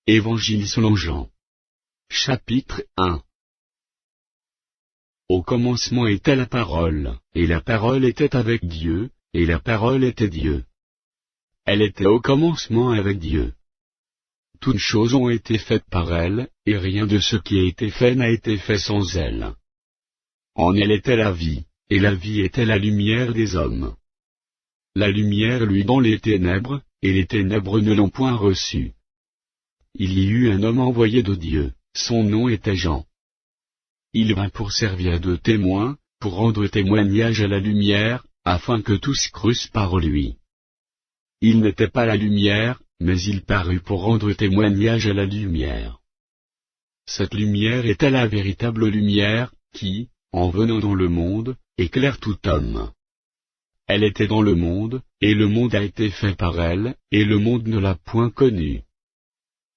Évangile selon Jean. Chapitre 1. Au commencement était la parole, et la parole était avec Dieu, et la parole était Dieu. Elle était au commencement avec Dieu. Toutes choses ont été faites par elle, et rien de ce qui a été fait n'a été fait sans elle. En elle était la vie, et la vie était la lumière des hommes. La lumière luit dans les ténèbres, et les ténèbres ne l'ont point reçue. Il y eut un homme envoyé de Dieu, son nom était Jean. Il vint pour servir de témoin, pour rendre témoignage à la lumière, afin que tous crussent par lui. Il n'était pas la lumière, mais il parut pour rendre témoignage à la lumière. Cette lumière était la véritable lumière, qui, en venant dans le monde, éclaire tout homme. Elle était dans le monde, et le monde a été fait par elle, et le monde ne l'a point connue.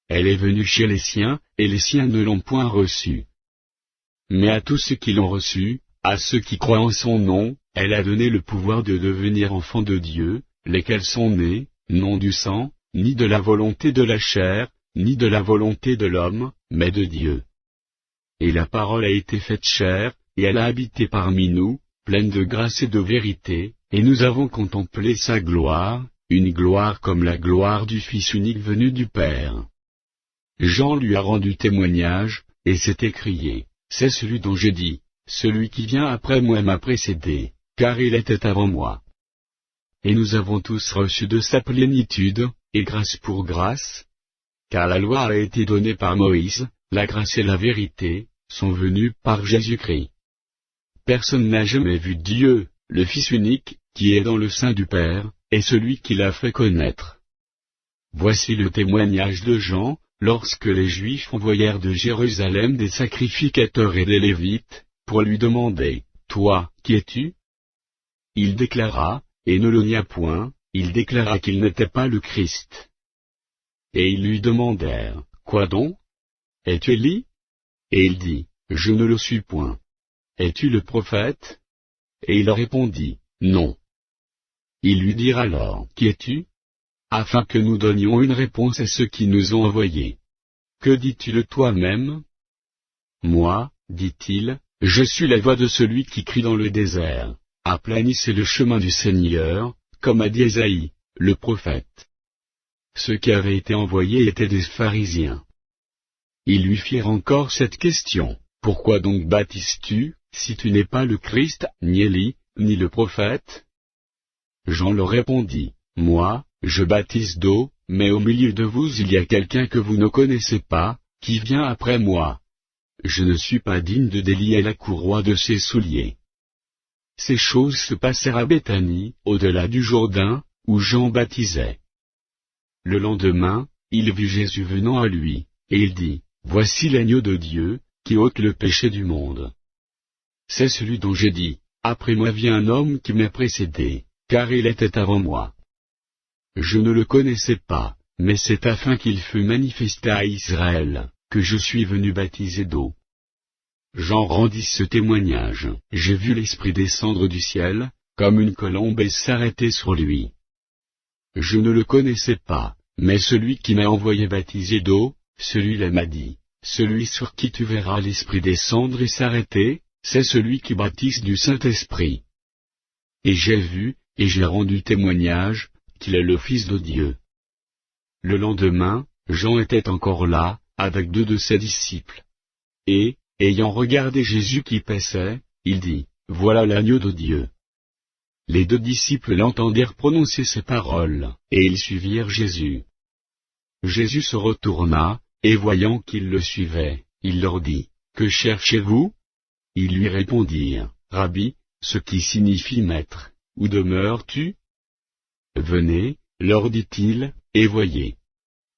Elle est venue chez les siens, et les siens ne l'ont point reçue. Mais à tous ceux qui l'ont reçue, à ceux qui croient en son nom, elle a donné le pouvoir de devenir enfants de Dieu, lesquels sont nés, non du sang, ni de la volonté de la chair, ni de la volonté de l'homme, mais de Dieu. Et la parole a été faite chair, et elle a habité parmi nous, pleine de grâce et de vérité, et nous avons contemplé sa gloire, une gloire comme la gloire du Fils unique venu du Père. Jean lui a rendu témoignage, et s'est écrié, « C'est celui dont j'ai dit, celui qui vient après moi m'a précédé, car il était avant moi. » Et nous avons tous reçu de sa plénitude, et grâce pour grâce, car la loi a été donnée par Moïse, la grâce et la vérité sont venues par Jésus-Christ. Personne n'a jamais vu Dieu, le Fils unique, qui est dans le sein du Père, et celui qui l'a fait connaître. Voici le témoignage de Jean, lorsque les Juifs envoyèrent de Jérusalem des sacrificateurs et des Lévites, pour lui demander, « Toi, qui es-tu » Il déclara, et ne le nia point, il déclara qu'il n'était pas le Christ. Et ils lui demandèrent, « Quoi donc? Es-tu Élie » Et il dit, « Je ne le suis point. » « Es-tu le prophète » Et il répondit, « Non. » Ils lui dirent alors, « Qui es-tu » afin que nous donnions une réponse à ceux qui nous ont envoyés. « Que dis-tu de toi-même » Moi, dit-il, je suis la voix de celui qui crie dans le désert, « Aplanissez le chemin du Seigneur » comme a dit Ésaïe, le prophète. Ceux qui avaient été envoyés étaient des pharisiens. Ils lui firent encore cette question, « Pourquoi donc baptises-tu, si tu n'es pas le Christ, ni Élie, ni le prophète » Jean leur répondit, « Moi, je baptise d'eau, mais au milieu de vous il y a quelqu'un que vous ne connaissez pas, qui vient après moi. Je ne suis pas digne de délier la courroie de ses souliers. » Ces choses se passèrent à Béthanie, au-delà du Jourdain, où Jean baptisait. Le lendemain, il vit Jésus venant à lui, et il dit, « Voici l'agneau de Dieu, qui ôte le péché du monde. » C'est celui dont j'ai dit, « Après moi vient un homme qui m'a précédé, car il était avant moi. » Je ne le connaissais pas, mais c'est afin qu'il fût manifesté à Israël, que je suis venu baptiser d'eau. Jean rendit ce témoignage, « J'ai vu l'Esprit descendre du ciel, comme une colombe et s'arrêter sur lui. Je ne le connaissais pas, mais celui qui m'a envoyé baptiser d'eau, celui-là m'a dit, « Celui sur qui tu verras l'Esprit descendre et s'arrêter, c'est celui qui baptise du Saint-Esprit. » Et j'ai vu, et j'ai rendu témoignage, qu'il est le Fils de Dieu. Le lendemain, Jean était encore là, avec 2 de ses disciples. Et, ayant regardé Jésus qui paissait, il dit, « Voilà l'agneau de Dieu. » Les 2 disciples l'entendirent prononcer ces paroles, et ils suivirent Jésus. Jésus se retourna, et voyant qu'ils le suivaient, il leur dit, « Que cherchez-vous » Ils lui répondirent, « Rabbi, ce qui signifie maître, où demeures-tu » Venez, leur dit-il, et voyez.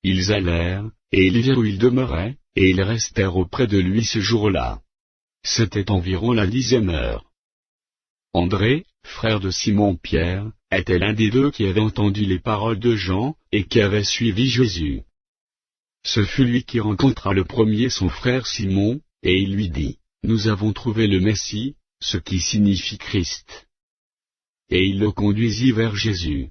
Ils allèrent, et ils virent où il demeurait, et ils restèrent auprès de lui ce jour-là. C'était environ la 10e heure. André, frère de Simon-Pierre, était l'un des 2 qui avait entendu les paroles de Jean, et qui avait suivi Jésus. Ce fut lui qui rencontra le premier son frère Simon, et il lui dit, « Nous avons trouvé le Messie, ce qui signifie Christ. » Et il le conduisit vers Jésus.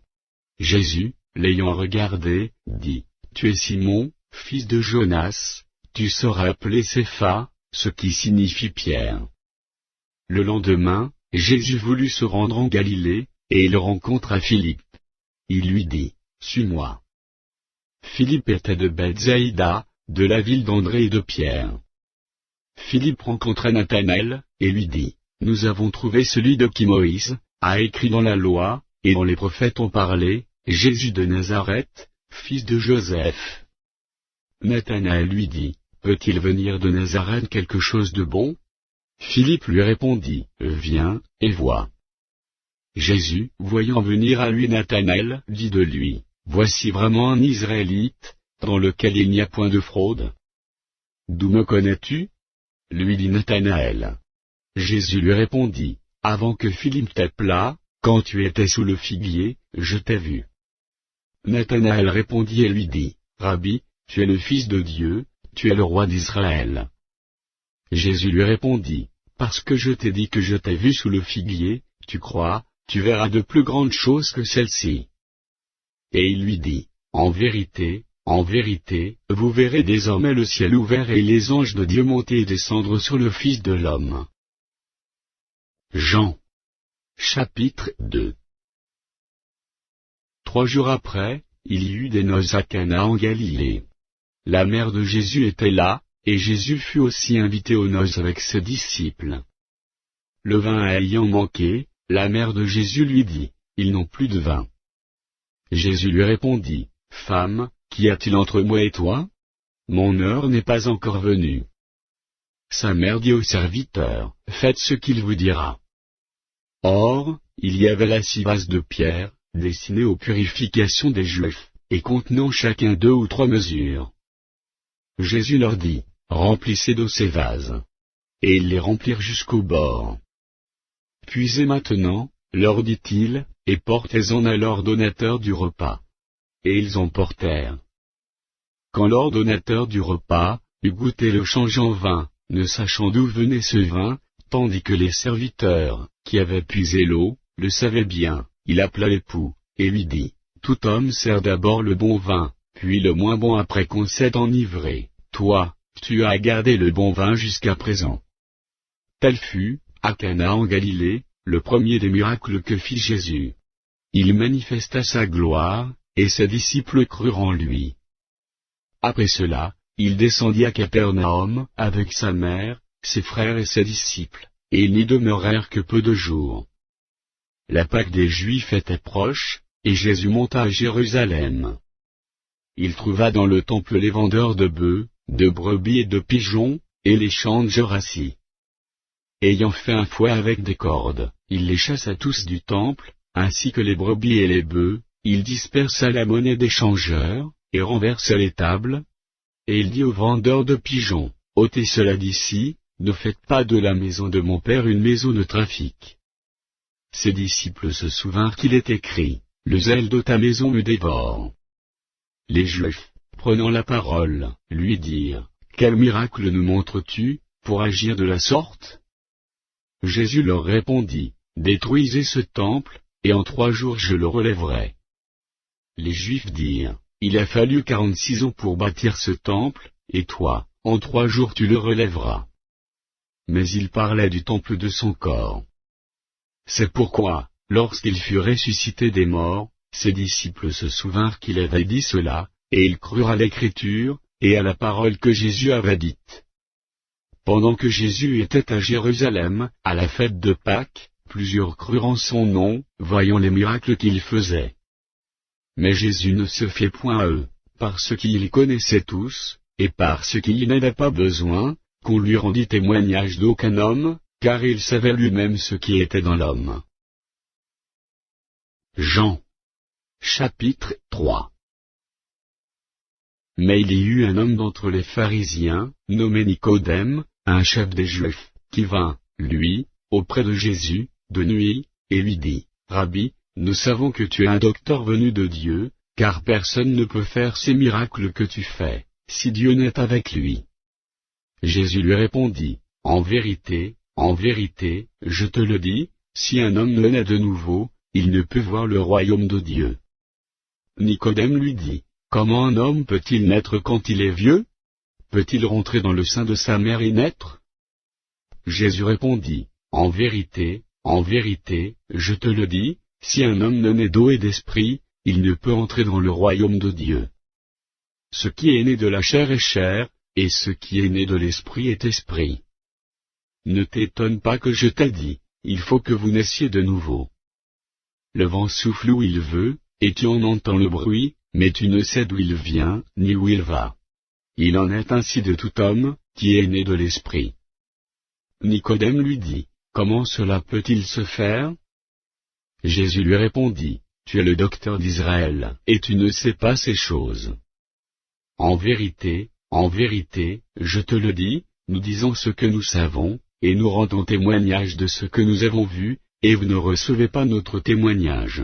Jésus, l'ayant regardé, dit, « Tu es Simon, fils de Jonas, tu seras appelé Cépha, ce qui signifie Pierre. Le lendemain, Jésus voulut se rendre en Galilée, et il rencontra Philippe. Il lui dit, suis-moi. Philippe était de Bethsaïda, de la ville d'André et de Pierre. Philippe rencontra Nathanaël, et lui dit, nous avons trouvé celui de qui Moïse a écrit dans la loi, et dont les prophètes ont parlé, Jésus de Nazareth, fils de Joseph. Nathanaël lui dit, peut-il venir de Nazareth quelque chose de bon? Philippe lui répondit, viens, et vois. Jésus, voyant venir à lui Nathanaël, dit de lui, voici vraiment un Israélite, dans lequel il n'y a point de fraude. D'où me connais-tu? Lui dit Nathanaël. Jésus lui répondit, avant que Philippe t'appelât, quand tu étais sous le figuier, je t'ai vu. Nathanaël répondit et lui dit, Rabbi, tu es le Fils de Dieu, tu es le roi d'Israël. Jésus lui répondit, parce que je t'ai dit que je t'ai vu sous le figuier, tu crois, tu verras de plus grandes choses que celles-ci. Et il lui dit, en vérité, vous verrez désormais le ciel ouvert et les anges de Dieu monter et descendre sur le Fils de l'homme. Jean. Chapitre 2. 3 jours après, il y eut des noces à Cana en Galilée. La mère de Jésus était là, et Jésus fut aussi invité aux noces avec ses disciples. Le vin ayant manqué, la mère de Jésus lui dit, ils n'ont plus de vin. Jésus lui répondit, Femme, qu'y a-t-il entre moi et toi? Mon heure n'est pas encore venue. Sa mère dit au serviteur, faites ce qu'il vous dira. Or, il y avait là 6 vases de pierre, destinés aux purifications des Juifs, et contenant chacun 2 ou 3 mesures. Jésus leur dit, remplissez d'eau ces vases. Et ils les remplirent jusqu'au bord. Puisez maintenant, leur dit-il, et portez-en à l'ordonnateur du repas. Et ils en portèrent. Quand l'ordonnateur du repas eut goûté le change en vin, ne sachant d'où venait ce vin, tandis que les serviteurs, qui avaient puisé l'eau, le savaient bien, il appela l'époux, et lui dit, tout homme sert d'abord le bon vin, puis le moins bon après qu'on s'est enivré. Toi, tu as gardé le bon vin jusqu'à présent. Tel fut, à Cana en Galilée, le premier des miracles que fit Jésus. Il manifesta sa gloire, et ses disciples crurent en lui. Après cela, il descendit à Capernaum, avec sa mère, ses frères et ses disciples, et ils n'y demeurèrent que peu de jours. La Pâque des Juifs était proche, et Jésus monta à Jérusalem. Il trouva dans le temple les vendeurs de bœufs, de brebis et de pigeons, et les changeurs assis. Ayant fait un fouet avec des cordes, il les chassa tous du temple, ainsi que les brebis et les bœufs, il dispersa la monnaie des changeurs, et renversa les tables. Et il dit aux vendeurs de pigeons, ôtez cela d'ici, ne faites pas de la maison de mon Père une maison de trafic. Ses disciples se souvinrent qu'il est écrit, le zèle de ta maison me dévore. Les Juifs, prenant la parole, lui dirent, quel miracle nous montres-tu, pour agir de la sorte? Jésus leur répondit, détruisez ce temple, et en 3 jours je le relèverai. Les Juifs dirent, il a fallu 46 ans pour bâtir ce temple, et toi, en 3 jours tu le relèveras. Mais il parlait du temple de son corps. C'est pourquoi, lorsqu'il fut ressuscité des morts, ses disciples se souvinrent qu'il avait dit cela, et ils crurent à l'Écriture, et à la parole que Jésus avait dite. Pendant que Jésus était à Jérusalem, à la fête de Pâques, plusieurs crurent en son nom, voyant les miracles qu'il faisait. Mais Jésus ne se fiait point à eux, parce qu'ils les connaissaient tous, et parce qu'il n'avait pas besoin qu'on lui rendît témoignage d'aucun homme, car il savait lui-même ce qui était dans l'homme. Jean. Chapitre 3. Mais il y eut un homme d'entre les pharisiens, nommé Nicodème, un chef des Juifs, qui vint, lui, auprès de Jésus, de nuit, et lui dit, Rabbi, nous savons que tu es un docteur venu de Dieu, car personne ne peut faire ces miracles que tu fais, si Dieu n'est avec lui. Jésus lui répondit, en vérité, je te le dis, si un homme ne naît de nouveau, il ne peut voir le royaume de Dieu. Nicodème lui dit, Comment un homme peut-il naître quand il est vieux? Peut-il rentrer dans le sein de sa mère et naître? Jésus répondit, en vérité, je te le dis, si un homme ne naît d'eau et d'esprit, il ne peut entrer dans le royaume de Dieu. Ce qui est né de la chair est chair, et ce qui est né de l'esprit est esprit. Ne t'étonne pas que je t'ai dit, il faut que vous naissiez de nouveau. Le vent souffle où il veut, et tu en entends le bruit, mais tu ne sais d'où il vient, ni où il va. Il en est ainsi de tout homme, qui est né de l'esprit. Nicodème lui dit, comment cela peut-il se faire? Jésus lui répondit, tu es le docteur d'Israël, et tu ne sais pas ces choses. En vérité, je te le dis, nous disons ce que nous savons, et nous rendons témoignage de ce que nous avons vu, et vous ne recevez pas notre témoignage.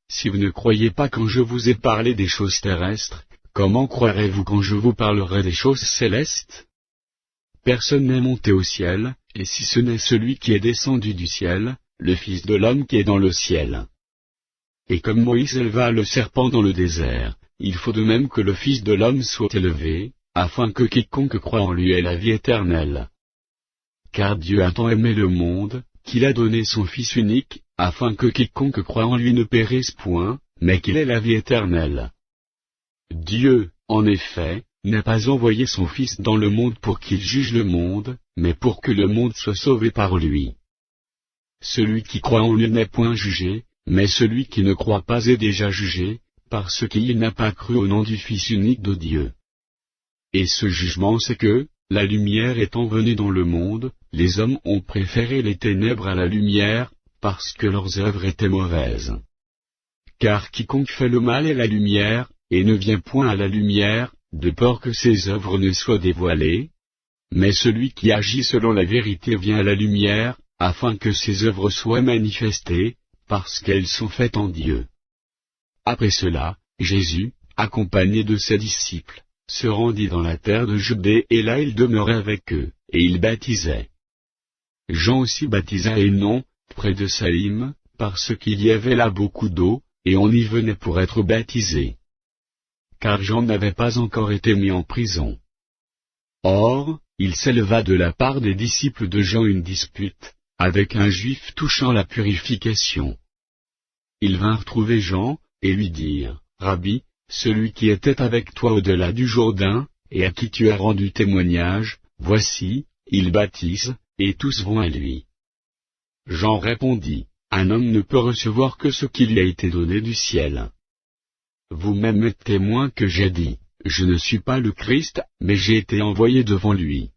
Si vous ne croyez pas quand je vous ai parlé des choses terrestres, comment croirez-vous quand je vous parlerai des choses célestes? Personne n'est monté au ciel, et si ce n'est celui qui est descendu du ciel, le Fils de l'homme qui est dans le ciel. Et comme Moïse éleva le serpent dans le désert, il faut de même que le Fils de l'homme soit élevé, afin que quiconque croit en lui ait la vie éternelle. Car Dieu a tant aimé le monde, qu'il a donné son Fils unique, afin que quiconque croit en lui ne périsse point, mais qu'il ait la vie éternelle. Dieu, en effet, n'a pas envoyé son Fils dans le monde pour qu'il juge le monde, mais pour que le monde soit sauvé par lui. Celui qui croit en lui n'est point jugé, mais celui qui ne croit pas est déjà jugé, parce qu'il n'a pas cru au nom du Fils unique de Dieu. Et ce jugement c'est que, la lumière étant venue dans le monde, les hommes ont préféré les ténèbres à la lumière, parce que leurs œuvres étaient mauvaises. Car quiconque fait le mal est la lumière, et ne vient point à la lumière, de peur que ses œuvres ne soient dévoilées. Mais celui qui agit selon la vérité vient à la lumière, afin que ses œuvres soient manifestées, parce qu'elles sont faites en Dieu. Après cela, Jésus, accompagné de ses disciples, se rendit dans la terre de Judée et là il demeurait avec eux, et il baptisait. Jean aussi baptisa à Énon, près de Salim, parce qu'il y avait là beaucoup d'eau, et on y venait pour être baptisé. Car Jean n'avait pas encore été mis en prison. Or, il s'éleva de la part des disciples de Jean une dispute, avec un juif touchant la purification. Ils vinrent trouver Jean, et lui dirent, Rabbi, celui qui était avec toi au-delà du Jourdain, et à qui tu as rendu témoignage, voici, il baptise, et tous vont à lui. Jean répondit, un homme ne peut recevoir que ce qui lui a été donné du ciel. Vous-même êtes témoins que j'ai dit, je ne suis pas le Christ, mais j'ai été envoyé devant lui.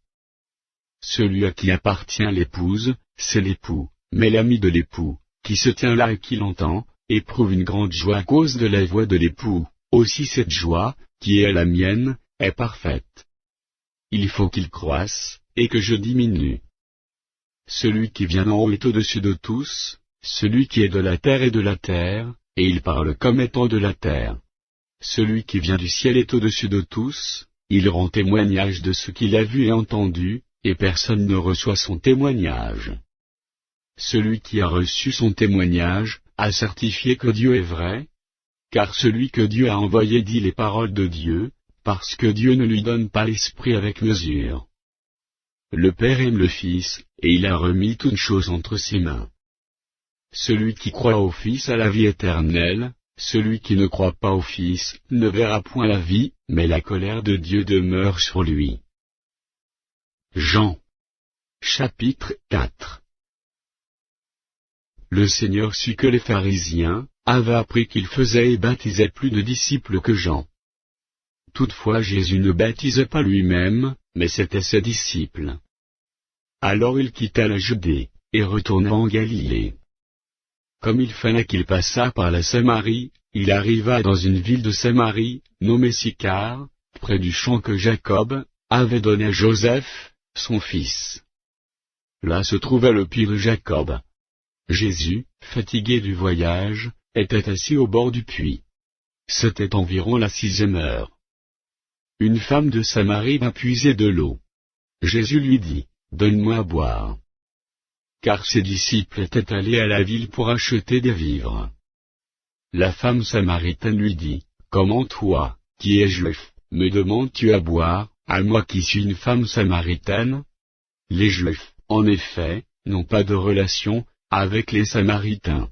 Celui à qui appartient l'épouse, c'est l'époux, mais l'ami de l'époux, qui se tient là et qui l'entend, éprouve une grande joie à cause de la voix de l'époux. Aussi cette joie, qui est la mienne, est parfaite. Il faut qu'il croisse, et que je diminue. Celui qui vient d'en haut est au-dessus de tous, celui qui est de la terre est de la terre, et il parle comme étant de la terre. Celui qui vient du ciel est au-dessus de tous, il rend témoignage de ce qu'il a vu et entendu, et personne ne reçoit son témoignage. Celui qui a reçu son témoignage, a certifié que Dieu est vrai, car celui que Dieu a envoyé dit les paroles de Dieu, parce que Dieu ne lui donne pas l'esprit avec mesure. Le Père aime le Fils, et il a remis toutes choses entre ses mains. Celui qui croit au Fils a la vie éternelle, celui qui ne croit pas au Fils ne verra point la vie, mais la colère de Dieu demeure sur lui. Jean. Chapitre 4. Le Seigneur sut que les pharisiens avaient appris qu'il faisait et baptisait plus de disciples que Jean. Toutefois Jésus ne baptisait pas lui-même, mais c'étaient ses disciples. Alors il quitta la Judée, et retourna en Galilée. Comme il fallait qu'il passât par la Samarie, il arriva dans une ville de Samarie, nommée Sychar, près du champ que Jacob avait donné à Joseph, son fils. Là se trouvait le puits de Jacob. Jésus, fatigué du voyage, était assis au bord du puits. C'était environ la 6e heure. Une femme de Samarie vint puiser de l'eau. Jésus lui dit, « Donne-moi à boire. » Car ses disciples étaient allés à la ville pour acheter des vivres. La femme samaritaine lui dit, « comment toi, qui es juif, me demandes-tu à boire, à moi qui suis une femme samaritaine? Les Juifs, en effet, n'ont pas de relation avec les Samaritains.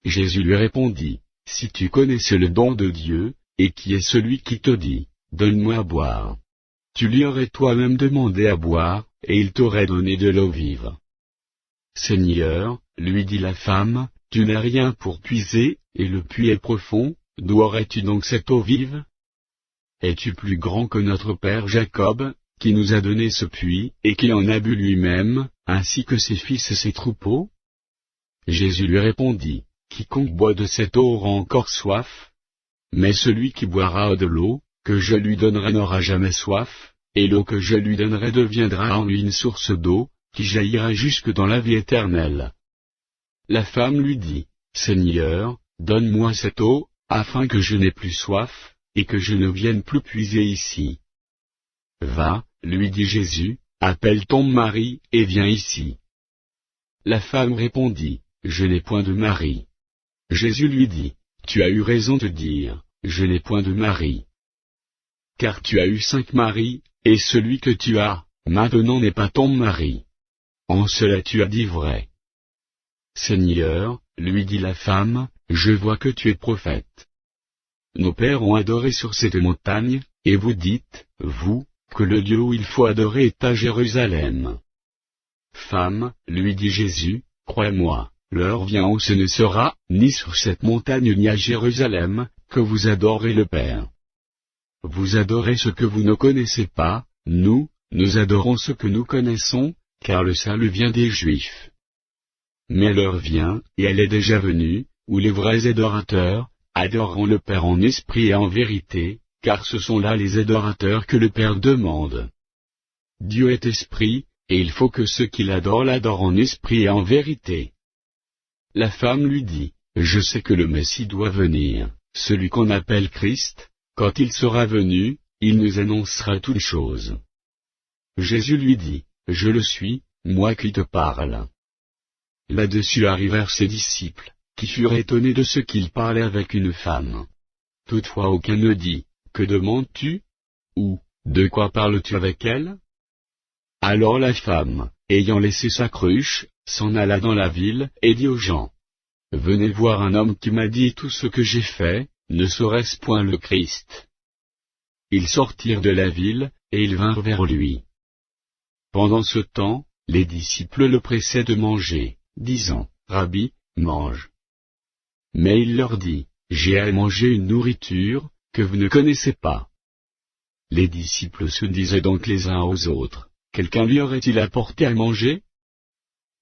Jésus lui répondit, si tu connaissais le don de Dieu, et qui est celui qui te dit, donne-moi à boire. Tu lui aurais toi-même demandé à boire, et il t'aurait donné de l'eau vive. Seigneur, lui dit la femme, tu n'as rien pour puiser, et le puits est profond, d'où aurais-tu donc cette eau vive? Es-tu plus grand que notre père Jacob, qui nous a donné ce puits, et qui en a bu lui-même, ainsi que ses fils et ses troupeaux? Jésus lui répondit, quiconque boit de cette eau aura encore soif. Mais celui qui boira de l'eau, que je lui donnerai n'aura jamais soif, et l'eau que je lui donnerai deviendra en lui une source d'eau, qui jaillira jusque dans la vie éternelle. La femme lui dit, Seigneur, donne-moi cette eau, afin que je n'aie plus soif, et que je ne vienne plus puiser ici. Va, lui dit Jésus, appelle ton mari, et viens ici. La femme répondit, je n'ai point de mari. Jésus lui dit, tu as eu raison de dire, je n'ai point de mari. Car tu as eu 5 maris, et celui que tu as, maintenant n'est pas ton mari. En cela tu as dit vrai. Seigneur, lui dit la femme, je vois que tu es prophète. Nos pères ont adoré sur cette montagne, et vous dites, vous, que le Dieu où il faut adorer est à Jérusalem. Femme, lui dit Jésus, crois-moi, l'heure vient où ce ne sera, ni sur cette montagne ni à Jérusalem, que vous adorez le Père. Vous adorez ce que vous ne connaissez pas, nous adorons ce que nous connaissons, car le salut vient des Juifs. Mais l'heure vient, et elle est déjà venue, où les vrais adorateurs adoreront le Père en esprit et en vérité, car ce sont là les adorateurs que le Père demande. Dieu est esprit, et il faut que ceux qui l'adorent en esprit et en vérité. La femme lui dit, je sais que le Messie doit venir, celui qu'on appelle Christ, quand il sera venu, il nous annoncera toutes choses. Jésus lui dit, je le suis, moi qui te parle. Là-dessus arrivèrent ses disciples, qui furent étonnés de ce qu'il parlait avec une femme. Toutefois aucun ne dit, que demandes-tu? Ou, de quoi parles-tu avec elle? Alors la femme, ayant laissé sa cruche, s'en alla dans la ville, et dit aux gens, venez voir un homme qui m'a dit tout ce que j'ai fait, ne serait-ce point le Christ? Ils sortirent de la ville, et ils vinrent vers lui. Pendant ce temps, les disciples le pressaient de manger, disant, Rabbi, mange. Mais il leur dit, j'ai à manger une nourriture, que vous ne connaissez pas. Les disciples se disaient donc les uns aux autres, quelqu'un lui aurait-il apporté à manger?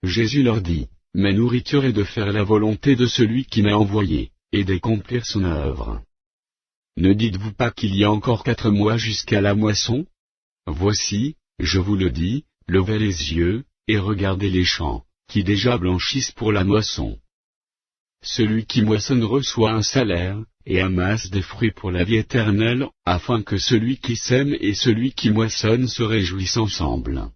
Jésus leur dit, ma nourriture est de faire la volonté de celui qui m'a envoyé, et d'accomplir son œuvre. Ne dites-vous pas qu'il y a encore 4 mois jusqu'à la moisson? Voici, je vous le dis, levez les yeux, et regardez les champs, qui déjà blanchissent pour la moisson. Celui qui moissonne reçoit un salaire, et amasse des fruits pour la vie éternelle, afin que celui qui sème et celui qui moissonne se réjouissent ensemble.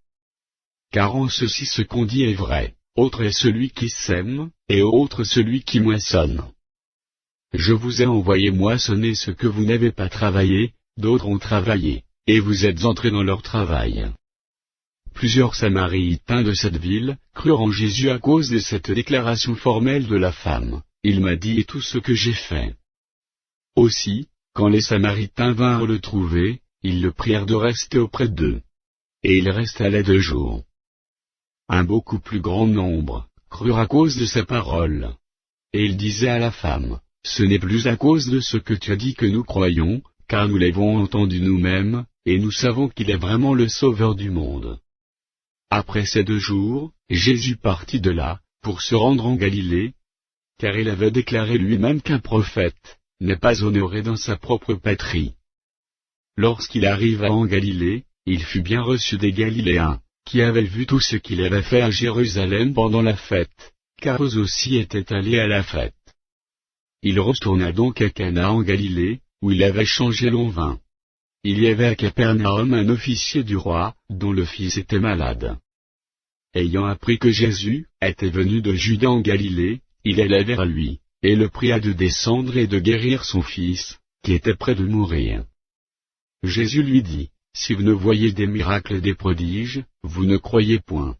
Car en ceci ce qu'on dit est vrai, autre est celui qui sème, et autre celui qui moissonne. Je vous ai envoyé moissonner ce que vous n'avez pas travaillé, d'autres ont travaillé, et vous êtes entrés dans leur travail. Plusieurs Samaritains de cette ville crurent en Jésus à cause de cette déclaration formelle de la femme, il m'a dit tout ce que j'ai fait. Aussi, quand les Samaritains vinrent le trouver, ils le prièrent de rester auprès d'eux. Et il resta là 2 jours. Un beaucoup plus grand nombre crurent à cause de sa parole. Et il disait à la femme, ce n'est plus à cause de ce que tu as dit que nous croyons, car nous l'avons entendu nous-mêmes, et nous savons qu'il est vraiment le Sauveur du monde. Après ces 2 jours, Jésus partit de là, pour se rendre en Galilée, car il avait déclaré lui-même qu'un prophète n'est pas honoré dans sa propre patrie. Lorsqu'il arriva en Galilée, il fut bien reçu des Galiléens, qui avaient vu tout ce qu'il avait fait à Jérusalem pendant la fête, car eux aussi étaient allés à la fête. Il retourna donc à Cana en Galilée, où il avait changé l'eau en vin. Il y avait à Capernaum un officier du roi, dont le fils était malade. Ayant appris que Jésus était venu de Judée en Galilée, il alla vers lui, et le pria de descendre et de guérir son fils, qui était près de mourir. Jésus lui dit, « Si vous ne voyez des miracles et des prodiges, vous ne croyez point. »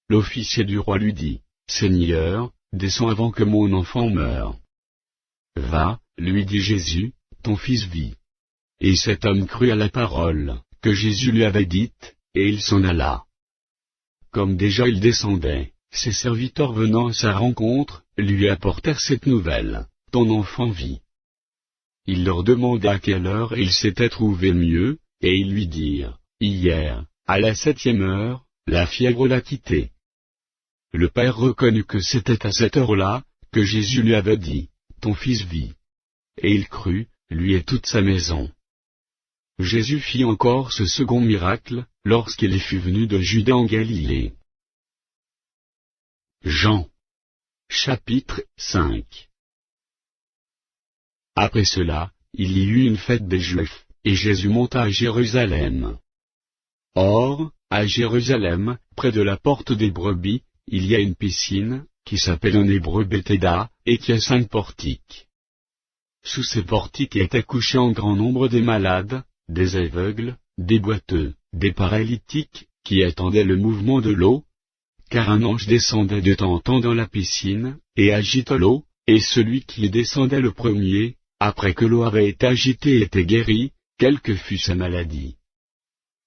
L'officier du roi lui dit, « Seigneur, descends avant que mon enfant meure. » « Va, lui dit Jésus, ton fils vit. » Et cet homme crut à la parole que Jésus lui avait dite, et il s'en alla. Comme déjà il descendait, ses serviteurs venant à sa rencontre, lui apportèrent cette nouvelle, « Ton enfant vit. » Il leur demanda à quelle heure il s'était trouvé mieux, et ils lui dirent, « Hier, à la 7e heure, la fièvre l'a quitté. » Le père reconnut que c'était à cette heure-là, que Jésus lui avait dit, « Ton fils vit. » Et il crut, lui et toute sa maison. Jésus fit encore ce second miracle, lorsqu'il fut venu de Judée en Galilée. Jean. Chapitre 5. Après cela, il y eut une fête des Juifs, et Jésus monta à Jérusalem. Or, à Jérusalem, près de la porte des brebis, il y a une piscine, qui s'appelle en hébreu Béthéda, et qui a 5 portiques. Sous ces portiques étaient couchés en grand nombre des malades, des aveugles, des boiteux, des paralytiques, qui attendaient le mouvement de l'eau, car un ange descendait de temps en temps dans la piscine, et agite l'eau, et celui qui y descendait le premier, après que l'eau avait été agitée était guéri, quelle que fût sa maladie.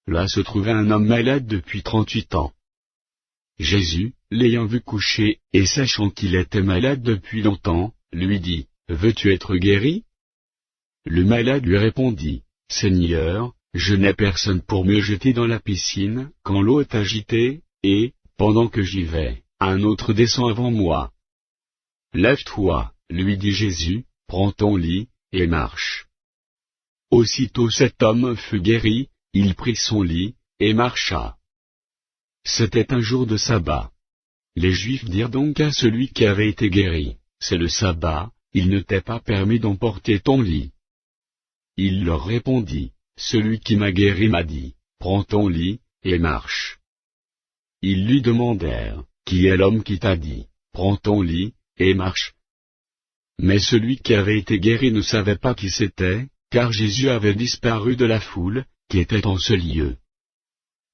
Là se trouvait un homme malade depuis 38 ans. Jésus, l'ayant vu coucher, et sachant qu'il était malade depuis longtemps, lui dit, « Veux-tu être guéri ?» Le malade lui répondit, « Seigneur, je n'ai personne pour me jeter dans la piscine, quand l'eau est agitée, et, pendant que j'y vais, un autre descend avant moi. » « Lève-toi, lui dit Jésus, prends ton lit, et marche. » Aussitôt cet homme fut guéri, il prit son lit, et marcha. C'était un jour de sabbat. Les Juifs dirent donc à celui qui avait été guéri, « C'est le sabbat, il ne t'est pas permis d'emporter ton lit. » Il leur répondit, « Celui qui m'a guéri m'a dit, prends ton lit, et marche. » Ils lui demandèrent, « Qui est l'homme qui t'a dit, prends ton lit, et marche ?» Mais celui qui avait été guéri ne savait pas qui c'était, car Jésus avait disparu de la foule, qui était en ce lieu.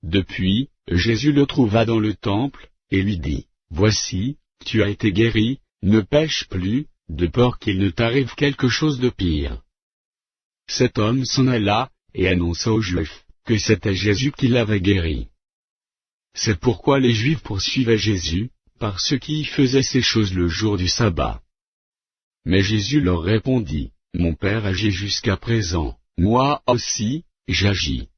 Depuis, Jésus le trouva dans le temple, et lui dit, « Voici, tu as été guéri, ne pêche plus, de peur qu'il ne t'arrive quelque chose de pire. » Cet homme s'en alla, et annonça aux Juifs, que c'était Jésus qui l'avait guéri. C'est pourquoi les Juifs poursuivaient Jésus, parce qu'il faisait ces choses le jour du sabbat. Mais Jésus leur répondit, « Mon Père agit jusqu'à présent, moi aussi, j'agis. »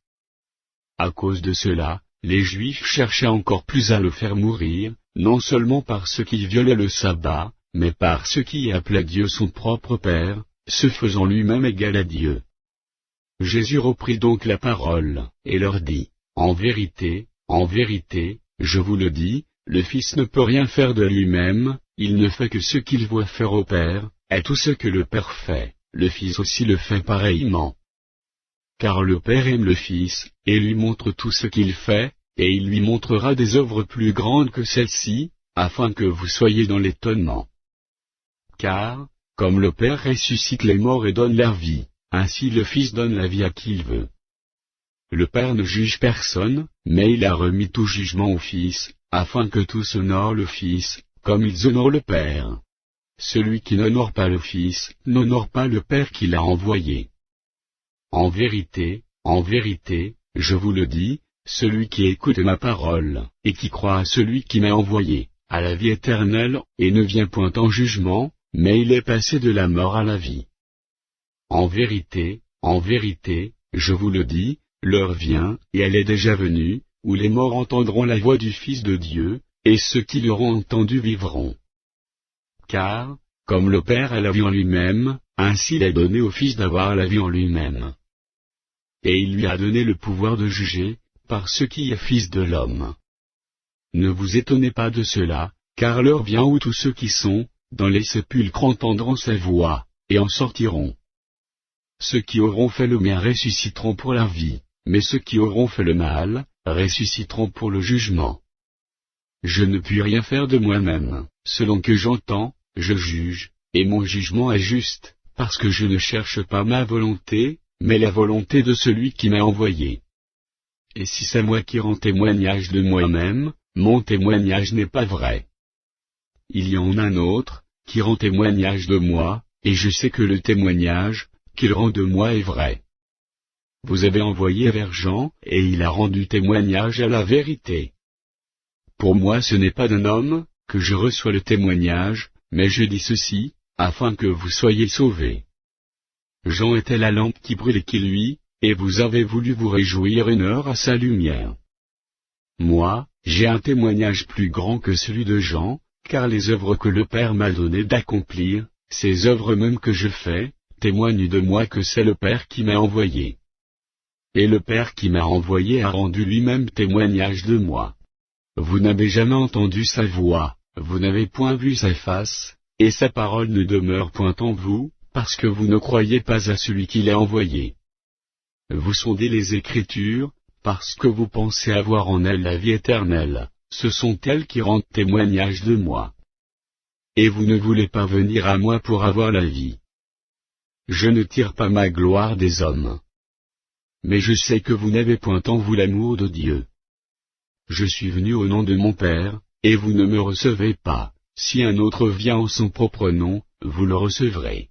À cause de cela, les Juifs cherchaient encore plus à le faire mourir, non seulement par ceux qui violaient le sabbat, mais par ceux qui appelaient Dieu son propre Père, se faisant lui-même égal à Dieu. Jésus reprit donc la parole, et leur dit, « En vérité, je vous le dis, le Fils ne peut rien faire de lui-même, il ne fait que ce qu'il voit faire au Père, et tout ce que le Père fait, le Fils aussi le fait pareillement. Car le Père aime le Fils, et lui montre tout ce qu'il fait, et il lui montrera des œuvres plus grandes que celles-ci, afin que vous soyez dans l'étonnement. Car, comme le Père ressuscite les morts et donne la vie, ainsi le Fils donne la vie à qui il veut. Le Père ne juge personne, mais il a remis tout jugement au Fils, afin que tous honorent le Fils, comme ils honorent le Père. Celui qui n'honore pas le Fils, n'honore pas le Père qui l'a envoyé. En vérité, je vous le dis, celui qui écoute ma parole, et qui croit à celui qui m'a envoyé, a la vie éternelle, et ne vient point en jugement, mais il est passé de la mort à la vie. En vérité, je vous le dis, l'heure vient, et elle est déjà venue, où les morts entendront la voix du Fils de Dieu, et ceux qui l'auront entendu vivront. Car, comme le Père a la vie en lui-même, ainsi il a donné au Fils d'avoir la vie en lui-même. Et il lui a donné le pouvoir de juger, par ce qui est Fils de l'homme. Ne vous étonnez pas de cela, car l'heure vient où tous ceux qui sont, dans les sépulcres entendront sa voix, et en sortiront. Ceux qui auront fait le bien ressusciteront pour la vie, mais ceux qui auront fait le mal, ressusciteront pour le jugement. Je ne puis rien faire de moi-même, selon que j'entends, je juge, et mon jugement est juste, parce que je ne cherche pas ma volonté, mais la volonté de celui qui m'a envoyé. Et si c'est moi qui rends témoignage de moi-même, mon témoignage n'est pas vrai. Il y en a un autre, qui rend témoignage de moi, et je sais que le témoignage qu'il rend de moi est vrai. Vous avez envoyé vers Jean, et il a rendu témoignage à la vérité. Pour moi ce n'est pas d'un homme, que je reçois le témoignage, mais je dis ceci, afin que vous soyez sauvés. Jean était la lampe qui brûle et qui luit, et vous avez voulu vous réjouir une heure à sa lumière. Moi, j'ai un témoignage plus grand que celui de Jean, car les œuvres que le Père m'a donné d'accomplir, ces œuvres mêmes que je fais, témoignent de moi que c'est le Père qui m'a envoyé. Et le Père qui m'a envoyé a rendu lui-même témoignage de moi. Vous n'avez jamais entendu sa voix, vous n'avez point vu sa face, et sa parole ne demeure point en vous, parce que vous ne croyez pas à celui qui l'a envoyé. Vous sondez les Écritures, parce que vous pensez avoir en elles la vie éternelle, ce sont elles qui rendent témoignage de moi. Et vous ne voulez pas venir à moi pour avoir la vie. Je ne tire pas ma gloire des hommes. Mais je sais que vous n'avez point en vous l'amour de Dieu. Je suis venu au nom de mon Père, et vous ne me recevez pas, si un autre vient en son propre nom, vous le recevrez.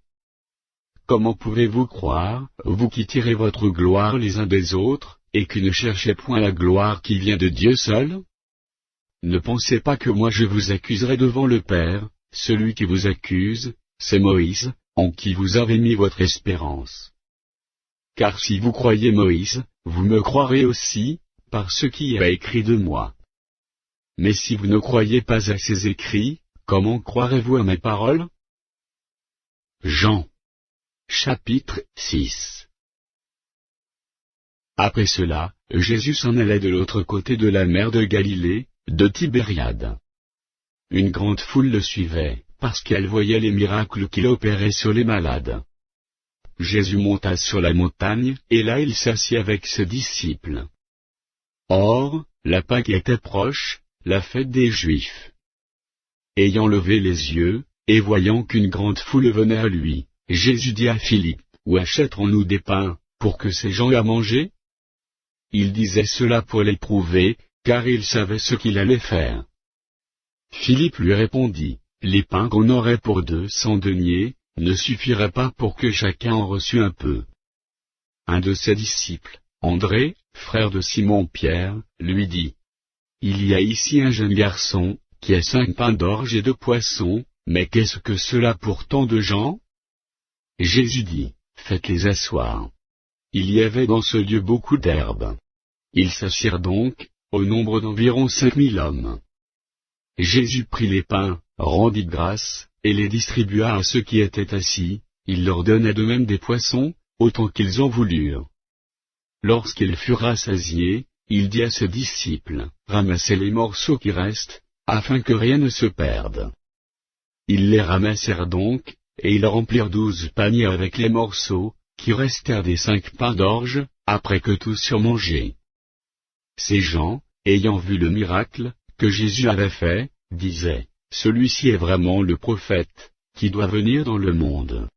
Comment pouvez-vous croire, vous qui tirez votre gloire les uns des autres, et qui ne cherchez point la gloire qui vient de Dieu seul? Ne pensez pas que moi je vous accuserai devant le Père, celui qui vous accuse, c'est Moïse, en qui vous avez mis votre espérance. Car si vous croyez Moïse, vous me croirez aussi, par ce qui est écrit de moi. Mais si vous ne croyez pas à ces écrits, comment croirez-vous à mes paroles? Jean. Chapitre 6. Après cela, Jésus s'en allait de l'autre côté de la mer de Galilée, de Tibériade. Une grande foule le suivait, parce qu'elle voyait les miracles qu'il opérait sur les malades. Jésus monta sur la montagne, et là il s'assit avec ses disciples. Or, la Pâque était proche, la fête des Juifs. Ayant levé les yeux, et voyant qu'une grande foule venait à lui, Jésus dit à Philippe, où achèterons-nous des pains, pour que ces gens aient à manger? Il disait cela pour l'éprouver, car il savait ce qu'il allait faire. Philippe lui répondit, les pains qu'on aurait pour 200 deniers, ne suffiraient pas pour que chacun en reçût un peu. Un de ses disciples, André, frère de Simon-Pierre, lui dit, il y a ici un jeune garçon, qui a 5 pains d'orge et 2 poissons, mais qu'est-ce que cela pour tant de gens? Jésus dit, faites-les asseoir. Il y avait dans ce lieu beaucoup d'herbes. Ils s'assirent donc, au nombre d'environ 5000 hommes. Jésus prit les pains, rendit grâce, et les distribua à ceux qui étaient assis, il leur donna de même des poissons, autant qu'ils en voulurent. Lorsqu'ils furent rassasiés, il dit à ses disciples, ramassez les morceaux qui restent, afin que rien ne se perde. Ils les ramassèrent donc, et ils remplirent 12 paniers avec les morceaux, qui restèrent des 5 pains d'orge, après que tous eurent mangé. Ces gens, ayant vu le miracle, que Jésus avait fait, disaient, celui-ci est vraiment le prophète, qui doit venir dans le monde.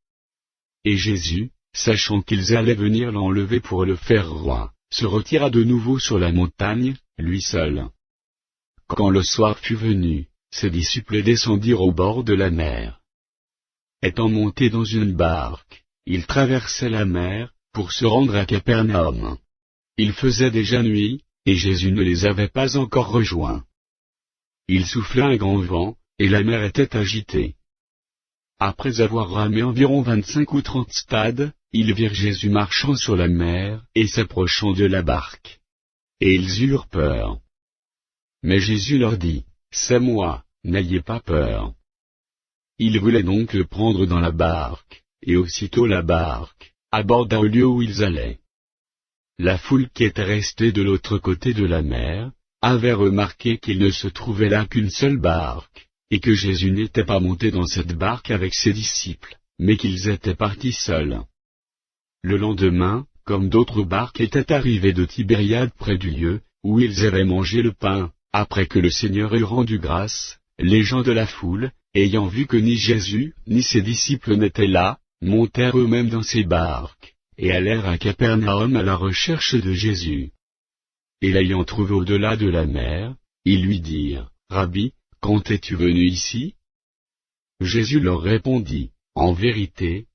Et Jésus, sachant qu'ils allaient venir l'enlever pour le faire roi, se retira de nouveau sur la montagne, lui seul. Quand le soir fut venu, ses disciples descendirent au bord de la mer. Étant montés dans une barque, ils traversaient la mer, pour se rendre à Capernaum. Il faisait déjà nuit, et Jésus ne les avait pas encore rejoints. Il souffla un grand vent, et la mer était agitée. Après avoir ramé environ 25 ou 30 stades, ils virent Jésus marchant sur la mer, et s'approchant de la barque. Et ils eurent peur. Mais Jésus leur dit, c'est moi, n'ayez pas peur. Ils voulaient donc le prendre dans la barque, et aussitôt la barque aborda au lieu où ils allaient. La foule qui était restée de l'autre côté de la mer, avait remarqué qu'il ne se trouvait là qu'une seule barque, et que Jésus n'était pas monté dans cette barque avec ses disciples, mais qu'ils étaient partis seuls. Le lendemain, comme d'autres barques étaient arrivées de Tibériade près du lieu, où ils avaient mangé le pain, après que le Seigneur eut rendu grâce, les gens de la foule, ayant vu que ni Jésus, ni ses disciples n'étaient là, montèrent eux-mêmes dans ces barques, et allèrent à Capernaum à la recherche de Jésus. Et l'ayant trouvé au-delà de la mer, ils lui dirent, « Rabbi, quand es-tu venu ici ?» Jésus leur répondit, « En vérité,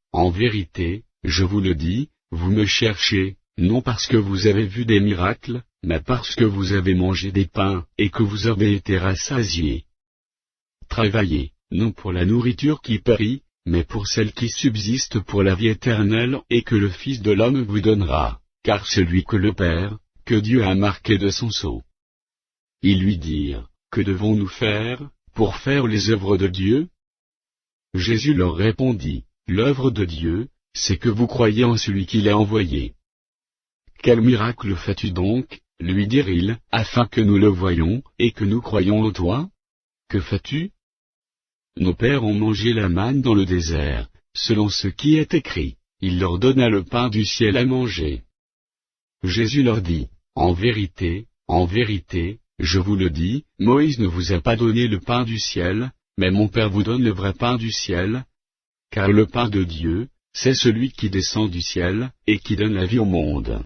je vous le dis, vous me cherchez, non parce que vous avez vu des miracles, mais parce que vous avez mangé des pains, et que vous avez été rassasiés. Travaillez, non pour la nourriture qui périt, mais pour celle qui subsiste pour la vie éternelle et que le Fils de l'homme vous donnera, car celui que le Père, que Dieu a marqué de son sceau. » Ils lui dirent, « Que devons-nous faire, pour faire les œuvres de Dieu ?» Jésus leur répondit, « L'œuvre de Dieu, c'est que vous croyez en celui qui l'a envoyé. » « Quel miracle fais-tu donc, lui dirent-ils, afin que nous le voyions, et que nous croyions en toi? Que fais-tu? Nos pères ont mangé la manne dans le désert, selon ce qui est écrit, il leur donna le pain du ciel à manger. Jésus leur dit, en vérité, je vous le dis, Moïse ne vous a pas donné le pain du ciel, mais mon Père vous donne le vrai pain du ciel, car le pain de Dieu, c'est celui qui descend du ciel, et qui donne la vie au monde.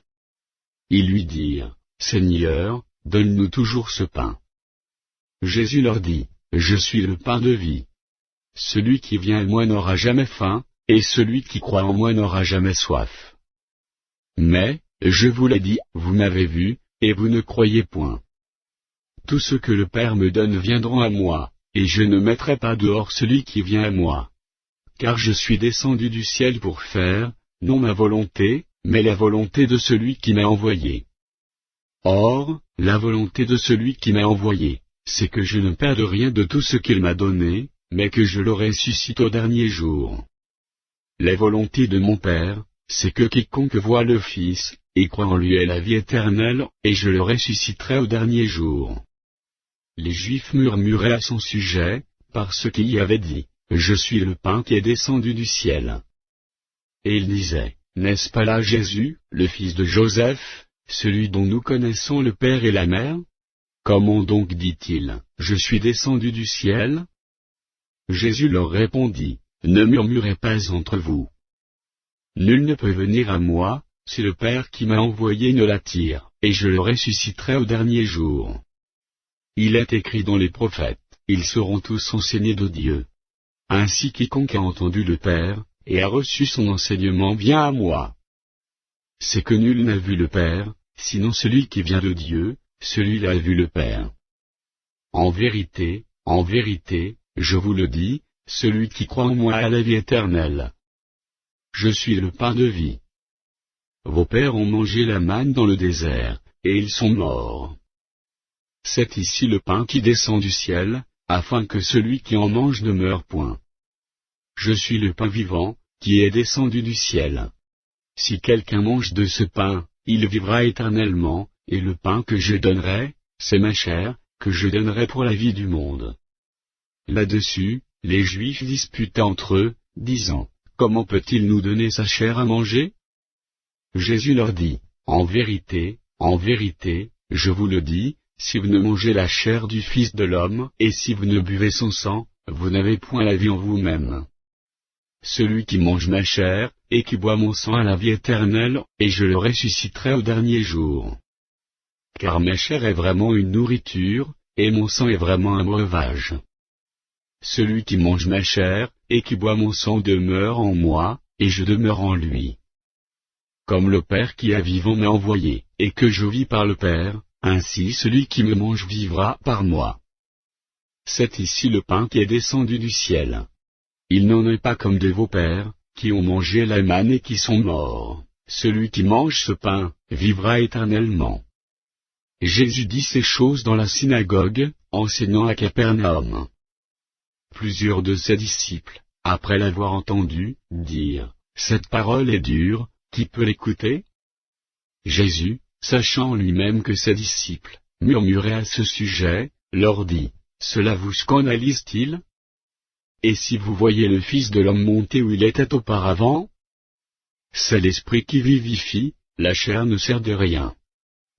Ils lui dirent, Seigneur, donne-nous toujours ce pain. Jésus leur dit, Je suis le pain de vie. Celui qui vient à moi n'aura jamais faim, et celui qui croit en moi n'aura jamais soif. Mais, je vous l'ai dit, vous m'avez vu, et vous ne croyez point. Tous ceux que le Père me donne viendront à moi, et je ne mettrai pas dehors celui qui vient à moi. Car je suis descendu du ciel pour faire, non ma volonté, mais la volonté de celui qui m'a envoyé. Or, la volonté de celui qui m'a envoyé, c'est que je ne perde rien de tout ce qu'il m'a donné, mais que je le ressuscite au dernier jour. La volonté de mon Père, c'est que quiconque voit le Fils, et croit en lui ait la vie éternelle, et je le ressusciterai au dernier jour. Les Juifs murmuraient à son sujet, parce qu'il y avait dit, Je suis le pain qui est descendu du ciel. Et ils disaient, N'est-ce pas là Jésus, le fils de Joseph, celui dont nous connaissons le Père et la Mère? Comment donc dit-il, Je suis descendu du ciel? Jésus leur répondit, Ne murmurez pas entre vous. Nul ne peut venir à moi, si le Père qui m'a envoyé ne l'attire, et je le ressusciterai au dernier jour. Il est écrit dans les prophètes, ils seront tous enseignés de Dieu. Ainsi quiconque a entendu le Père, et a reçu son enseignement vient à moi. C'est que nul n'a vu le Père, sinon celui qui vient de Dieu, celui-là a vu le Père. En vérité, je vous le dis, celui qui croit en moi a la vie éternelle. Je suis le pain de vie. Vos pères ont mangé la manne dans le désert, et ils sont morts. C'est ici le pain qui descend du ciel, afin que celui qui en mange ne meure point. Je suis le pain vivant, qui est descendu du ciel. Si quelqu'un mange de ce pain, il vivra éternellement, et le pain que je donnerai, c'est ma chair, que je donnerai pour la vie du monde. Là-dessus, les Juifs disputaient entre eux, disant, Comment peut-il nous donner sa chair à manger? Jésus leur dit, En vérité, je vous le dis, si vous ne mangez la chair du Fils de l'homme, et si vous ne buvez son sang, vous n'avez point la vie en vous-même. Celui qui mange ma chair, et qui boit mon sang a la vie éternelle, et je le ressusciterai au dernier jour. Car ma chair est vraiment une nourriture, et mon sang est vraiment un breuvage. Celui qui mange ma chair, et qui boit mon sang demeure en moi, et je demeure en lui. Comme le Père qui est vivant m'a envoyé, et que je vis par le Père, ainsi celui qui me mange vivra par moi. C'est ici le pain qui est descendu du ciel. Il n'en est pas comme de vos pères, qui ont mangé la manne et qui sont morts. Celui qui mange ce pain, vivra éternellement. Jésus dit ces choses dans la synagogue, enseignant à Capernaum. Plusieurs de ses disciples, après l'avoir entendu, dirent, Cette parole est dure, qui peut l'écouter? Jésus, sachant lui-même que ses disciples murmuraient à ce sujet, leur dit, Cela vous scandalise-t-il? Et si vous voyez le Fils de l'homme monter où il était auparavant? C'est l'Esprit qui vivifie, la chair ne sert de rien.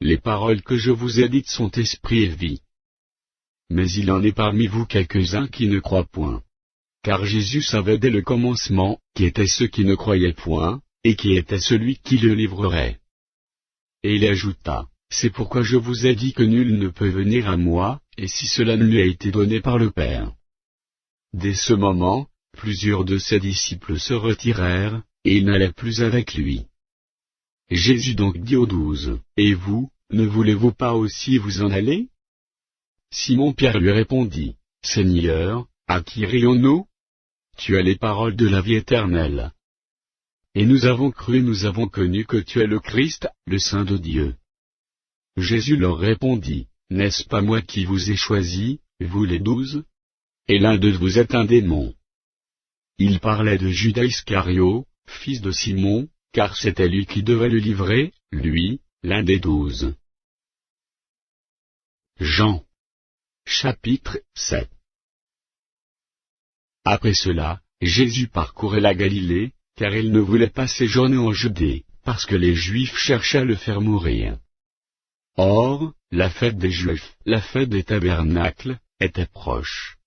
Les paroles que je vous ai dites sont esprit et vie. Mais il en est parmi vous quelques-uns qui ne croient point. car Jésus savait dès le commencement qui étaient ceux qui ne croyaient point, et qui était celui qui le livrerait. Et il ajouta, c'est pourquoi je vous ai dit que nul ne peut venir à moi, et si cela ne lui a été donné par le Père. Dès ce moment, plusieurs de ses disciples se retirèrent, et ils n'allaient plus avec lui. Jésus donc dit aux 12, et vous, ne voulez-vous pas aussi vous en aller? Simon-Pierre lui répondit, Seigneur, à qui irions-nous? Tu as les paroles de la vie éternelle. Et nous avons cru et nous avons connu que tu es le Christ, le Saint de Dieu. Jésus leur répondit, n'est-ce pas moi qui vous ai choisis, vous les 12? Et l'un d'eux vous est un démon. Il parlait de Judas Iscario, fils de Simon, car c'était lui qui devait le livrer, lui, l'un des 12. Jean. Chapitre 7. Après cela, Jésus parcourait la Galilée, car il ne voulait pas séjourner en Judée, parce que les Juifs cherchaient à le faire mourir. Or, la fête des Juifs, la fête des tabernacles, était proche.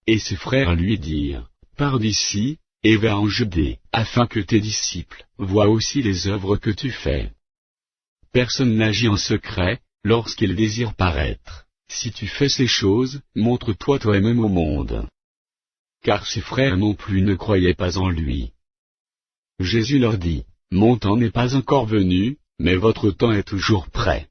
Et ses frères lui dirent, pars d'ici, et va en Judée, afin que tes disciples voient aussi les œuvres que tu fais. Personne n'agit en secret, lorsqu'il désire paraître. Si tu fais ces choses, montre-toi toi-même au monde. Car ses frères non plus ne croyaient pas en lui. Jésus leur dit, mon temps n'est pas encore venu, mais votre temps est toujours prêt.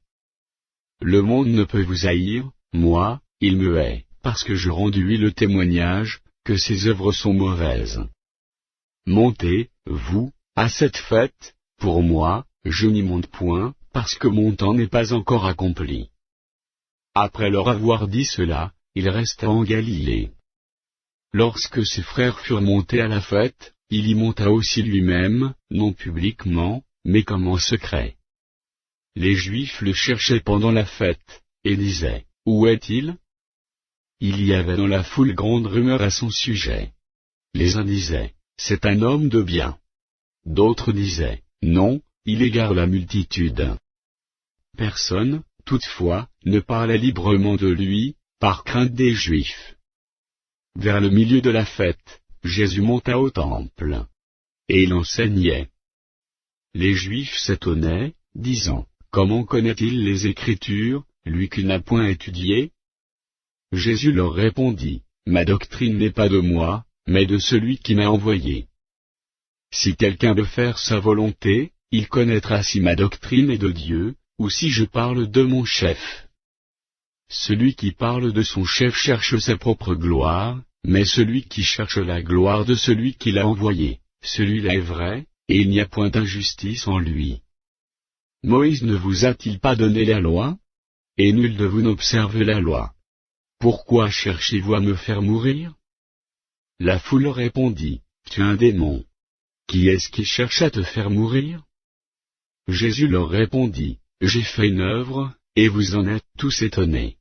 Le monde ne peut vous haïr, moi, il me hait, parce que je rends lui le témoignage, que ses œuvres sont mauvaises. Montez, vous, à cette fête, pour moi, je n'y monte point, parce que mon temps n'est pas encore accompli. Après leur avoir dit cela, il resta en Galilée. Lorsque ses frères furent montés à la fête, il y monta aussi lui-même, non publiquement, mais comme en secret. Les Juifs le cherchaient pendant la fête, et disaient, où est-il? Il y avait dans la foule grande rumeur à son sujet. Les uns disaient, c'est un homme de bien. D'autres disaient, non, il égare la multitude. Personne, toutefois, ne parlait librement de lui, par crainte des Juifs. Vers le milieu de la fête, Jésus monta au temple. Et il enseignait. Les Juifs s'étonnaient, disant, comment connaît-il les Écritures, lui qui n'a point étudié? Jésus leur répondit, ma doctrine n'est pas de moi, mais de celui qui m'a envoyé. Si quelqu'un veut faire sa volonté, il connaîtra si ma doctrine est de Dieu, ou si je parle de mon chef. Celui qui parle de son chef cherche sa propre gloire, mais celui qui cherche la gloire de celui qui l'a envoyé, celui-là est vrai, et il n'y a point d'injustice en lui. Moïse ne vous a-t-il pas donné la loi? Et nul de vous n'observe la loi. Pourquoi cherchez-vous à me faire mourir? La foule répondit, tu es un démon. Qui est-ce qui cherche à te faire mourir? Jésus leur répondit, j'ai fait une œuvre, et vous en êtes tous étonnés.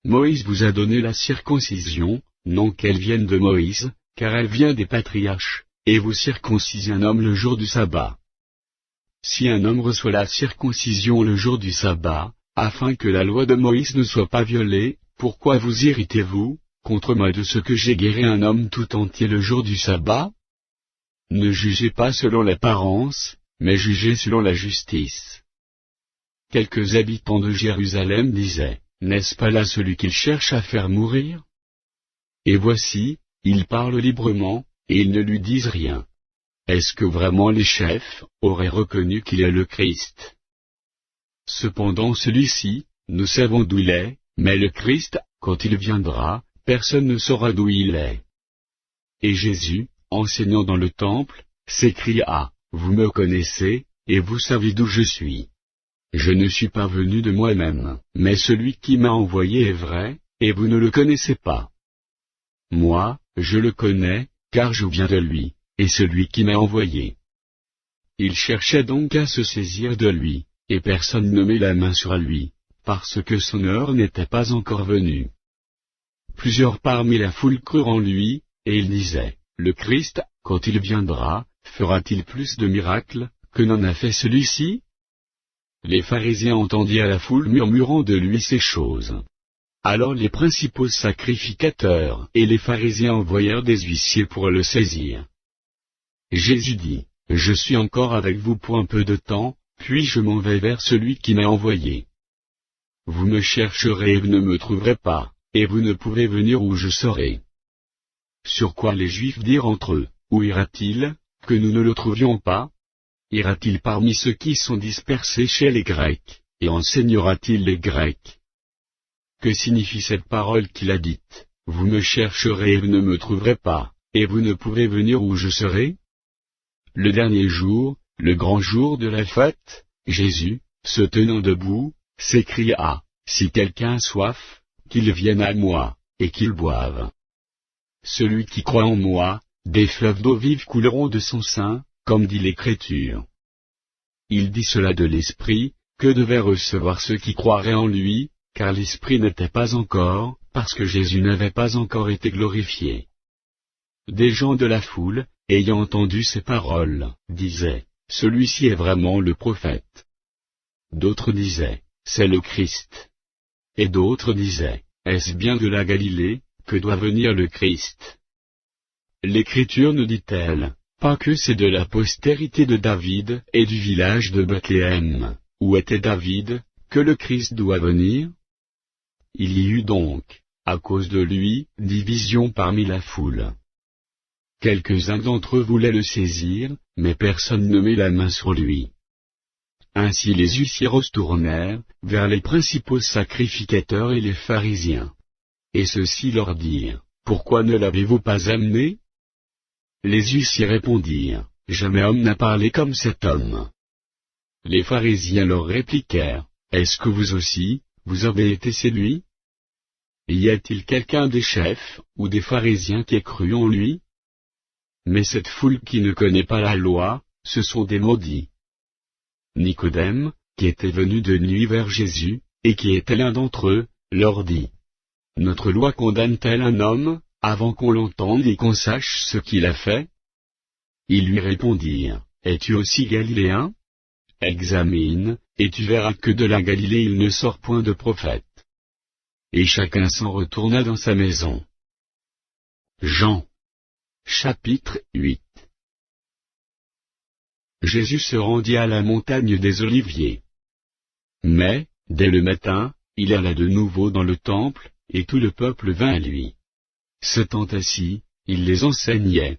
Moïse vous a donné la circoncision, non qu'elle vienne de Moïse, car elle vient des patriarches, et vous circoncisez un homme le jour du sabbat. Si un homme reçoit la circoncision le jour du sabbat, afin que la loi de Moïse ne soit pas violée, pourquoi vous irritez-vous, contre moi de ce que j'ai guéri un homme tout entier le jour du sabbat? Ne jugez pas selon l'apparence, mais jugez selon la justice. Quelques habitants de Jérusalem disaient, n'est-ce pas là celui qu'ils cherchent à faire mourir? Et voici, il parle librement, et ils ne lui disent rien. Est-ce que vraiment les chefs auraient reconnu qu'il est le Christ? Cependant celui-ci, nous savons d'où il est, mais le Christ, quand il viendra, personne ne saura d'où il est. Et Jésus, enseignant dans le temple, s'écria, vous me connaissez, et vous savez d'où je suis. Je ne suis pas venu de moi-même, mais celui qui m'a envoyé est vrai, et vous ne le connaissez pas. Moi, je le connais, car je viens de lui, et celui qui m'a envoyé. Il cherchait donc à se saisir de lui, et personne ne met la main sur lui, parce que son heure n'était pas encore venue. Plusieurs parmi la foule crurent en lui, et ils disaient, le Christ, quand il viendra, fera-t-il plus de miracles, que n'en a fait celui-ci? Les pharisiens entendirent la foule murmurant de lui ces choses. Alors les principaux sacrificateurs et les pharisiens envoyèrent des huissiers pour le saisir. Jésus dit, « Je suis encore avec vous pour un peu de temps, puis je m'en vais vers celui qui m'a envoyé. Vous me chercherez et vous ne me trouverez pas, et vous ne pouvez venir où je serai. » Sur quoi les Juifs dirent entre eux, « Où ira-t-il, que nous ne le trouvions pas? Ira-t-il parmi ceux qui sont dispersés chez les Grecs, et enseignera-t-il les Grecs? » Que signifie cette parole qu'il a dite, « Vous me chercherez et vous ne me trouverez pas, et vous ne pouvez venir où je serai ?» Le dernier jour, le grand jour de la fête, Jésus, se tenant debout, s'écria, « Si quelqu'un a soif, qu'il vienne à moi, et qu'il boive. Celui qui croit en moi, des fleuves d'eau vive couleront de son sein, comme dit l'Écriture. » Il dit cela de l'Esprit, que devaient recevoir ceux qui croiraient en lui, car l'Esprit n'était pas encore, parce que Jésus n'avait pas encore été glorifié. Des gens de la foule, ayant entendu ces paroles, disaient, « Celui-ci est vraiment le prophète. » D'autres disaient, « C'est le Christ. » Et d'autres disaient, « Est-ce bien de la Galilée, que doit venir le Christ? » L'Écriture nous dit-elle, pas que c'est de la postérité de David et du village de Bethléem, où était David, que le Christ doit venir? Il y eut donc, à cause de lui, division parmi la foule. Quelques-uns d'entre eux voulaient le saisir, mais personne ne mit la main sur lui. Ainsi les huissiers retournèrent vers les principaux sacrificateurs et les pharisiens. Et ceux-ci leur dirent, « Pourquoi ne l'avez-vous pas amené ?» Les huissiers répondirent, « Jamais homme n'a parlé comme cet homme. » Les pharisiens leur répliquèrent, « Est-ce que vous aussi, vous avez été séduits? Y a-t-il quelqu'un des chefs, ou des pharisiens qui ait cru en lui? Mais cette foule qui ne connaît pas la loi, ce sont des maudits. » Nicodème, qui était venu de nuit vers Jésus, et qui était l'un d'entre eux, leur dit, « Notre loi condamne-t-elle un homme, avant qu'on l'entende et qu'on sache ce qu'il a fait? » Ils lui répondirent, « Es-tu aussi galiléen? Examine, et tu verras que de la Galilée il ne sort point de prophète. » Et chacun s'en retourna dans sa maison. Jean. Chapitre 8. Jésus se rendit à la montagne des Oliviers. Mais, dès le matin, il alla de nouveau dans le temple, et tout le peuple vint à lui. S'étant assis, il les enseignait.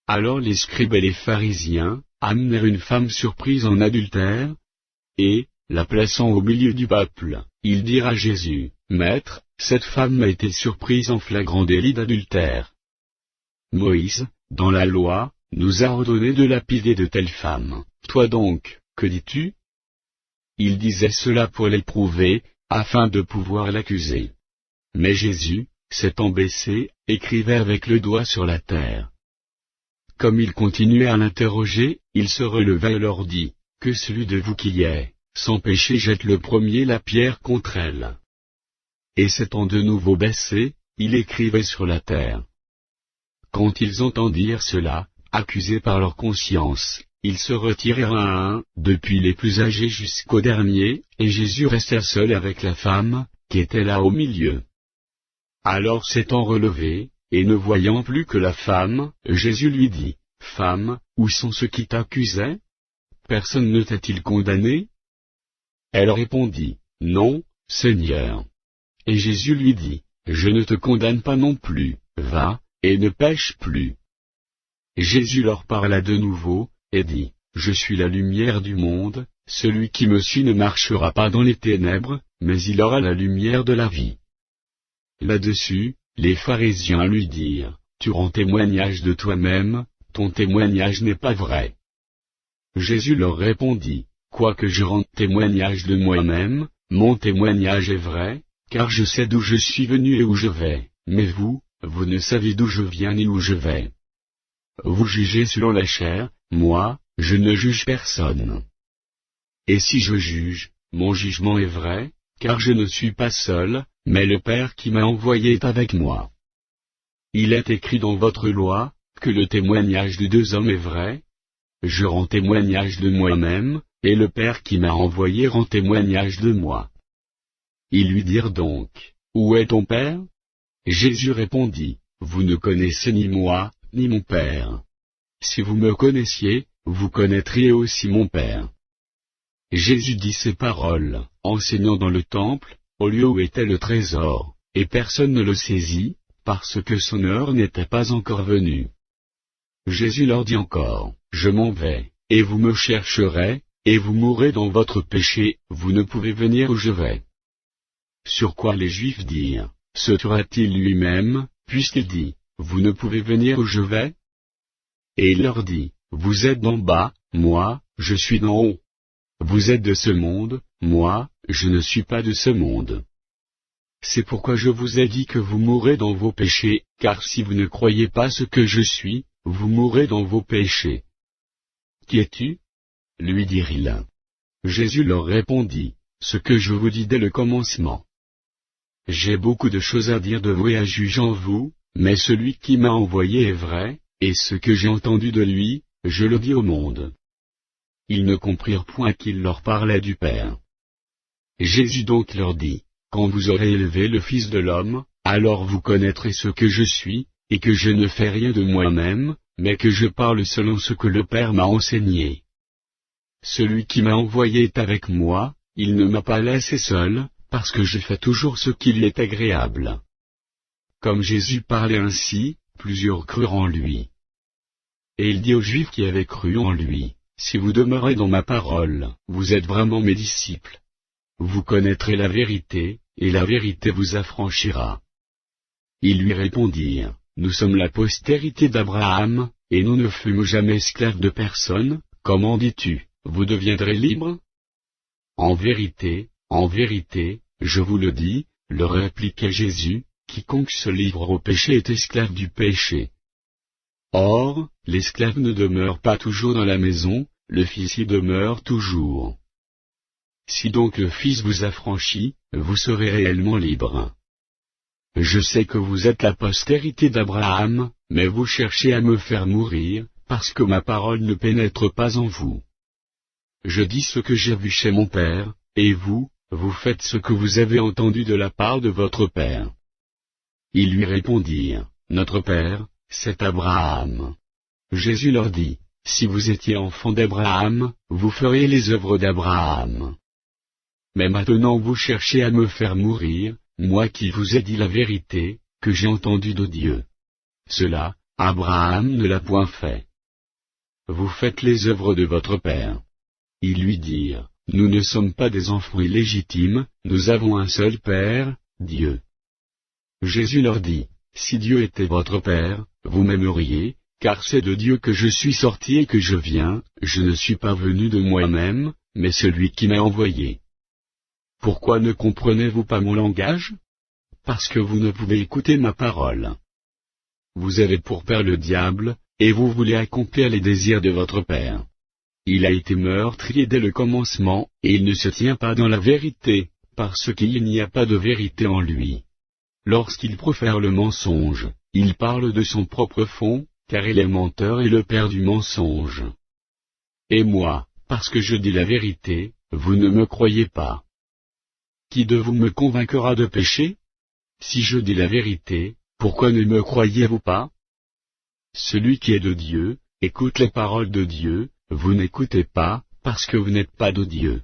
Alors les scribes et les pharisiens amenèrent une femme surprise en adultère, et, la plaçant au milieu du peuple, ils dirent à Jésus, « Maître, cette femme a été surprise en flagrant délit d'adultère. Moïse, dans la loi, nous a ordonné de lapider de telles femmes. Toi donc, que dis-tu » Il disait cela pour l'éprouver, afin de pouvoir l'accuser. Mais Jésus, s'étant baissé, écrivait avec le doigt sur la terre. Comme il continuait à l'interroger, il se releva et leur dit, « Que celui de vous qui est, sans péché jette le premier la pierre contre elle. » Et s'étant de nouveau baissé, il écrivait sur la terre. Quand ils entendirent cela, accusés par leur conscience, ils se retirèrent un à un, depuis les plus âgés jusqu'au dernier, et Jésus resta seul avec la femme, qui était là au milieu. Alors s'étant relevé, et ne voyant plus que la femme, Jésus lui dit, « Femme, où sont ceux qui t'accusaient? Personne ne t'a-t-il condamné ?» Elle répondit, « Non, Seigneur. » Et Jésus lui dit, « Je ne te condamne pas non plus, va, et ne pêche plus. » Jésus leur parla de nouveau, et dit, « Je suis la lumière du monde, celui qui me suit ne marchera pas dans les ténèbres, mais il aura la lumière de la vie. » Là-dessus, les pharisiens lui dirent, « Tu rends témoignage de toi-même, ton témoignage n'est pas vrai. » Jésus leur répondit, « Quoique je rende témoignage de moi-même, mon témoignage est vrai, car je sais d'où je suis venu et où je vais, mais vous, vous ne savez d'où je viens ni où je vais. Vous jugez selon la chair, moi, je ne juge personne. Et si je juge, mon jugement est vrai, car je ne suis pas seul, mais le Père qui m'a envoyé est avec moi. Il est écrit dans votre loi, que le témoignage de deux hommes est vrai. Je rends témoignage de moi-même, et le Père qui m'a envoyé rend témoignage de moi. Ils lui dirent donc, où est ton Père? Jésus répondit, vous ne connaissez ni moi, ni mon Père. Si vous me connaissiez, vous connaîtriez aussi mon Père. Jésus dit ces paroles, enseignant dans le temple, au lieu où était le trésor, et personne ne le saisit, parce que son heure n'était pas encore venue. Jésus leur dit encore, je m'en vais, et vous me chercherez, et vous mourrez dans votre péché, vous ne pouvez venir où je vais. Sur quoi les Juifs dirent, se tuera-t-il lui-même, puisqu'il dit, vous ne pouvez venir où je vais? Et il leur dit, vous êtes d'en bas, moi, je suis d'en haut. Vous êtes de ce monde, moi, je ne suis pas de ce monde. C'est pourquoi je vous ai dit que vous mourrez dans vos péchés, car si vous ne croyez pas ce que je suis, vous mourrez dans vos péchés. Qui es-tu? Lui dirent-ils. Jésus leur répondit, ce que je vous dis dès le commencement. J'ai beaucoup de choses à dire de vous et à juger en vous, mais celui qui m'a envoyé est vrai, et ce que j'ai entendu de lui, je le dis au monde. Ils ne comprirent point qu'il leur parlait du Père. Jésus donc leur dit, quand vous aurez élevé le Fils de l'homme, alors vous connaîtrez ce que je suis, et que je ne fais rien de moi-même, mais que je parle selon ce que le Père m'a enseigné. Celui qui m'a envoyé est avec moi, il ne m'a pas laissé seul, parce que je fais toujours ce qui lui est agréable. Comme Jésus parlait ainsi, plusieurs crurent en lui. Et il dit aux Juifs qui avaient cru en lui, si vous demeurez dans ma parole, vous êtes vraiment mes disciples. Vous connaîtrez la vérité, et la vérité vous affranchira. Ils lui répondirent, nous sommes la postérité d'Abraham, et nous ne fûmes jamais esclaves de personne, comment dis-tu, vous deviendrez libres? En vérité, je vous le dis, leur répliqua Jésus, quiconque se livre au péché est esclave du péché. Or, l'esclave ne demeure pas toujours dans la maison, le Fils y demeure toujours. Si donc le Fils vous affranchit, vous serez réellement libres. Je sais que vous êtes la postérité d'Abraham, mais vous cherchez à me faire mourir, parce que ma parole ne pénètre pas en vous. Je dis ce que j'ai vu chez mon Père, et vous, vous faites ce que vous avez entendu de la part de votre Père. Ils lui répondirent, notre Père, c'est Abraham. Jésus leur dit, si vous étiez enfants d'Abraham, vous feriez les œuvres d'Abraham. Mais maintenant vous cherchez à me faire mourir, moi qui vous ai dit la vérité, que j'ai entendue de Dieu. Cela, Abraham ne l'a point fait. Vous faites les œuvres de votre Père. Ils lui dirent, nous ne sommes pas des enfants illégitimes, nous avons un seul Père, Dieu. Jésus leur dit, si Dieu était votre Père, vous m'aimeriez, car c'est de Dieu que je suis sorti et que je viens, je ne suis pas venu de moi-même, mais celui qui m'a envoyé. Pourquoi ne comprenez-vous pas mon langage? Parce que vous ne pouvez écouter ma parole. Vous avez pour père le diable, et vous voulez accomplir les désirs de votre père. Il a été meurtrier dès le commencement, et il ne se tient pas dans la vérité, parce qu'il n'y a pas de vérité en lui. Lorsqu'il profère le mensonge, il parle de son propre fond, car il est menteur et le père du mensonge. Et moi, parce que je dis la vérité, vous ne me croyez pas. Qui de vous me convaincra de péché? Si je dis la vérité, pourquoi ne me croyez-vous pas? Celui qui est de Dieu, écoute les paroles de Dieu, vous n'écoutez pas, parce que vous n'êtes pas de Dieu.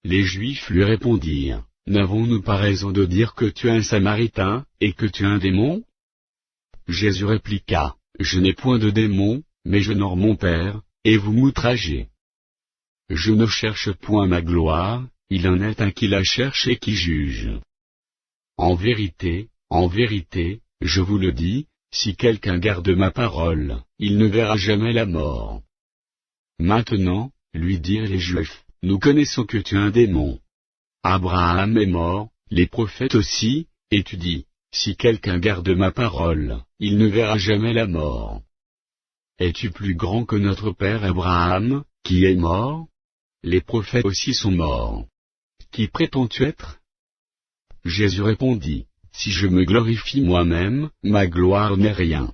Les Juifs lui répondirent, n'avons-nous pas raison de dire que tu es un Samaritain, et que tu es un démon? Jésus répliqua, je n'ai point de démon, mais j'honore mon Père, et vous m'outragez. Je ne cherche point ma gloire, il en est un qui la cherche et qui juge. En vérité, je vous le dis, si quelqu'un garde ma parole, il ne verra jamais la mort. Maintenant, lui dirent les Juifs, nous connaissons que tu es un démon. Abraham est mort, les prophètes aussi, et tu dis, si quelqu'un garde ma parole, il ne verra jamais la mort. Es-tu plus grand que notre père Abraham, qui est mort? Les prophètes aussi sont morts. Qui prétends-tu être? Jésus répondit, si je me glorifie moi-même, ma gloire n'est rien.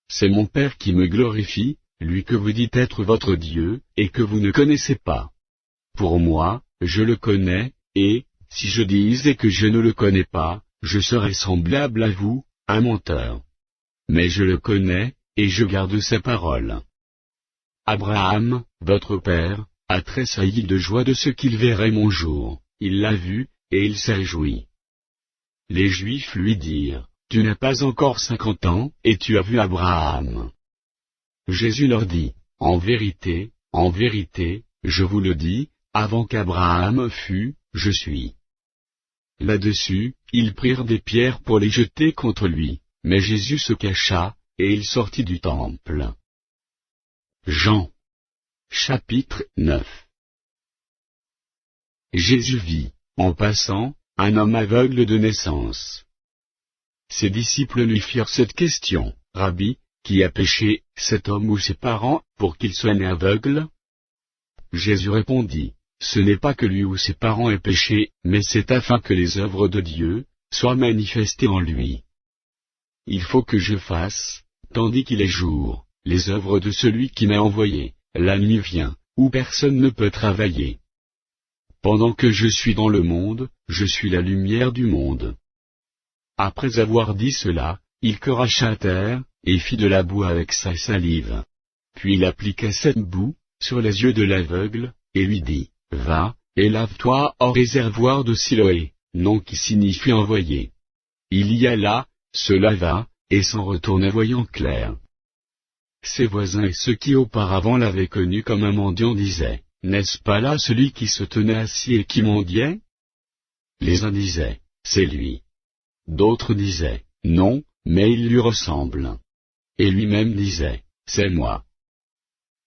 C'est mon Père qui me glorifie, lui que vous dites être votre Dieu, et que vous ne connaissez pas. Pour moi, je le connais, et, si je disais que je ne le connais pas, je serais semblable à vous, un menteur. Mais je le connais, et je garde sa parole. Abraham, votre père, a tressailli de joie de ce qu'il verrait mon jour, il l'a vu, et il s'est réjoui. Les Juifs lui dirent, tu n'as pas encore 50 ans, et tu as vu Abraham. Jésus leur dit, en vérité, je vous le dis, avant qu'Abraham fût, je suis. Là-dessus, ils prirent des pierres pour les jeter contre lui, mais Jésus se cacha, et il sortit du temple. Jean. Chapitre 9. Jésus vit, en passant, un homme aveugle de naissance. Ses disciples lui firent cette question, Rabbi, qui a péché, cet homme ou ses parents, pour qu'il soit né aveugle? Jésus répondit, ce n'est pas que lui ou ses parents aient péché, mais c'est afin que les œuvres de Dieu soient manifestées en lui. Il faut que je fasse, tandis qu'il est jour, les œuvres de celui qui m'a envoyé. La nuit vient, où personne ne peut travailler. Pendant que je suis dans le monde, je suis la lumière du monde. Après avoir dit cela, il cracha à terre, et fit de la boue avec sa salive. Puis il appliqua cette boue sur les yeux de l'aveugle, et lui dit, va, et lave-toi au réservoir de Siloé, nom qui signifie envoyé. Il y alla, se lava, et s'en retourna voyant clair. Ses voisins et ceux qui auparavant l'avaient connu comme un mendiant disaient, n'est-ce pas là celui qui se tenait assis et qui mendiait? Les uns disaient, c'est lui. D'autres disaient, non, mais il lui ressemble. Et lui-même disait, c'est moi.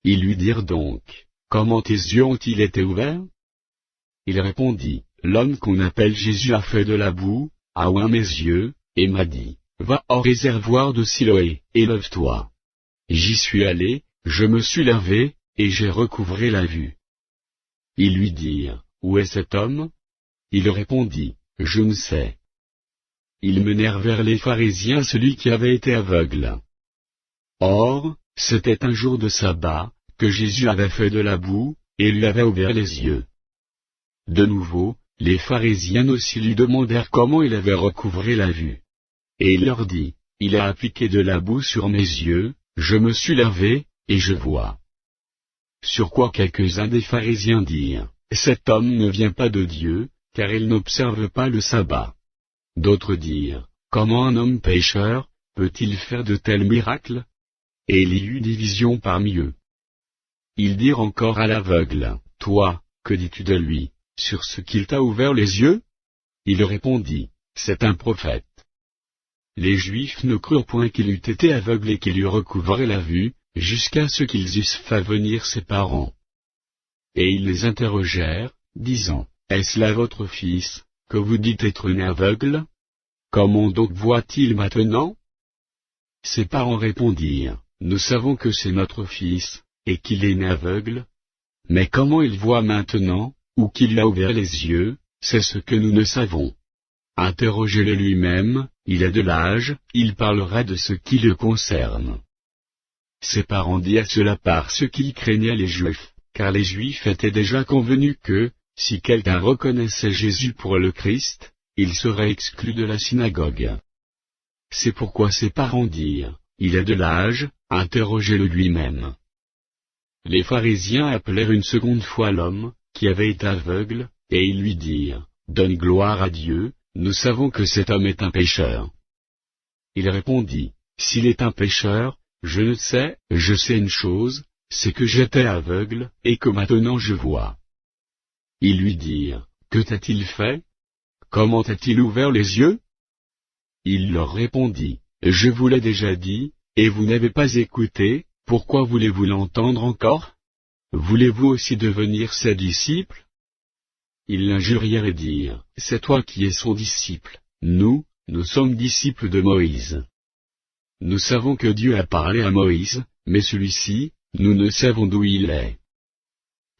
Ils lui dirent donc, comment tes yeux ont-ils été ouverts? Il répondit, l'homme qu'on appelle Jésus a fait de la boue, a oint mes yeux, et m'a dit, va au réservoir de Siloé, et lève-toi. J'y suis allé, je me suis lavé, et j'ai recouvré la vue. Ils lui dirent, où est cet homme? Il répondit, je ne sais. Ils menèrent vers les pharisiens celui qui avait été aveugle. Or, c'était un jour de sabbat, que Jésus avait fait de la boue, et lui avait ouvert les yeux. De nouveau, les pharisiens aussi lui demandèrent comment il avait recouvré la vue. Et il leur dit, il a appliqué de la boue sur mes yeux, je me suis lavé, et je vois. Sur quoi quelques-uns des pharisiens dirent, cet homme ne vient pas de Dieu, car il n'observe pas le sabbat. D'autres dirent, comment un homme pécheur peut-il faire de tels miracles? Et il y eut division parmi eux. Ils dirent encore à l'aveugle, toi, que dis-tu de lui, sur ce qu'il t'a ouvert les yeux? Il répondit, c'est un prophète. Les Juifs ne crurent point qu'il eût été aveugle et qu'il eût recouvré la vue, jusqu'à ce qu'ils eussent fait venir ses parents. Et ils les interrogèrent, disant, est-ce là votre fils, que vous dites être né aveugle? Comment donc voit-il maintenant? Ses parents répondirent, nous savons que c'est notre fils, et qu'il est né aveugle. Mais comment il voit maintenant, ou qu'il lui a ouvert les yeux, c'est ce que nous ne savons. Interrogez-le lui-même, il a de l'âge, il parlera de ce qui le concerne. Ses parents dirent cela parce qu'ils craignaient les Juifs, car les Juifs étaient déjà convenus que, si quelqu'un reconnaissait Jésus pour le Christ, il serait exclu de la synagogue. C'est pourquoi ses parents dirent, il a de l'âge, interrogez-le lui-même. Les pharisiens appelèrent une seconde fois l'homme, qui avait été aveugle, et ils lui dirent, donne gloire à Dieu, nous savons que cet homme est un pécheur. Il répondit, s'il est un pécheur, je sais une chose, c'est que j'étais aveugle, et que maintenant je vois. Ils lui dirent, que t'a-t-il fait? Comment t'a-t-il ouvert les yeux? Il leur répondit, je vous l'ai déjà dit, et vous n'avez pas écouté, pourquoi voulez-vous l'entendre encore? Voulez-vous aussi devenir ses disciples? Ils l'injurièrent et dirent, c'est toi qui es son disciple, nous sommes disciples de Moïse. Nous savons que Dieu a parlé à Moïse, mais celui-ci, nous ne savons d'où il est.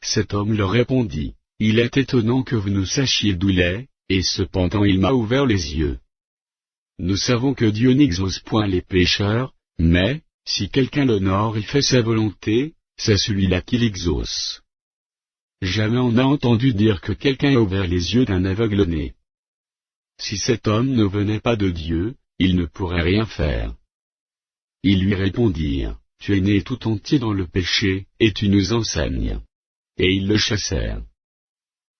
Cet homme leur répondit, il est étonnant que vous ne sachiez d'où il est, et cependant il m'a ouvert les yeux. Nous savons que Dieu n'exauce point les pécheurs, mais, si quelqu'un l'honore et fait sa volonté, c'est celui-là qui l'exauce. jamais on n'a entendu dire que quelqu'un a ouvert les yeux d'un aveugle-né. Si cet homme ne venait pas de Dieu, il ne pourrait rien faire. Ils lui répondirent, tu es né tout entier dans le péché, et tu nous enseignes. Et ils le chassèrent.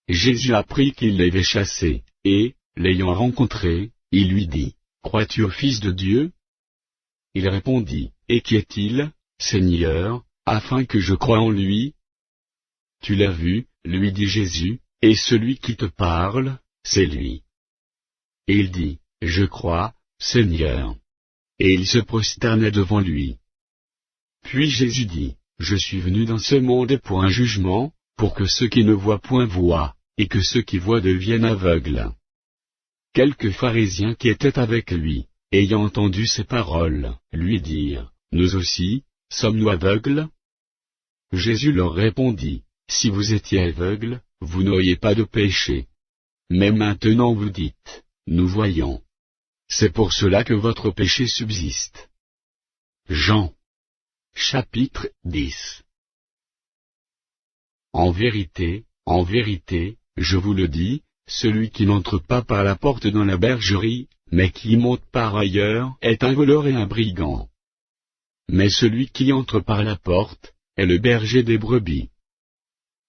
Jésus apprit qu'ils l'avaient chassé, et, l'ayant rencontré, il lui dit, crois-tu au Fils de Dieu? Il répondit, et qui est-il, Seigneur, afin que je croie en lui? Tu l'as vu, lui dit Jésus, et celui qui te parle, c'est lui. Et il dit, je crois, Seigneur. Et il se prosterna devant lui. Puis Jésus dit, je suis venu dans ce monde pour un jugement, pour que ceux qui ne voient point voient, et que ceux qui voient deviennent aveugles. Quelques pharisiens qui étaient avec lui, ayant entendu ces paroles, lui dirent, nous aussi, sommes-nous aveugles? Jésus leur répondit, si vous étiez aveugles, vous n'auriez pas de péché. Mais maintenant vous dites, nous voyons. C'est pour cela que votre péché subsiste. Jean. Chapitre 10. En vérité, je vous le dis, celui qui n'entre pas par la porte dans la bergerie, mais qui monte par ailleurs, est un voleur et un brigand. Mais celui qui entre par la porte, est le berger des brebis.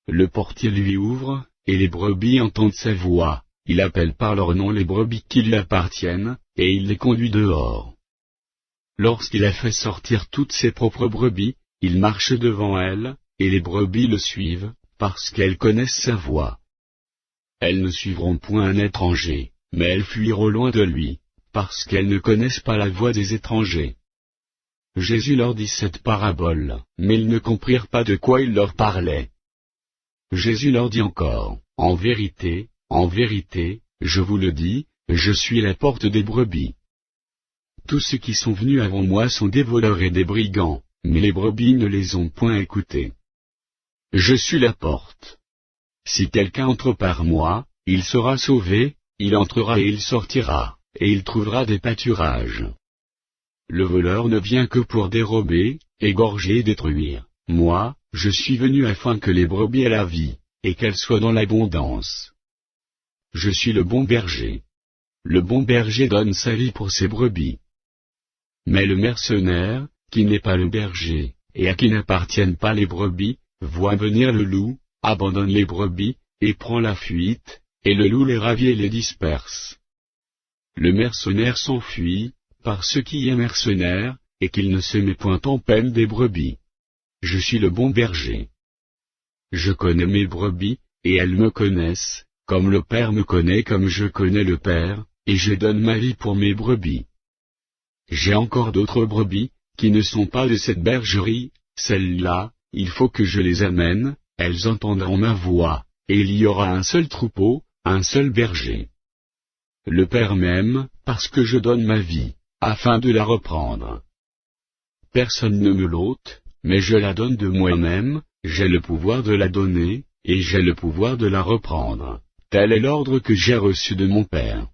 Le portier lui ouvre, et les brebis entendent sa voix, il appelle par leur nom les brebis qui lui appartiennent, et il les conduit dehors. Lorsqu'il a fait sortir toutes ses propres brebis, il marche devant elles, et les brebis le suivent, parce qu'elles connaissent sa voix. Elles ne suivront point un étranger, mais elles fuiront loin de lui, parce qu'elles ne connaissent pas la voix des étrangers. Jésus leur dit cette parabole, mais ils ne comprirent pas de quoi il leur parlait. Jésus leur dit encore, en vérité, je vous le dis, je suis la porte des brebis. Tous ceux qui sont venus avant moi sont des voleurs et des brigands, mais les brebis ne les ont point écoutés. Je suis la porte. Si quelqu'un entre par moi, il sera sauvé, il entrera et il sortira, et il trouvera des pâturages. Le voleur ne vient que pour dérober, égorger et détruire. Moi, je suis venu afin que les brebis aient la vie, et qu'elles soient dans l'abondance. Je suis le bon berger. Le bon berger donne sa vie pour ses brebis. Mais le mercenaire, qui n'est pas le berger, et à qui n'appartiennent pas les brebis, voit venir le loup, abandonne les brebis, et prend la fuite, et le loup les ravit et les disperse. Le mercenaire s'enfuit, parce qu'il est mercenaire, et qu'il ne se met point en peine des brebis. Je suis le bon berger. Je connais mes brebis, et elles me connaissent, comme le Père me connaît comme je connais le Père, et je donne ma vie pour mes brebis. J'ai encore d'autres brebis, qui ne sont pas de cette bergerie, celles-là, il faut que je les amène, elles entendront ma voix, et il y aura un seul troupeau, un seul berger. Le Père m'aime, parce que je donne ma vie, afin de la reprendre. Personne ne me l'ôte, mais je la donne de moi-même, j'ai le pouvoir de la donner, et j'ai le pouvoir de la reprendre. Tel est l'ordre que j'ai reçu de mon Père.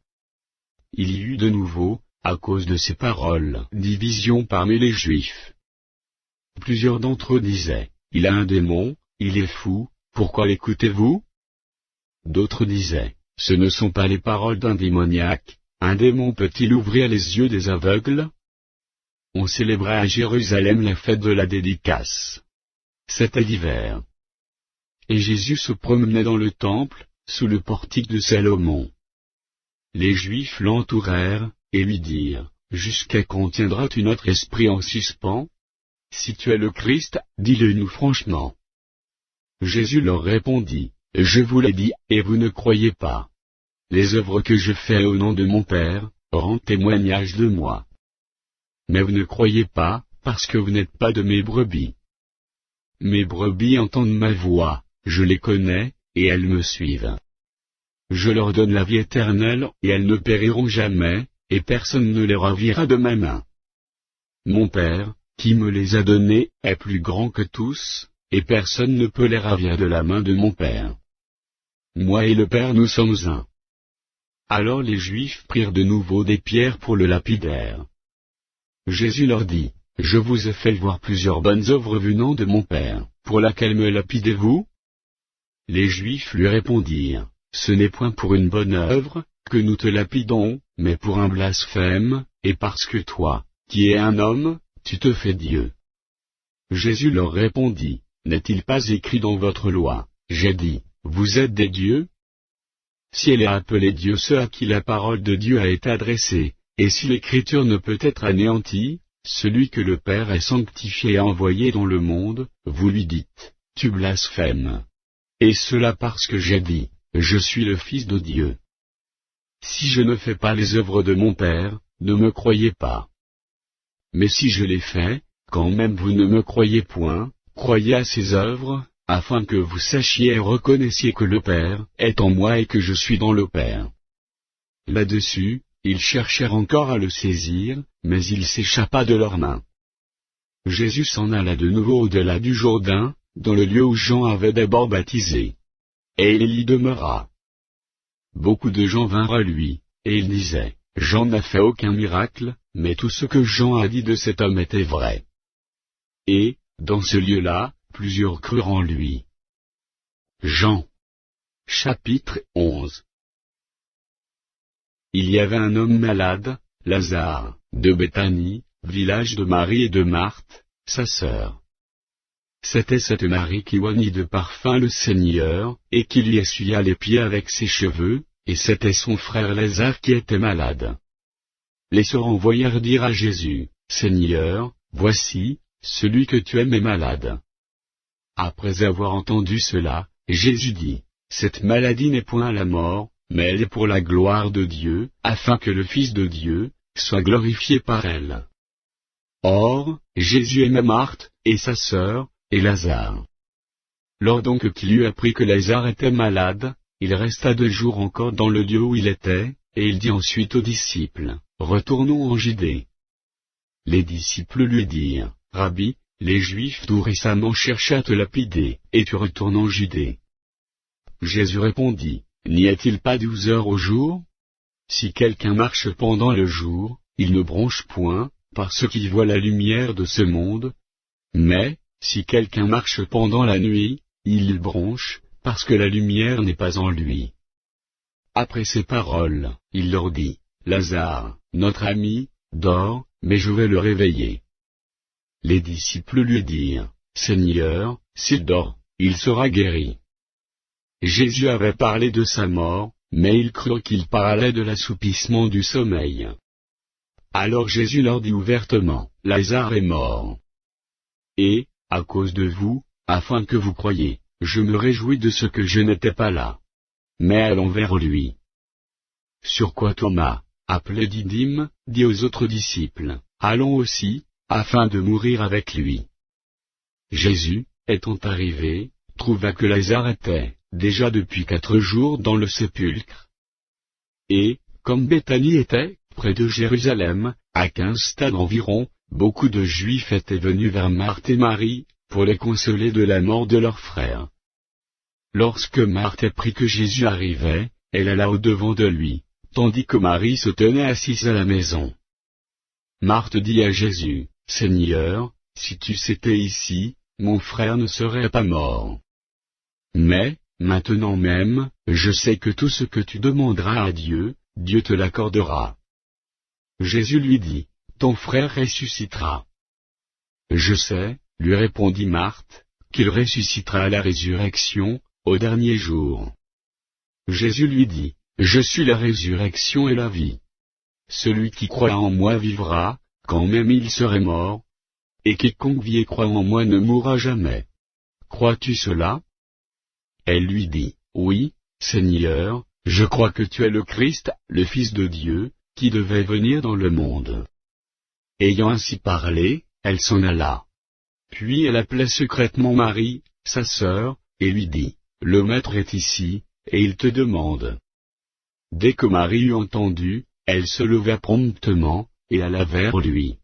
Il y eut de nouveau, à cause de ces paroles, division parmi les Juifs. Plusieurs d'entre eux disaient, il a un démon, il est fou, pourquoi l'écoutez-vous? D'autres disaient, ce ne sont pas les paroles d'un démoniaque, un démon peut-il ouvrir les yeux des aveugles? On célébrait à Jérusalem la fête de la dédicace. C'était l'hiver. Et Jésus se promenait dans le temple, sous le portique de Salomon. Les Juifs l'entourèrent, et lui dirent, jusqu'à quand tiendras-tu notre esprit en suspens? Si tu es le Christ, dis-le-nous franchement. Jésus leur répondit, je vous l'ai dit, et vous ne croyez pas. Les œuvres que je fais au nom de mon Père, rendent témoignage de moi. Mais vous ne croyez pas, parce que vous n'êtes pas de mes brebis. Mes brebis entendent ma voix, je les connais, et elles me suivent. Je leur donne la vie éternelle, et elles ne périront jamais, et personne ne les ravira de ma main. Mon Père, qui me les a donnés, est plus grand que tous, et personne ne peut les ravir de la main de mon Père. Moi et le Père nous sommes un. Alors les Juifs prirent de nouveau des pierres pour le lapidèrent. Jésus leur dit, je vous ai fait voir plusieurs bonnes œuvres venant de mon Père, pour laquelle me lapidez-vous? Les Juifs lui répondirent, ce n'est point pour une bonne œuvre, que nous te lapidons, mais pour un blasphème, et parce que toi, qui es un homme, tu te fais Dieu. Jésus leur répondit, n'est-il pas écrit dans votre loi, j'ai dit, vous êtes des dieux? Si elle est appelée Dieu ceux à qui la parole de Dieu a été adressée, et si l'écriture ne peut être anéantie, celui que le Père ait sanctifié et envoyé dans le monde, vous lui dites, tu blasphèmes. Et cela parce que j'ai dit, je suis le Fils de Dieu. Si je ne fais pas les œuvres de mon Père, ne me croyez pas. Mais si je les fais, quand même vous ne me croyez point, croyez à ces œuvres, afin que vous sachiez et reconnaissiez que le Père est en moi et que je suis dans le Père. Là-dessus, ils cherchèrent encore à le saisir, mais il s'échappa de leurs mains. Jésus s'en alla de nouveau au-delà du Jourdain, dans le lieu où Jean avait d'abord baptisé. Et il y demeura. Beaucoup de gens vinrent à lui, et ils disaient, Jean n'a fait aucun miracle, mais tout ce que Jean a dit de cet homme était vrai. Et, dans ce lieu-là, plusieurs crurent en lui. Jean. Chapitre 11. Il y avait un homme malade, Lazare, de Béthanie, village de Marie et de Marthe, sa sœur. C'était cette Marie qui oignit de parfum le Seigneur, et qui lui essuya les pieds avec ses cheveux, et c'était son frère Lazare qui était malade. Les sœurs envoyèrent dire à Jésus, Seigneur, voici, celui que tu aimes est malade. Après avoir entendu cela, Jésus dit, cette maladie n'est point à la mort, mais elle est pour la gloire de Dieu, afin que le Fils de Dieu soit glorifié par elle. Or, Jésus aimait Marthe, et sa sœur, et Lazare. Lors donc qu'il eut appris que Lazare était malade, il resta 2 jours encore dans le lieu où il était, et il dit ensuite aux disciples, retournons en Judée. Les disciples lui dirent, Rabbi, les Juifs tout récemment cherchaient à te lapider, et tu retournes en Judée. Jésus répondit, n'y a-t-il pas 12 heures au jour? Si quelqu'un marche pendant le jour, il ne bronche point, parce qu'il voit la lumière de ce monde. Mais, si quelqu'un marche pendant la nuit, il bronche, parce que la lumière n'est pas en lui. Après ces paroles, il leur dit, Lazare, notre ami, dort, mais je vais le réveiller. Les disciples lui dirent, Seigneur, s'il dort, il sera guéri. Jésus avait parlé de sa mort, mais ils crurent qu'il parlait de l'assoupissement du sommeil. Alors Jésus leur dit ouvertement, Lazare est mort. Et, à cause de vous, afin que vous croyiez, je me réjouis de ce que je n'étais pas là. Mais allons vers lui. Sur quoi Thomas, appelé Didyme, dit aux autres disciples, allons aussi, afin de mourir avec lui. Jésus, étant arrivé, trouva que Lazare était, déjà depuis 4 jours dans le sépulcre. Et, comme Béthanie était, près de Jérusalem, à 15 stades environ, beaucoup de Juifs étaient venus vers Marthe et Marie, pour les consoler de la mort de leur frère. Lorsque Marthe apprit que Jésus arrivait, elle alla au-devant de lui, tandis que Marie se tenait assise à la maison. Marthe dit à Jésus, Seigneur, si tu étais ici, mon frère ne serait pas mort. Mais, maintenant même, je sais que tout ce que tu demanderas à Dieu, Dieu te l'accordera. Jésus lui dit, ton frère ressuscitera. Je sais, lui répondit Marthe, qu'il ressuscitera à la résurrection, au dernier jour. Jésus lui dit, je suis la résurrection et la vie. Celui qui croit en moi vivra, quand même il serait mort, et quiconque vit et croit en moi ne mourra jamais. Crois-tu cela? Elle lui dit, oui, Seigneur, je crois que tu es le Christ, le Fils de Dieu, qui devait venir dans le monde. Ayant ainsi parlé, elle s'en alla. Puis elle appela secrètement Marie, sa sœur, et lui dit, le Maître est ici, et il te demande. Dès que Marie eut entendu, elle se leva promptement, et alla vers lui.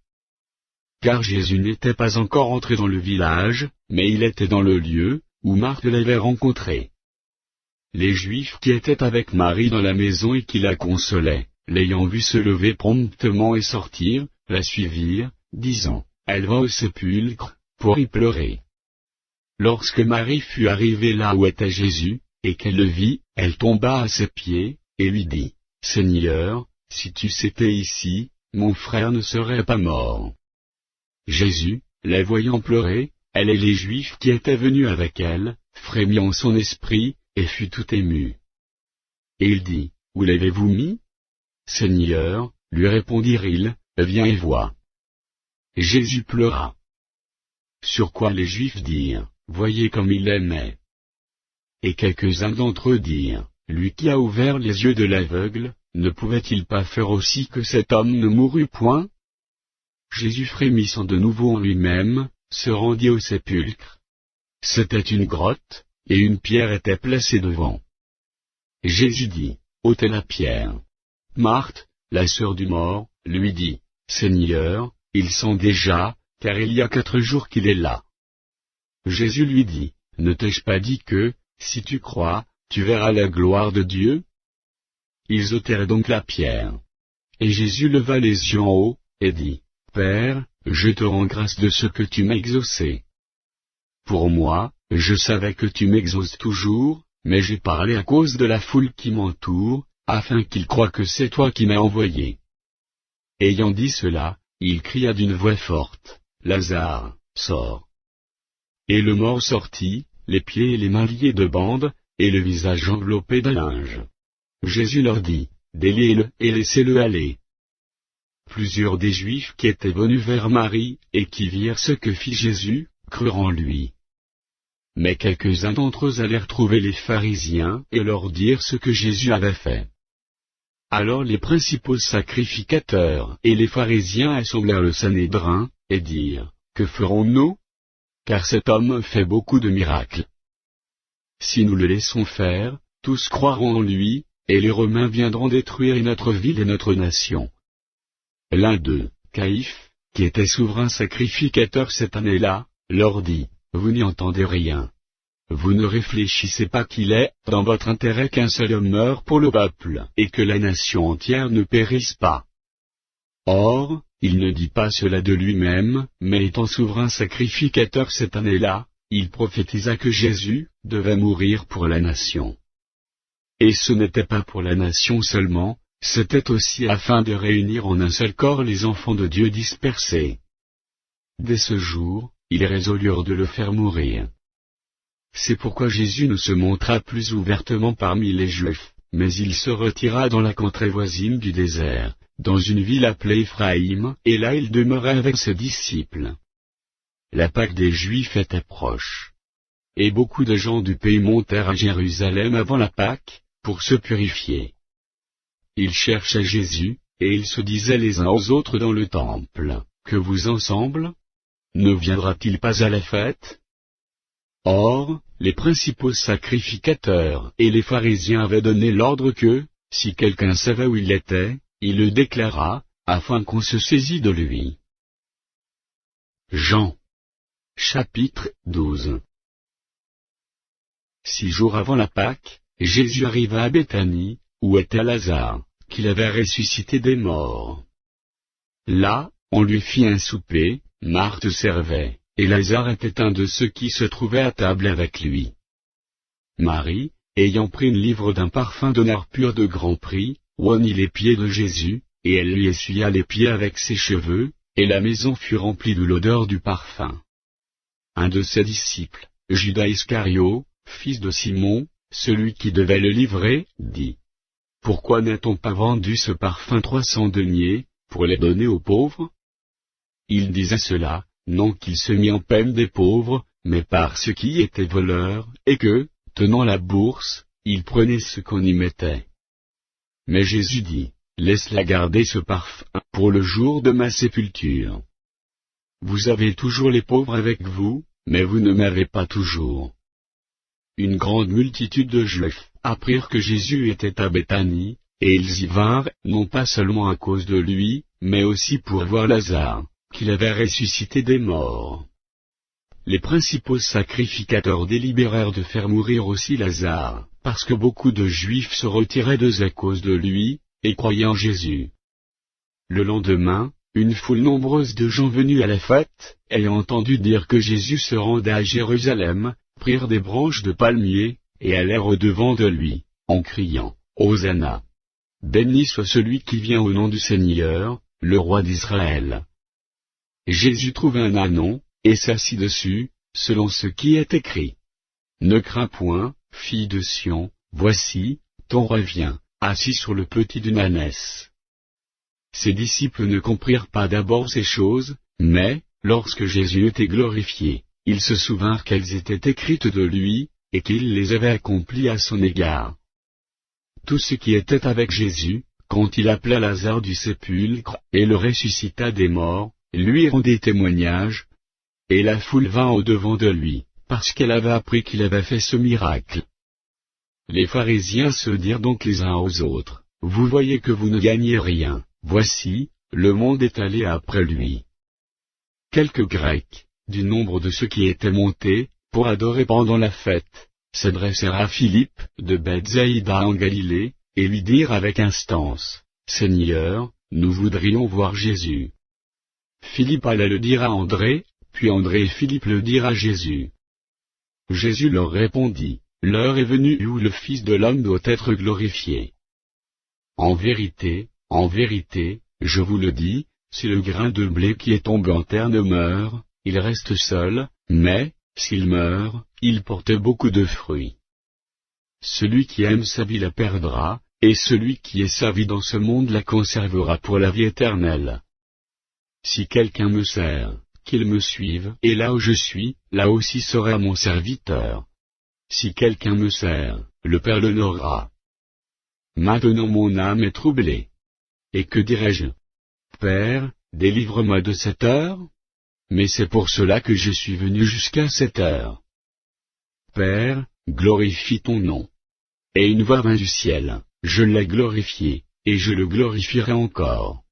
Car Jésus n'était pas encore entré dans le village, mais il était dans le lieu, où Marthe l'avait rencontré. Les Juifs qui étaient avec Marie dans la maison et qui la consolaient, l'ayant vue se lever promptement et sortir, la suivirent, disant, elle va au sépulcre, pour y pleurer. Lorsque Marie fut arrivée là où était Jésus, et qu'elle le vit, elle tomba à ses pieds, et lui dit, « Seigneur, si tu étais ici, mon frère ne serait pas mort. » Jésus, la voyant pleurer, elle et les Juifs qui étaient venus avec elle, frémit en son esprit, et fut tout ému. Et il dit, « Où l'avez-vous mis ? » Seigneur, lui répondirent-ils, viens et vois. Jésus pleura. Sur quoi les Juifs dirent, voyez comme il l'aimait. Et quelques-uns d'entre eux dirent, lui qui a ouvert les yeux de l'aveugle, ne pouvait-il pas faire aussi que cet homme ne mourût point? Jésus frémissant de nouveau en lui-même, se rendit au sépulcre. C'était une grotte, et une pierre était placée devant. Jésus dit, ôtez la pierre. Marthe, la sœur du mort, lui dit, Seigneur, il sent déjà, car il y a 4 jours qu'il est là. Jésus lui dit, ne t'ai-je pas dit que, si tu crois, tu verras la gloire de Dieu? Ils ôtèrent donc la pierre. Et Jésus leva les yeux en haut, et dit, Père, je te rends grâce de ce que tu m'as exaucé. Pour moi, je savais que tu m'exauces toujours, mais j'ai parlé à cause de la foule qui m'entoure, afin qu'ils croient que c'est toi qui m'as envoyé. Ayant dit cela, il cria d'une voix forte, Lazare, sors. Et le mort sortit, les pieds et les mains liés de bandes, et le visage enveloppé d'un linge. Jésus leur dit, déliez-le et laissez-le aller. Plusieurs des Juifs qui étaient venus vers Marie, et qui virent ce que fit Jésus, crurent en lui. Mais quelques-uns d'entre eux allèrent trouver les pharisiens, et leur dirent ce que Jésus avait fait. Alors les principaux sacrificateurs et les pharisiens assemblèrent le Sanhédrin, et dirent, que ferons-nous? Car cet homme fait beaucoup de miracles. Si nous le laissons faire, tous croiront en lui, et les Romains viendront détruire notre ville et notre nation. L'un d'eux, Caïphe, qui était souverain sacrificateur cette année-là, leur dit, vous n'y entendez rien. Vous ne réfléchissez pas qu'il est, dans votre intérêt qu'un seul homme meure pour le peuple, et que la nation entière ne périsse pas. Or, il ne dit pas cela de lui-même, mais étant souverain sacrificateur cette année-là, il prophétisa que Jésus devait mourir pour la nation. Et ce n'était pas pour la nation seulement, c'était aussi afin de réunir en un seul corps les enfants de Dieu dispersés. Dès ce jour, ils résolurent de le faire mourir. C'est pourquoi Jésus ne se montra plus ouvertement parmi les Juifs, mais il se retira dans la contrée voisine du désert, dans une ville appelée Éphraïm, et là il demeurait avec ses disciples. La Pâque des Juifs était proche. Et beaucoup de gens du pays montèrent à Jérusalem avant la Pâque, pour se purifier. Ils cherchaient Jésus, et ils se disaient les uns aux autres dans le temple, que vous ensemble? Ne viendra-t-il pas à la fête? Or, les principaux sacrificateurs et les pharisiens avaient donné l'ordre que, si quelqu'un savait où il était, il le déclarât, afin qu'on se saisît de lui. Jean. Chapitre 12. 6 jours avant la Pâque, Jésus arriva à Béthanie, où était Lazare, qu'il avait ressuscité des morts. Là, on lui fit un souper, Marthe servait, et Lazare était un de ceux qui se trouvaient à table avec lui. Marie, ayant pris une livre d'un parfum de nard pur de grand prix, oignit les pieds de Jésus, et elle lui essuya les pieds avec ses cheveux, et la maison fut remplie de l'odeur du parfum. Un de ses disciples, Judas Iscario, fils de Simon, celui qui devait le livrer, dit, « Pourquoi n'a-t-on pas vendu ce parfum 300 deniers, pour les donner aux pauvres ?» Il disait cela, non qu'il se mit en peine des pauvres, mais par ceux qui étaient voleurs, et que, tenant la bourse, ils prenaient ce qu'on y mettait. Mais Jésus dit, « Laisse-la garder ce parfum pour le jour de ma sépulture. Vous avez toujours les pauvres avec vous, mais vous ne m'avez pas toujours. » Une grande multitude de Juifs apprirent que Jésus était à Béthanie, et ils y vinrent, non pas seulement à cause de lui, mais aussi pour voir Lazare, qu'il avait ressuscité des morts. Les principaux sacrificateurs délibérèrent de faire mourir aussi Lazare, parce que beaucoup de Juifs se retiraient d'eux à cause de lui, et croyaient en Jésus. Le lendemain, une foule nombreuse de gens venus à la fête, ayant entendu dire que Jésus se rendait à Jérusalem, prirent des branches de palmier, et allèrent au-devant de lui, en criant, Hosanna! Béni soit celui qui vient au nom du Seigneur, le roi d'Israël. Jésus trouva un ânon, et s'assit dessus, selon ce qui est écrit. Ne crains point, fille de Sion, voici, ton roi vient, assis sur le petit d'une ânesse. Ses disciples ne comprirent pas d'abord ces choses, mais, lorsque Jésus était glorifié, ils se souvinrent qu'elles étaient écrites de lui, et qu'il les avait accomplies à son égard. Tous ceux qui étaient avec Jésus, quand il appela Lazare du sépulcre, et le ressuscita des morts, lui rendaient témoignage, et la foule vint au-devant de lui, parce qu'elle avait appris qu'il avait fait ce miracle. Les pharisiens se dirent donc les uns aux autres, vous voyez que vous ne gagnez rien, voici, le monde est allé après lui. Quelques Grecs, du nombre de ceux qui étaient montés, pour adorer pendant la fête, s'adressèrent à Philippe, de Bethsaïda en Galilée, et lui dirent avec instance, Seigneur, nous voudrions voir Jésus. Philippe alla le dire à André, puis André et Philippe le dirent à Jésus. Jésus leur répondit, l'heure est venue où le Fils de l'homme doit être glorifié. En vérité, je vous le dis, si le grain de blé qui est tombé en terre ne meurt, il reste seul, mais, s'il meurt, il porte beaucoup de fruits. Celui qui aime sa vie la perdra, et celui qui est sa vie dans ce monde la conservera pour la vie éternelle. Si quelqu'un me sert, qu'il me suive, et là où je suis, là aussi sera mon serviteur. Si quelqu'un me sert, le Père l'honorera. Maintenant mon âme est troublée. Et que dirai-je? Père, délivre-moi de cette heure? Mais c'est pour cela que je suis venu jusqu'à cette heure. Père, glorifie ton nom. Et une voix vint du ciel, je l'ai glorifié, et je le glorifierai encore.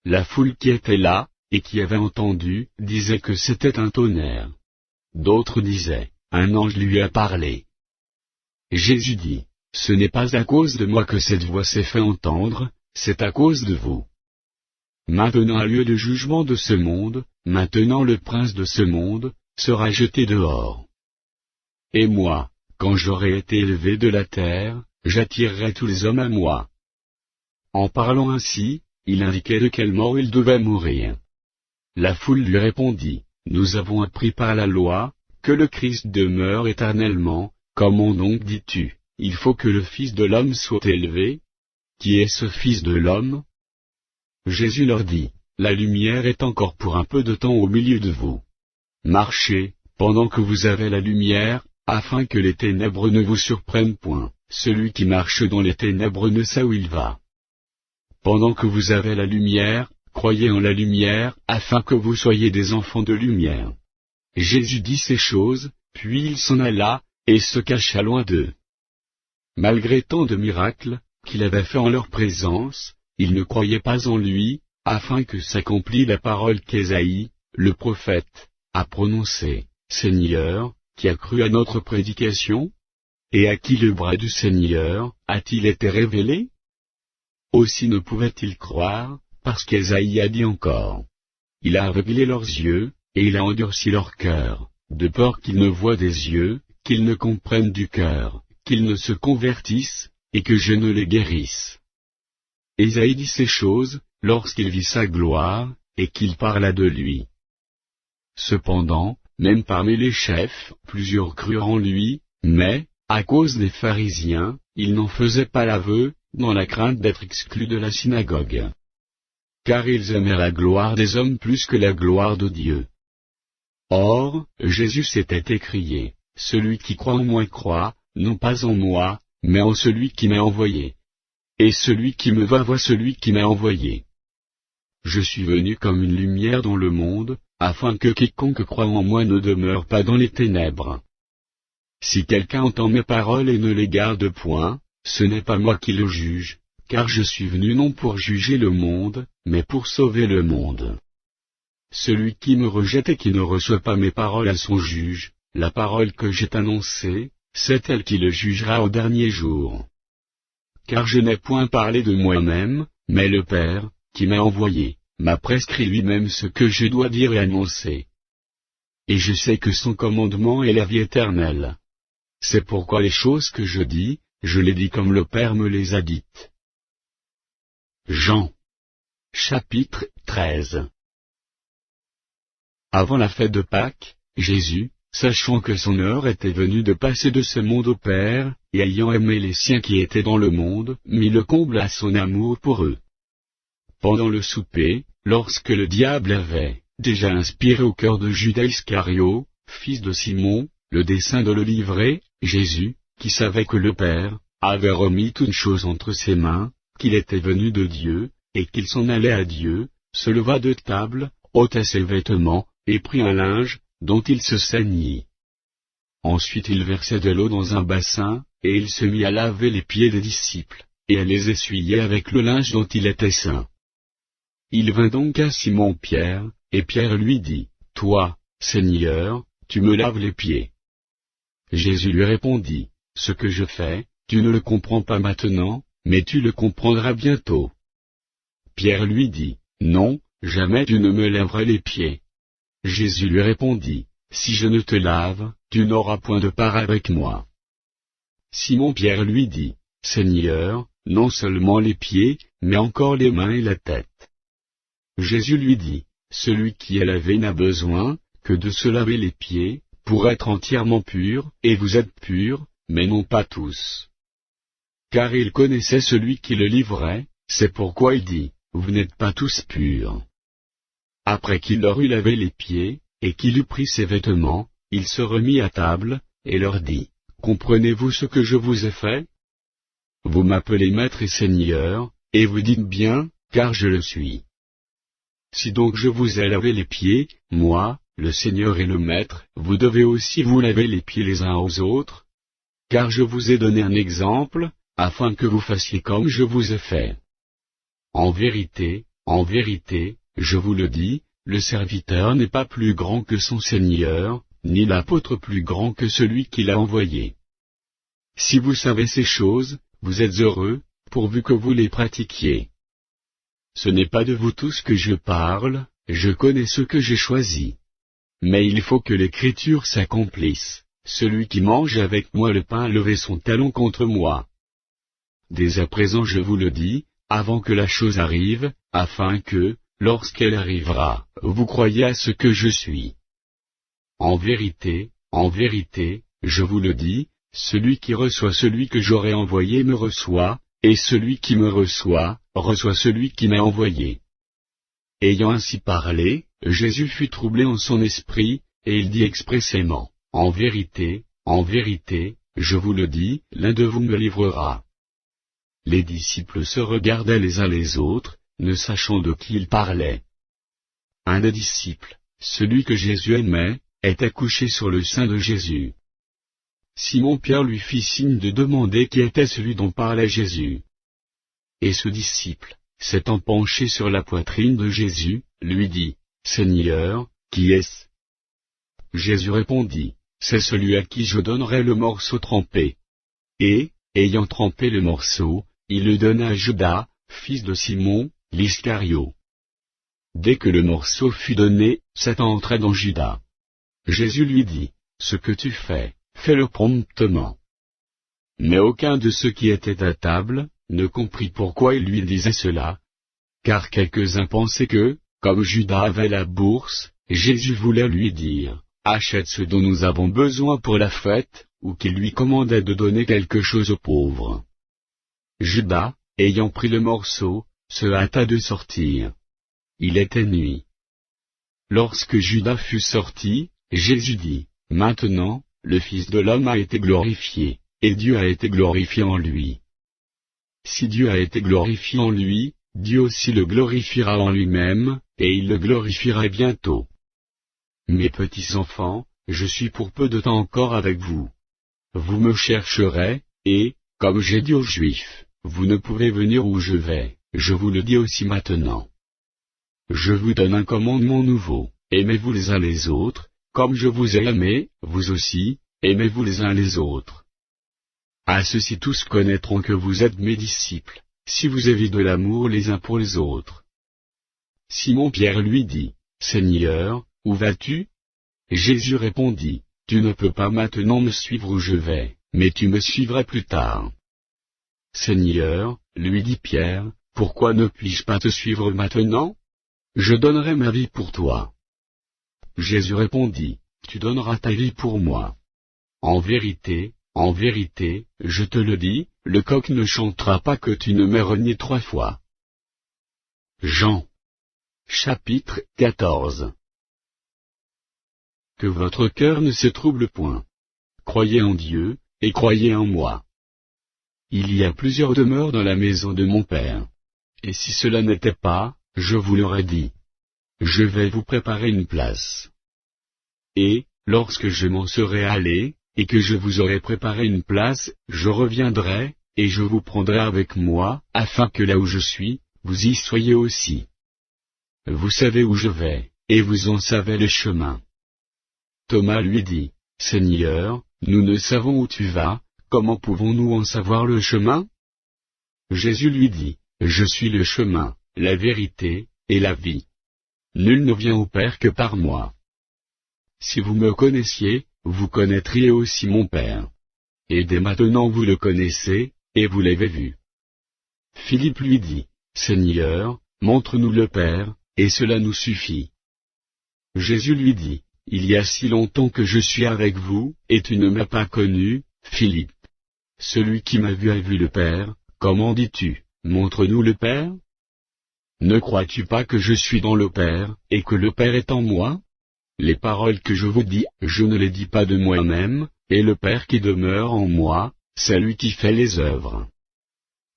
La foule qui était là, et qui avait entendu, disait que c'était un tonnerre. D'autres disaient, un ange lui a parlé. Jésus dit, ce n'est pas à cause de moi que cette voix s'est fait entendre, c'est à cause de vous. Maintenant a lieu le jugement de ce monde, maintenant le prince de ce monde, sera jeté dehors. Et moi, quand j'aurai été élevé de la terre, j'attirerai tous les hommes à moi. En parlant ainsi, il indiquait de quelle mort il devait mourir. La foule lui répondit, nous avons appris par la loi, que le Christ demeure éternellement, comment donc dis-tu, il faut que le Fils de l'homme soit élevé? Qui est ce Fils de l'homme? Jésus leur dit, la lumière est encore pour un peu de temps au milieu de vous. Marchez, pendant que vous avez la lumière, afin que les ténèbres ne vous surprennent point, celui qui marche dans les ténèbres ne sait où il va. Pendant que vous avez la lumière, croyez en la lumière, afin que vous soyez des enfants de lumière. Jésus dit ces choses, puis il s'en alla, et se cacha loin d'eux. Malgré tant de miracles, qu'il avait fait en leur présence, ils ne croyaient pas en lui, afin que s'accomplît la parole qu'Ésaïe, le prophète, a prononcée, Seigneur, qui a cru à notre prédication? Et à qui le bras du Seigneur a-t-il été révélé? Aussi ne pouvaient-ils croire, parce qu'Ésaïe a dit encore. Il a aveuglé leurs yeux, et il a endurci leur cœur, de peur qu'ils ne voient des yeux, qu'ils ne comprennent du cœur, qu'ils ne se convertissent, et que je ne les guérisse. Ésaïe dit ces choses, lorsqu'il vit sa gloire, et qu'il parla de lui. Cependant, même parmi les chefs, plusieurs crurent en lui, mais, à cause des pharisiens, ils n'en faisaient pas l'aveu, dans la crainte d'être exclus de la synagogue. Car ils aimaient la gloire des hommes plus que la gloire de Dieu. Or, Jésus s'était écrié, celui qui croit en moi croit, non pas en moi, mais en celui qui m'a envoyé. Et celui qui me va voit celui qui m'a envoyé. Je suis venu comme une lumière dans le monde, afin que quiconque croit en moi ne demeure pas dans les ténèbres. Si quelqu'un entend mes paroles et ne les garde point, ce n'est pas moi qui le juge, car je suis venu non pour juger le monde, mais pour sauver le monde. Celui qui me rejette et qui ne reçoit pas mes paroles à son juge, la parole que j'ai annoncée, c'est elle qui le jugera au dernier jour. Car je n'ai point parlé de moi-même, mais le Père, qui m'a envoyé, m'a prescrit lui-même ce que je dois dire et annoncer. Et je sais que son commandement est la vie éternelle. C'est pourquoi les choses que je dis, je les dis comme le Père me les a dites. Jean. Chapitre 13. Avant la fête de Pâques, Jésus, sachant que son heure était venue de passer de ce monde au Père, et ayant aimé les siens qui étaient dans le monde, mit le comble à son amour pour eux. Pendant le souper, lorsque le diable avait déjà inspiré au cœur de Judas Iscario, fils de Simon, le dessein de le livrer, Jésus, qui savait que le Père avait remis toute chose entre ses mains, qu'il était venu de Dieu, et qu'il s'en allait à Dieu, se leva de table, ôta ses vêtements, et prit un linge, dont il se ceignit. Ensuite il versa de l'eau dans un bassin, et il se mit à laver les pieds des disciples, et à les essuyer avec le linge dont il était ceint. Il vint donc à Simon-Pierre, et Pierre lui dit, « Toi, Seigneur, tu me laves les pieds. » Jésus lui répondit, « Ce que je fais, tu ne le comprends pas maintenant, mais tu le comprendras bientôt. » Pierre lui dit, « Non, jamais tu ne me laveras les pieds. » Jésus lui répondit, « Si je ne te lave, tu n'auras point de part avec moi. » Simon-Pierre lui dit, « Seigneur, non seulement les pieds, mais encore les mains et la tête. » Jésus lui dit, « Celui qui est lavé n'a besoin que de se laver les pieds, pour être entièrement pur, et vous êtes purs, mais non pas tous. » Car il connaissait celui qui le livrait, c'est pourquoi il dit, « Vous n'êtes pas tous purs. » Après qu'il leur eut lavé les pieds, et qu'il eut pris ses vêtements, il se remit à table, et leur dit, « Comprenez-vous ce que je vous ai fait? Vous m'appelez Maître et Seigneur, et vous dites bien, car je le suis. Si donc je vous ai lavé les pieds, moi, le Seigneur et le Maître, vous devez aussi vous laver les pieds les uns aux autres, car je vous ai donné un exemple, afin que vous fassiez comme je vous ai fait. En vérité, je vous le dis, le serviteur n'est pas plus grand que son Seigneur, ni l'apôtre plus grand que celui qui l'a envoyé. Si vous savez ces choses, vous êtes heureux, pourvu que vous les pratiquiez. Ce n'est pas de vous tous que je parle, je connais ceux que j'ai choisis. Mais il faut que l'Écriture s'accomplisse. Celui qui mange avec moi le pain a levé son talon contre moi. Dès à présent je vous le dis, avant que la chose arrive, afin que, lorsqu'elle arrivera, vous croyez à ce que je suis. En vérité, je vous le dis, celui qui reçoit celui que j'aurai envoyé me reçoit, et celui qui me reçoit, reçoit celui qui m'a envoyé. » Ayant ainsi parlé, Jésus fut troublé en son esprit, et il dit expressément, « En vérité, je vous le dis, l'un de vous me livrera. » Les disciples se regardaient les uns les autres, ne sachant de qui il parlait. Un des disciples, celui que Jésus aimait, était couché sur le sein de Jésus. Simon-Pierre lui fit signe de demander qui était celui dont parlait Jésus. Et ce disciple, s'étant penché sur la poitrine de Jésus, lui dit, « Seigneur, qui est-ce » Jésus répondit, « C'est celui à qui je donnerai le morceau trempé. » Et, ayant trempé le morceau, il le donna à Judas, fils de Simon, l'Iscario. Dès que le morceau fut donné, Satan entra dans Judas. Jésus lui dit, « Ce que tu fais, fais-le promptement. » Mais aucun de ceux qui étaient à table ne comprit pourquoi il lui disait cela, car quelques-uns pensaient que, comme Judas avait la bourse, Jésus voulait lui dire, « Achète ce dont nous avons besoin pour la fête », ou qu'il lui commandait de donner quelque chose aux pauvres. Judas, ayant pris le morceau, se hâta de sortir. Il était nuit. Lorsque Judas fut sorti, Jésus dit, « Maintenant, le Fils de l'homme a été glorifié, et Dieu a été glorifié en lui. Si Dieu a été glorifié en lui, Dieu aussi le glorifiera en lui-même, et il le glorifiera bientôt. Mes petits enfants, je suis pour peu de temps encore avec vous. Vous me chercherez, et, comme j'ai dit aux Juifs, vous ne pouvez venir où je vais, je vous le dis aussi maintenant. Je vous donne un commandement nouveau, aimez-vous les uns les autres, comme je vous ai aimés, vous aussi, aimez-vous les uns les autres. À ceux-ci tous connaîtront que vous êtes mes disciples, si vous avez de l'amour les uns pour les autres. Simon-Pierre lui dit, Seigneur, où vas-tu? Jésus répondit, tu ne peux pas maintenant me suivre où je vais, mais tu me suivras plus tard. Seigneur, lui dit Pierre, pourquoi ne puis-je pas te suivre maintenant? Je donnerai ma vie pour toi. Jésus répondit, tu donneras ta vie pour moi. En vérité, je te le dis, le coq ne chantera pas que tu ne m'aies renié 3 fois. Jean. Chapitre 14. Que votre cœur ne se trouble point. Croyez en Dieu, et croyez en moi. Il y a plusieurs demeures dans la maison de mon Père. Et si cela n'était pas, je vous l'aurais dit. Je vais vous préparer une place. Et, lorsque je m'en serai allé, et que je vous aurai préparé une place, je reviendrai, et je vous prendrai avec moi, afin que là où je suis, vous y soyez aussi. Vous savez où je vais, et vous en savez le chemin. Thomas lui dit, Seigneur, nous ne savons où tu vas, comment pouvons-nous en savoir le chemin? Jésus lui dit, je suis le chemin, la vérité, et la vie. Nul ne vient au Père que par moi. Si vous me connaissiez, vous connaîtriez aussi mon Père. Et dès maintenant vous le connaissez, et vous l'avez vu. Philippe lui dit, Seigneur, montre-nous le Père, et cela nous suffit. Jésus lui dit, il y a si longtemps que je suis avec vous, et tu ne m'as pas connu, Philippe. Celui qui m'a vu a vu le Père, comment dis-tu, montre-nous le Père? Ne crois-tu pas que je suis dans le Père, et que le Père est en moi? Les paroles que je vous dis, je ne les dis pas de moi-même, et le Père qui demeure en moi, c'est lui qui fait les œuvres.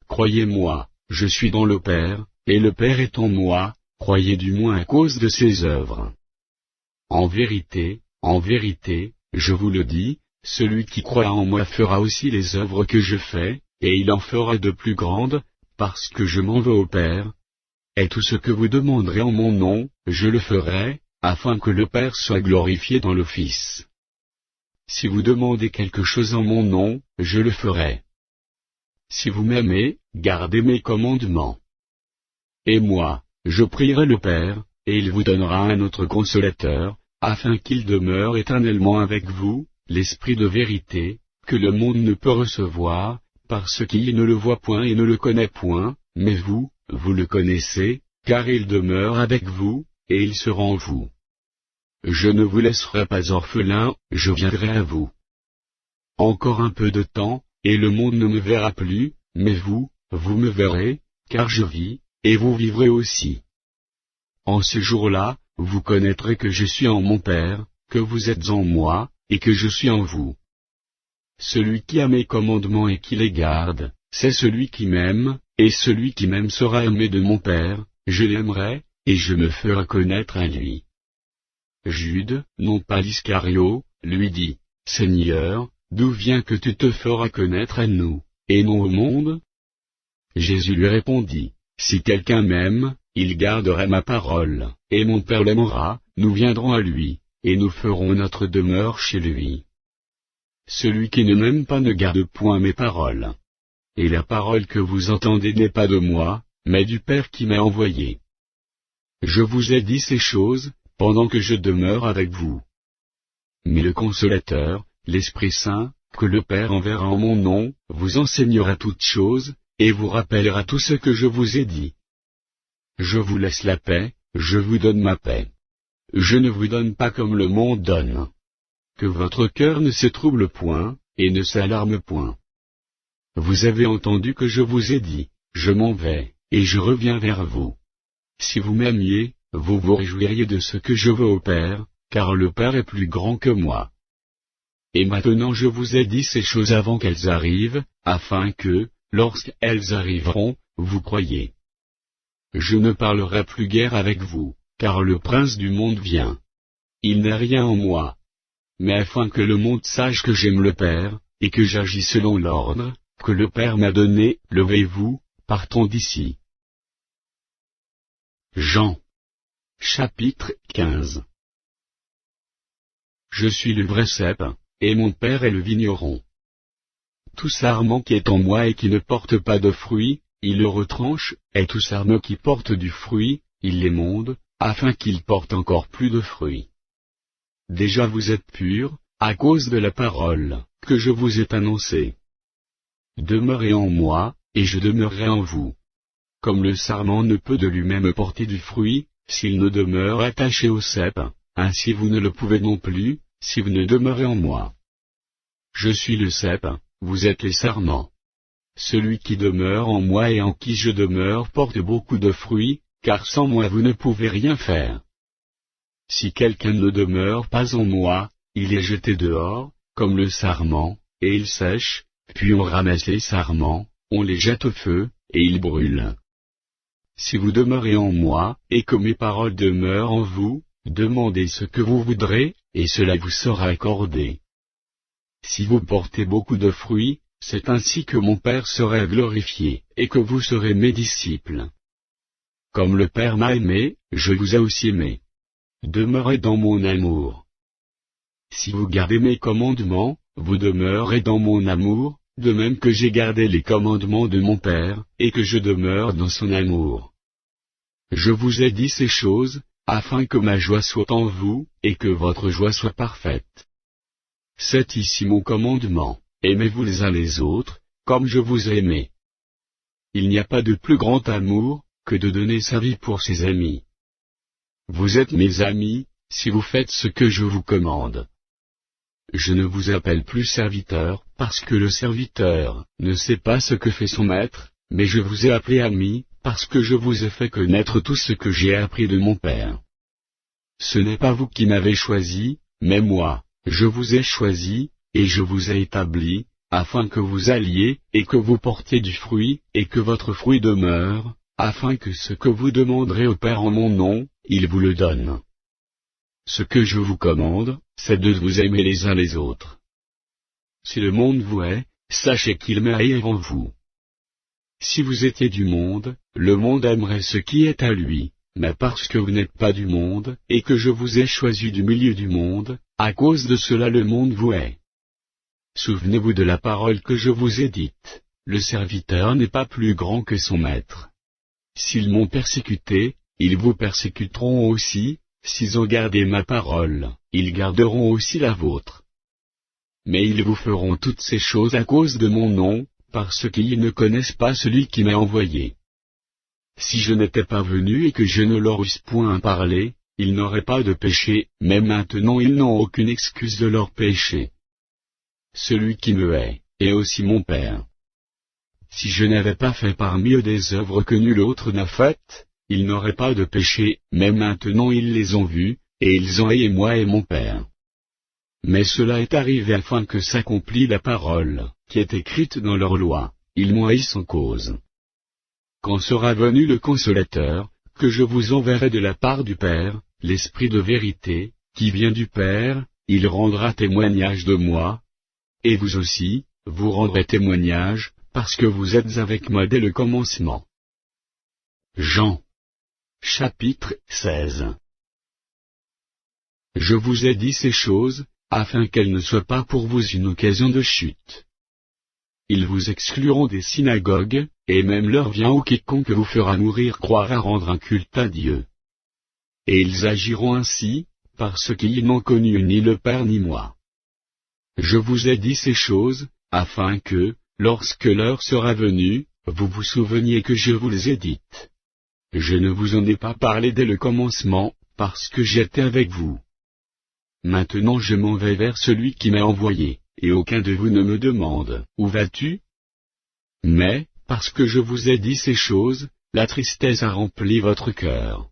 Croyez-moi, je suis dans le Père, et le Père est en moi, croyez du moins à cause de ses œuvres. En vérité, je vous le dis, celui qui croit en moi fera aussi les œuvres que je fais, et il en fera de plus grandes, parce que je m'en vais au Père. Et tout ce que vous demanderez en mon nom, je le ferai, afin que le Père soit glorifié dans le Fils. Si vous demandez quelque chose en mon nom, je le ferai. Si vous m'aimez, gardez mes commandements. Et moi, je prierai le Père, et il vous donnera un autre consolateur, afin qu'il demeure éternellement avec vous, l'Esprit de vérité, que le monde ne peut recevoir, parce qu'il ne le voit point et ne le connaît point, mais vous, vous le connaissez, car il demeure avec vous, et il sera en vous. Je ne vous laisserai pas orphelin, je viendrai à vous. Encore un peu de temps, et le monde ne me verra plus, mais vous, vous me verrez, car je vis, et vous vivrez aussi. En ce jour-là, vous connaîtrez que je suis en mon Père, que vous êtes en moi, et que je suis en vous. Celui qui a mes commandements et qui les garde, c'est celui qui m'aime, et celui qui m'aime sera aimé de mon Père, je l'aimerai, et je me ferai connaître à lui. Jude, non pas l'Iscario, lui dit, Seigneur, d'où vient que tu te feras connaître à nous, et non au monde? Jésus lui répondit, si quelqu'un m'aime, il garderait ma parole, et mon Père l'aimera, nous viendrons à lui, et nous ferons notre demeure chez lui. Celui qui ne m'aime pas ne garde point mes paroles. Et la parole que vous entendez n'est pas de moi, mais du Père qui m'a envoyé. Je vous ai dit ces choses, pendant que je demeure avec vous. Mais le Consolateur, l'Esprit Saint, que le Père enverra en mon nom, vous enseignera toutes choses, et vous rappellera tout ce que je vous ai dit. Je vous laisse la paix, je vous donne ma paix. Je ne vous donne pas comme le monde donne. Que votre cœur ne se trouble point, et ne s'alarme point. Vous avez entendu que je vous ai dit, je m'en vais, et je reviens vers vous. Si vous m'aimiez, vous vous réjouiriez de ce que je vais au Père, car le Père est plus grand que moi. Et maintenant je vous ai dit ces choses avant qu'elles arrivent, afin que, lorsqu'elles arriveront, vous croyiez. Je ne parlerai plus guère avec vous, car le prince du monde vient. Il n'est rien en moi. Mais afin que le monde sache que j'aime le Père, et que j'agis selon l'ordre que le Père m'a donné, levez-vous, partons d'ici. Jean. Chapitre 15. Je suis le vrai cep, et mon Père est le vigneron. Tout sarment qui est en moi et qui ne porte pas de fruit, il le retranche, et tout sarment qui porte du fruit, il l'émonde, afin qu'il porte encore plus de fruits. Déjà vous êtes purs, à cause de la parole que je vous ai annoncée. Demeurez en moi, et je demeurerai en vous. Comme le sarment ne peut de lui-même porter du fruit, s'il ne demeure attaché au cep, ainsi vous ne le pouvez non plus, si vous ne demeurez en moi. Je suis le cep, vous êtes les sarments. Celui qui demeure en moi et en qui je demeure porte beaucoup de fruits, car sans moi vous ne pouvez rien faire. Si quelqu'un ne demeure pas en moi, il est jeté dehors, comme le sarment, et il sèche, puis on ramasse les sarments, on les jette au feu, et ils brûlent. Si vous demeurez en moi, et que mes paroles demeurent en vous, demandez ce que vous voudrez, et cela vous sera accordé. Si vous portez beaucoup de fruits, c'est ainsi que mon Père sera glorifié, et que vous serez mes disciples. Comme le Père m'a aimé, je vous ai aussi aimé. Demeurez dans mon amour. Si vous gardez mes commandements, vous demeurez dans mon amour, de même que j'ai gardé les commandements de mon Père, et que je demeure dans son amour. Je vous ai dit ces choses, afin que ma joie soit en vous, et que votre joie soit parfaite. C'est ici mon commandement, aimez-vous les uns les autres, comme je vous ai aimé. Il n'y a pas de plus grand amour, que de donner sa vie pour ses amis. Vous êtes mes amis, si vous faites ce que je vous commande. Je ne vous appelle plus serviteur, parce que le serviteur ne sait pas ce que fait son maître, mais je vous ai appelé ami, parce que je vous ai fait connaître tout ce que j'ai appris de mon Père. Ce n'est pas vous qui m'avez choisi, mais moi, je vous ai choisi, et je vous ai établi, afin que vous alliez, et que vous portiez du fruit, et que votre fruit demeure, afin que ce que vous demanderez au Père en mon nom, il vous le donne. Ce que je vous commande, c'est de vous aimer les uns les autres. Si le monde vous hait, sachez qu'il m'a haï avant vous. Si vous étiez du monde, le monde aimerait ce qui est à lui, mais parce que vous n'êtes pas du monde, et que je vous ai choisi du milieu du monde, à cause de cela le monde vous hait. Souvenez-vous de la parole que je vous ai dite, le serviteur n'est pas plus grand que son maître. S'ils m'ont persécuté, ils vous persécuteront aussi, s'ils ont gardé ma parole, ils garderont aussi la vôtre. Mais ils vous feront toutes ces choses à cause de mon nom, parce qu'ils ne connaissent pas celui qui m'a envoyé. Si je n'étais pas venu et que je ne leur eusse point parlé, ils n'auraient pas de péché, mais maintenant ils n'ont aucune excuse de leur péché. Celui qui me hait, est aussi mon Père. Si je n'avais pas fait parmi eux des œuvres que nul autre n'a faites, ils n'auraient pas de péché, mais maintenant ils les ont vues, et ils ont haï moi et mon Père. Mais cela est arrivé afin que s'accomplît la parole, qui est écrite dans leur loi, ils m'ont haï sans cause. Quand sera venu le Consolateur, que je vous enverrai de la part du Père, l'Esprit de vérité, qui vient du Père, il rendra témoignage de moi, et vous aussi, vous rendrez témoignage, parce que vous êtes avec moi dès le commencement. Jean. Chapitre 16. Je vous ai dit ces choses, afin qu'elles ne soient pas pour vous une occasion de chute. Ils vous excluront des synagogues, et même l'heure vient où quiconque vous fera mourir croira rendre un culte à Dieu. Et ils agiront ainsi, parce qu'ils n'ont connu ni le Père ni moi. Je vous ai dit ces choses, afin que, lorsque l'heure sera venue, vous vous souveniez que je vous les ai dites. Je ne vous en ai pas parlé dès le commencement, parce que j'étais avec vous. Maintenant je m'en vais vers celui qui m'a envoyé, et aucun de vous ne me demande, où vas-tu? Mais, parce que je vous ai dit ces choses, la tristesse a rempli votre cœur.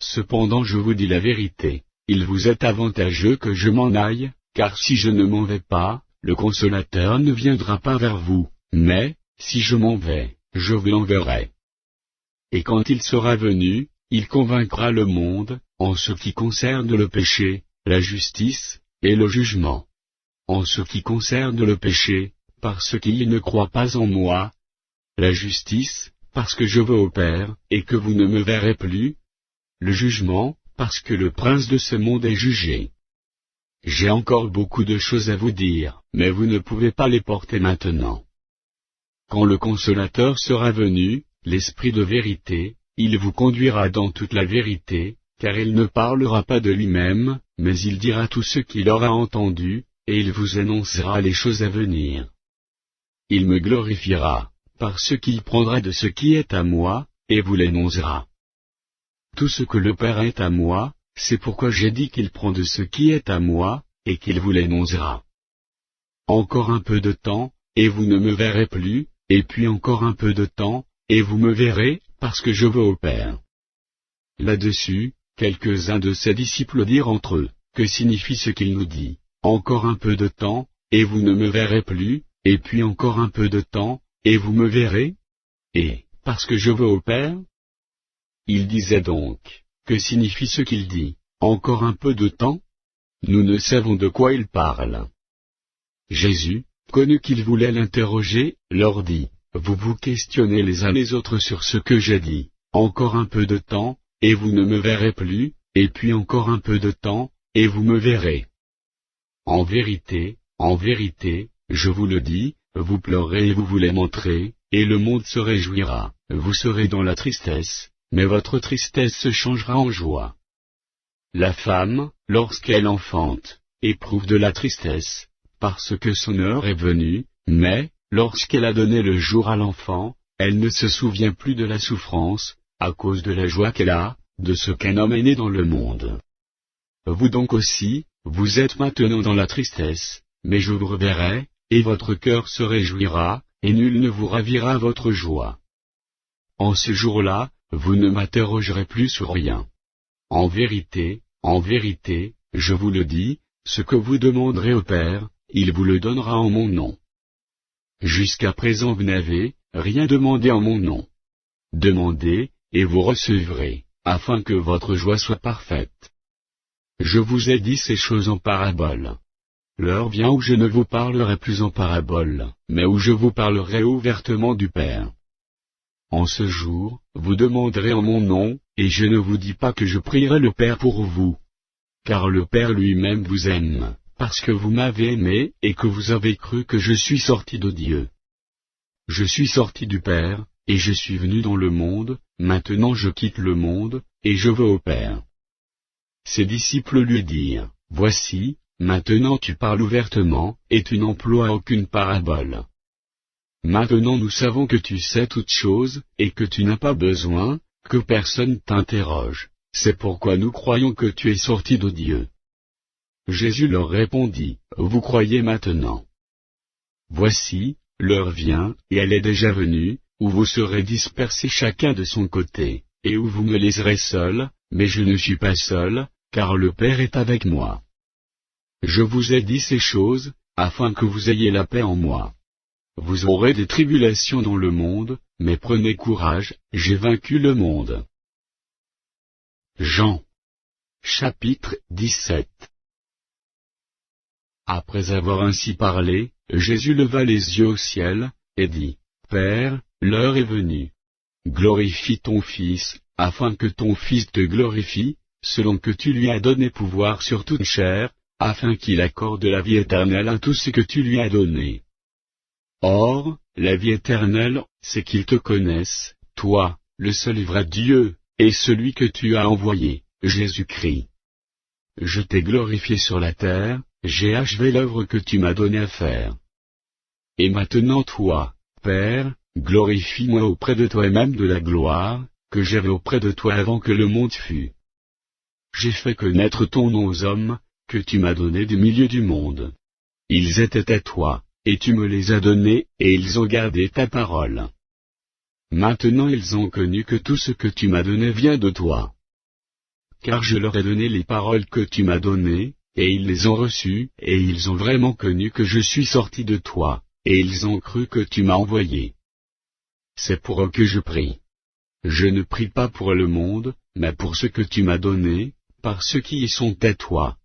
Cependant je vous dis la vérité, il vous est avantageux que je m'en aille, car si je ne m'en vais pas, le Consolateur ne viendra pas vers vous, mais, si je m'en vais, je vous l'enverrai. Et quand il sera venu, il convaincra le monde, en ce qui concerne le péché, la justice, et le jugement. En ce qui concerne le péché, parce qu'il ne croit pas en moi. La justice, parce que je vais au Père, et que vous ne me verrez plus. Le jugement, parce que le prince de ce monde est jugé. J'ai encore beaucoup de choses à vous dire, mais vous ne pouvez pas les porter maintenant. Quand le Consolateur sera venu, l'Esprit de vérité, il vous conduira dans toute la vérité, car il ne parlera pas de lui-même, mais il dira tout ce qu'il aura entendu, et il vous annoncera les choses à venir. Il me glorifiera, parce qu'il prendra de ce qui est à moi, et vous l'annoncera. Tout ce que le Père est à moi, c'est pourquoi j'ai dit qu'il prend de ce qui est à moi, et qu'il vous l'annoncera. Encore un peu de temps, et vous ne me verrez plus, et puis encore un peu de temps, et vous me verrez, parce que je vais au Père. Là-dessus, quelques-uns de ses disciples dirent entre eux, que signifie ce qu'il nous dit? Encore un peu de temps, et vous ne me verrez plus, et puis encore un peu de temps, et vous me verrez? Et, parce que je vais au Père? Il disait donc, que signifie ce qu'il dit? Encore un peu de temps? Nous ne savons de quoi il parle. Jésus, connu qu'il voulait l'interroger, leur dit, vous vous questionnez les uns les autres sur ce que j'ai dit, encore un peu de temps, et vous ne me verrez plus, et puis encore un peu de temps, et vous me verrez. En vérité, je vous le dis, vous pleurerez et vous vous lamenterez, et le monde se réjouira, vous serez dans la tristesse, mais votre tristesse se changera en joie. La femme, lorsqu'elle enfante, éprouve de la tristesse, parce que son heure est venue, mais, lorsqu'elle a donné le jour à l'enfant, elle ne se souvient plus de la souffrance, à cause de la joie qu'elle a, de ce qu'un homme est né dans le monde. Vous donc aussi, vous êtes maintenant dans la tristesse, mais je vous reverrai, et votre cœur se réjouira, et nul ne vous ravira votre joie. En ce jour-là, vous ne m'interrogerez plus sur rien. En vérité, je vous le dis, ce que vous demanderez au Père, il vous le donnera en mon nom. Jusqu'à présent vous n'avez rien demandé en mon nom. Demandez, et vous recevrez, afin que votre joie soit parfaite. Je vous ai dit ces choses en parabole. L'heure vient où je ne vous parlerai plus en parabole, mais où je vous parlerai ouvertement du Père. En ce jour, vous demanderez en mon nom, et je ne vous dis pas que je prierai le Père pour vous. Car le Père lui-même vous aime, parce que vous m'avez aimé, et que vous avez cru que je suis sorti de Dieu. Je suis sorti du Père, et je suis venu dans le monde, maintenant je quitte le monde, et je vais au Père. Ses disciples lui dirent, voici, maintenant tu parles ouvertement, et tu n'emploies aucune parabole. Maintenant nous savons que tu sais toutes choses, et que tu n'as pas besoin, que personne t'interroge. C'est pourquoi nous croyons que tu es sorti de Dieu. Jésus leur répondit, vous croyez maintenant. Voici, l'heure vient, et elle est déjà venue, où vous serez dispersés chacun de son côté, et où vous me laisserez seul, mais je ne suis pas seul, car le Père est avec moi. Je vous ai dit ces choses, afin que vous ayez la paix en moi. Vous aurez des tribulations dans le monde, mais prenez courage, j'ai vaincu le monde. Jean. Chapitre 17. Après avoir ainsi parlé, Jésus leva les yeux au ciel, et dit, Père, l'heure est venue. Glorifie ton Fils, afin que ton Fils te glorifie, selon que tu lui as donné pouvoir sur toute chair, afin qu'il accorde la vie éternelle à tous ceux que tu lui as donnés. Or, la vie éternelle, c'est qu'ils te connaissent, toi, le seul vrai Dieu, et celui que tu as envoyé, Jésus-Christ. Je t'ai glorifié sur la terre, j'ai achevé l'œuvre que tu m'as donnée à faire. Et maintenant toi, Père, glorifie-moi auprès de toi et même de la gloire, que j'avais auprès de toi avant que le monde fût. J'ai fait connaître ton nom aux hommes, que tu m'as donnés du milieu du monde. Ils étaient à toi, et tu me les as donnés, et ils ont gardé ta parole. Maintenant ils ont connu que tout ce que tu m'as donné vient de toi. Car je leur ai donné les paroles que tu m'as données, et ils les ont reçues, et ils ont vraiment connu que je suis sorti de toi, et ils ont cru que tu m'as envoyé. C'est pour eux que je prie. Je ne prie pas pour le monde, mais pour ceux que tu m'as donnés, par ceux qui y sont à toi.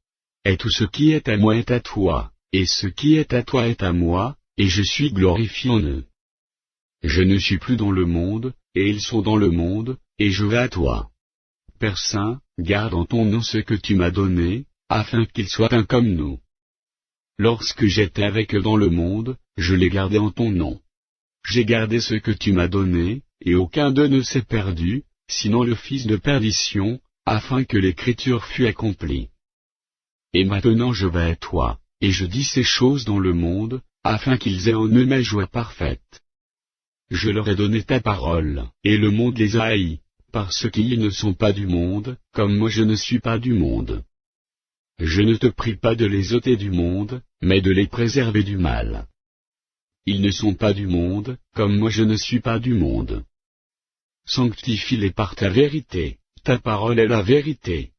Et tout ce qui est à moi est à toi, et ce qui est à toi est à moi, et je suis glorifié en eux. Je ne suis plus dans le monde, et ils sont dans le monde, et je vais à toi. Père Saint, garde en ton nom ce que tu m'as donné, afin qu'ils soient un comme nous. Lorsque j'étais avec eux dans le monde, je les gardais en ton nom. J'ai gardé ce que tu m'as donné, et aucun d'eux ne s'est perdu, sinon le fils de perdition, afin que l'écriture fût accomplie. Et maintenant je vais à toi, et je dis ces choses dans le monde, afin qu'ils aient en eux ma joie parfaite. Je leur ai donné ta parole, et le monde les a haïs, parce qu'ils ne sont pas du monde, comme moi je ne suis pas du monde. Je ne te prie pas de les ôter du monde, mais de les préserver du mal. Ils ne sont pas du monde, comme moi je ne suis pas du monde. Sanctifie-les par ta vérité, ta parole est la vérité.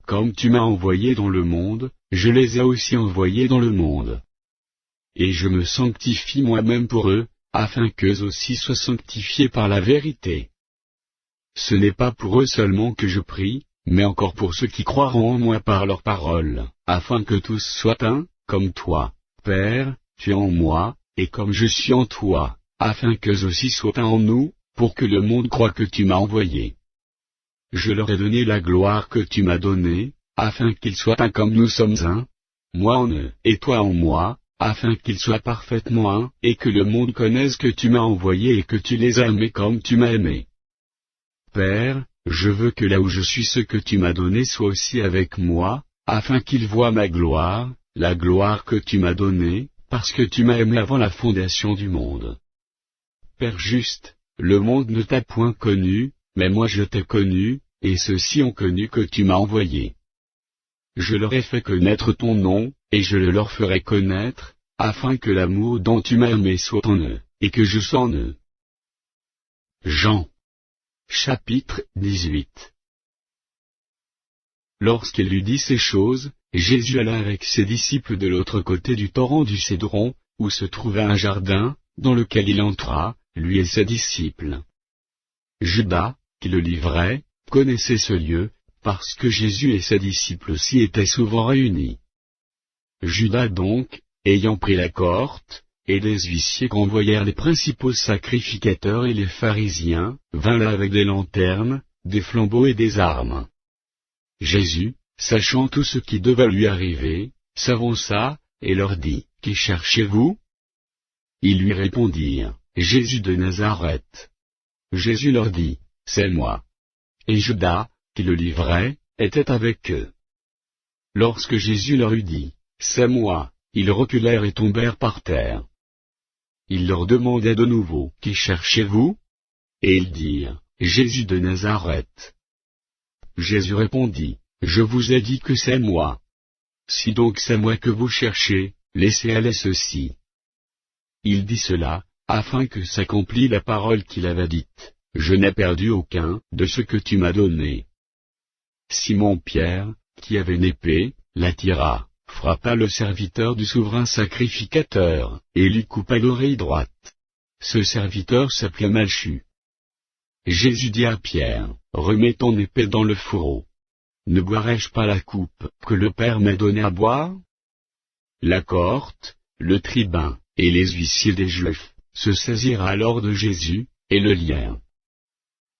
Comme tu m'as envoyé dans le monde, je les ai aussi envoyés dans le monde. Et je me sanctifie moi-même pour eux, afin qu'eux aussi soient sanctifiés par la vérité. Ce n'est pas pour eux seulement que je prie, mais encore pour ceux qui croiront en moi par leur parole, afin que tous soient un, comme toi, Père, tu es en moi, et comme je suis en toi, afin qu'eux aussi soient un en nous, pour que le monde croie que tu m'as envoyé. Je leur ai donné la gloire que tu m'as donnée, afin qu'ils soient un comme nous sommes un, moi en eux, et toi en moi, afin qu'ils soient parfaitement un, et que le monde connaisse que tu m'as envoyé et que tu les as aimés comme tu m'as aimé. Père, je veux que là où je suis ce que tu m'as donné soit aussi avec moi, afin qu'ils voient ma gloire, la gloire que tu m'as donnée, parce que tu m'as aimé avant la fondation du monde. Père juste, le monde ne t'a point connu, mais moi je t'ai connu, et ceux-ci ont connu que tu m'as envoyé. Je leur ai fait connaître ton nom, et je le leur ferai connaître, afin que l'amour dont tu m'as aimé soit en eux, et que je sois en eux. Jean. Chapitre 18. Lorsqu'il eut dit ces choses, Jésus alla avec ses disciples de l'autre côté du torrent du Cédron, où se trouvait un jardin, dans lequel il entra, lui et ses disciples. Judas, qui le livrait, connaissait ce lieu, parce que Jésus et ses disciples s'y étaient souvent réunis. Judas donc, ayant pris la cohorte, et les huissiers qu'envoyèrent les principaux sacrificateurs et les pharisiens, vint là avec des lanternes, des flambeaux et des armes. Jésus, sachant tout ce qui devait lui arriver, s'avança, et leur dit, « Qui cherchez-vous » Ils lui répondirent, « Jésus de Nazareth. » Jésus leur dit, « C'est moi. » Et Judas, qui le livrait, était avec eux. Lorsque Jésus leur eut dit, « C'est moi », ils reculèrent et tombèrent par terre. Il leur demandait de nouveau, « Qui cherchez-vous » Et ils dirent, « Jésus de Nazareth. » Jésus répondit, « Je vous ai dit que c'est moi. Si donc c'est moi que vous cherchez, laissez aller ceci. » Il dit cela, afin que s'accomplît la parole qu'il avait dite, « Je n'ai perdu aucun de ce que tu m'as donné. » Simon-Pierre, qui avait une épée, la tira, frappa le serviteur du souverain sacrificateur, et lui coupa l'oreille droite. Ce serviteur s'appelait Malchu. Jésus dit à Pierre, « Remets ton épée dans le fourreau. Ne boirai-je pas la coupe que le Père m'a donnée à boire ?» La cohorte, le tribun, et les huissiers des Juifs, se saisirent alors de Jésus, et le lièrent.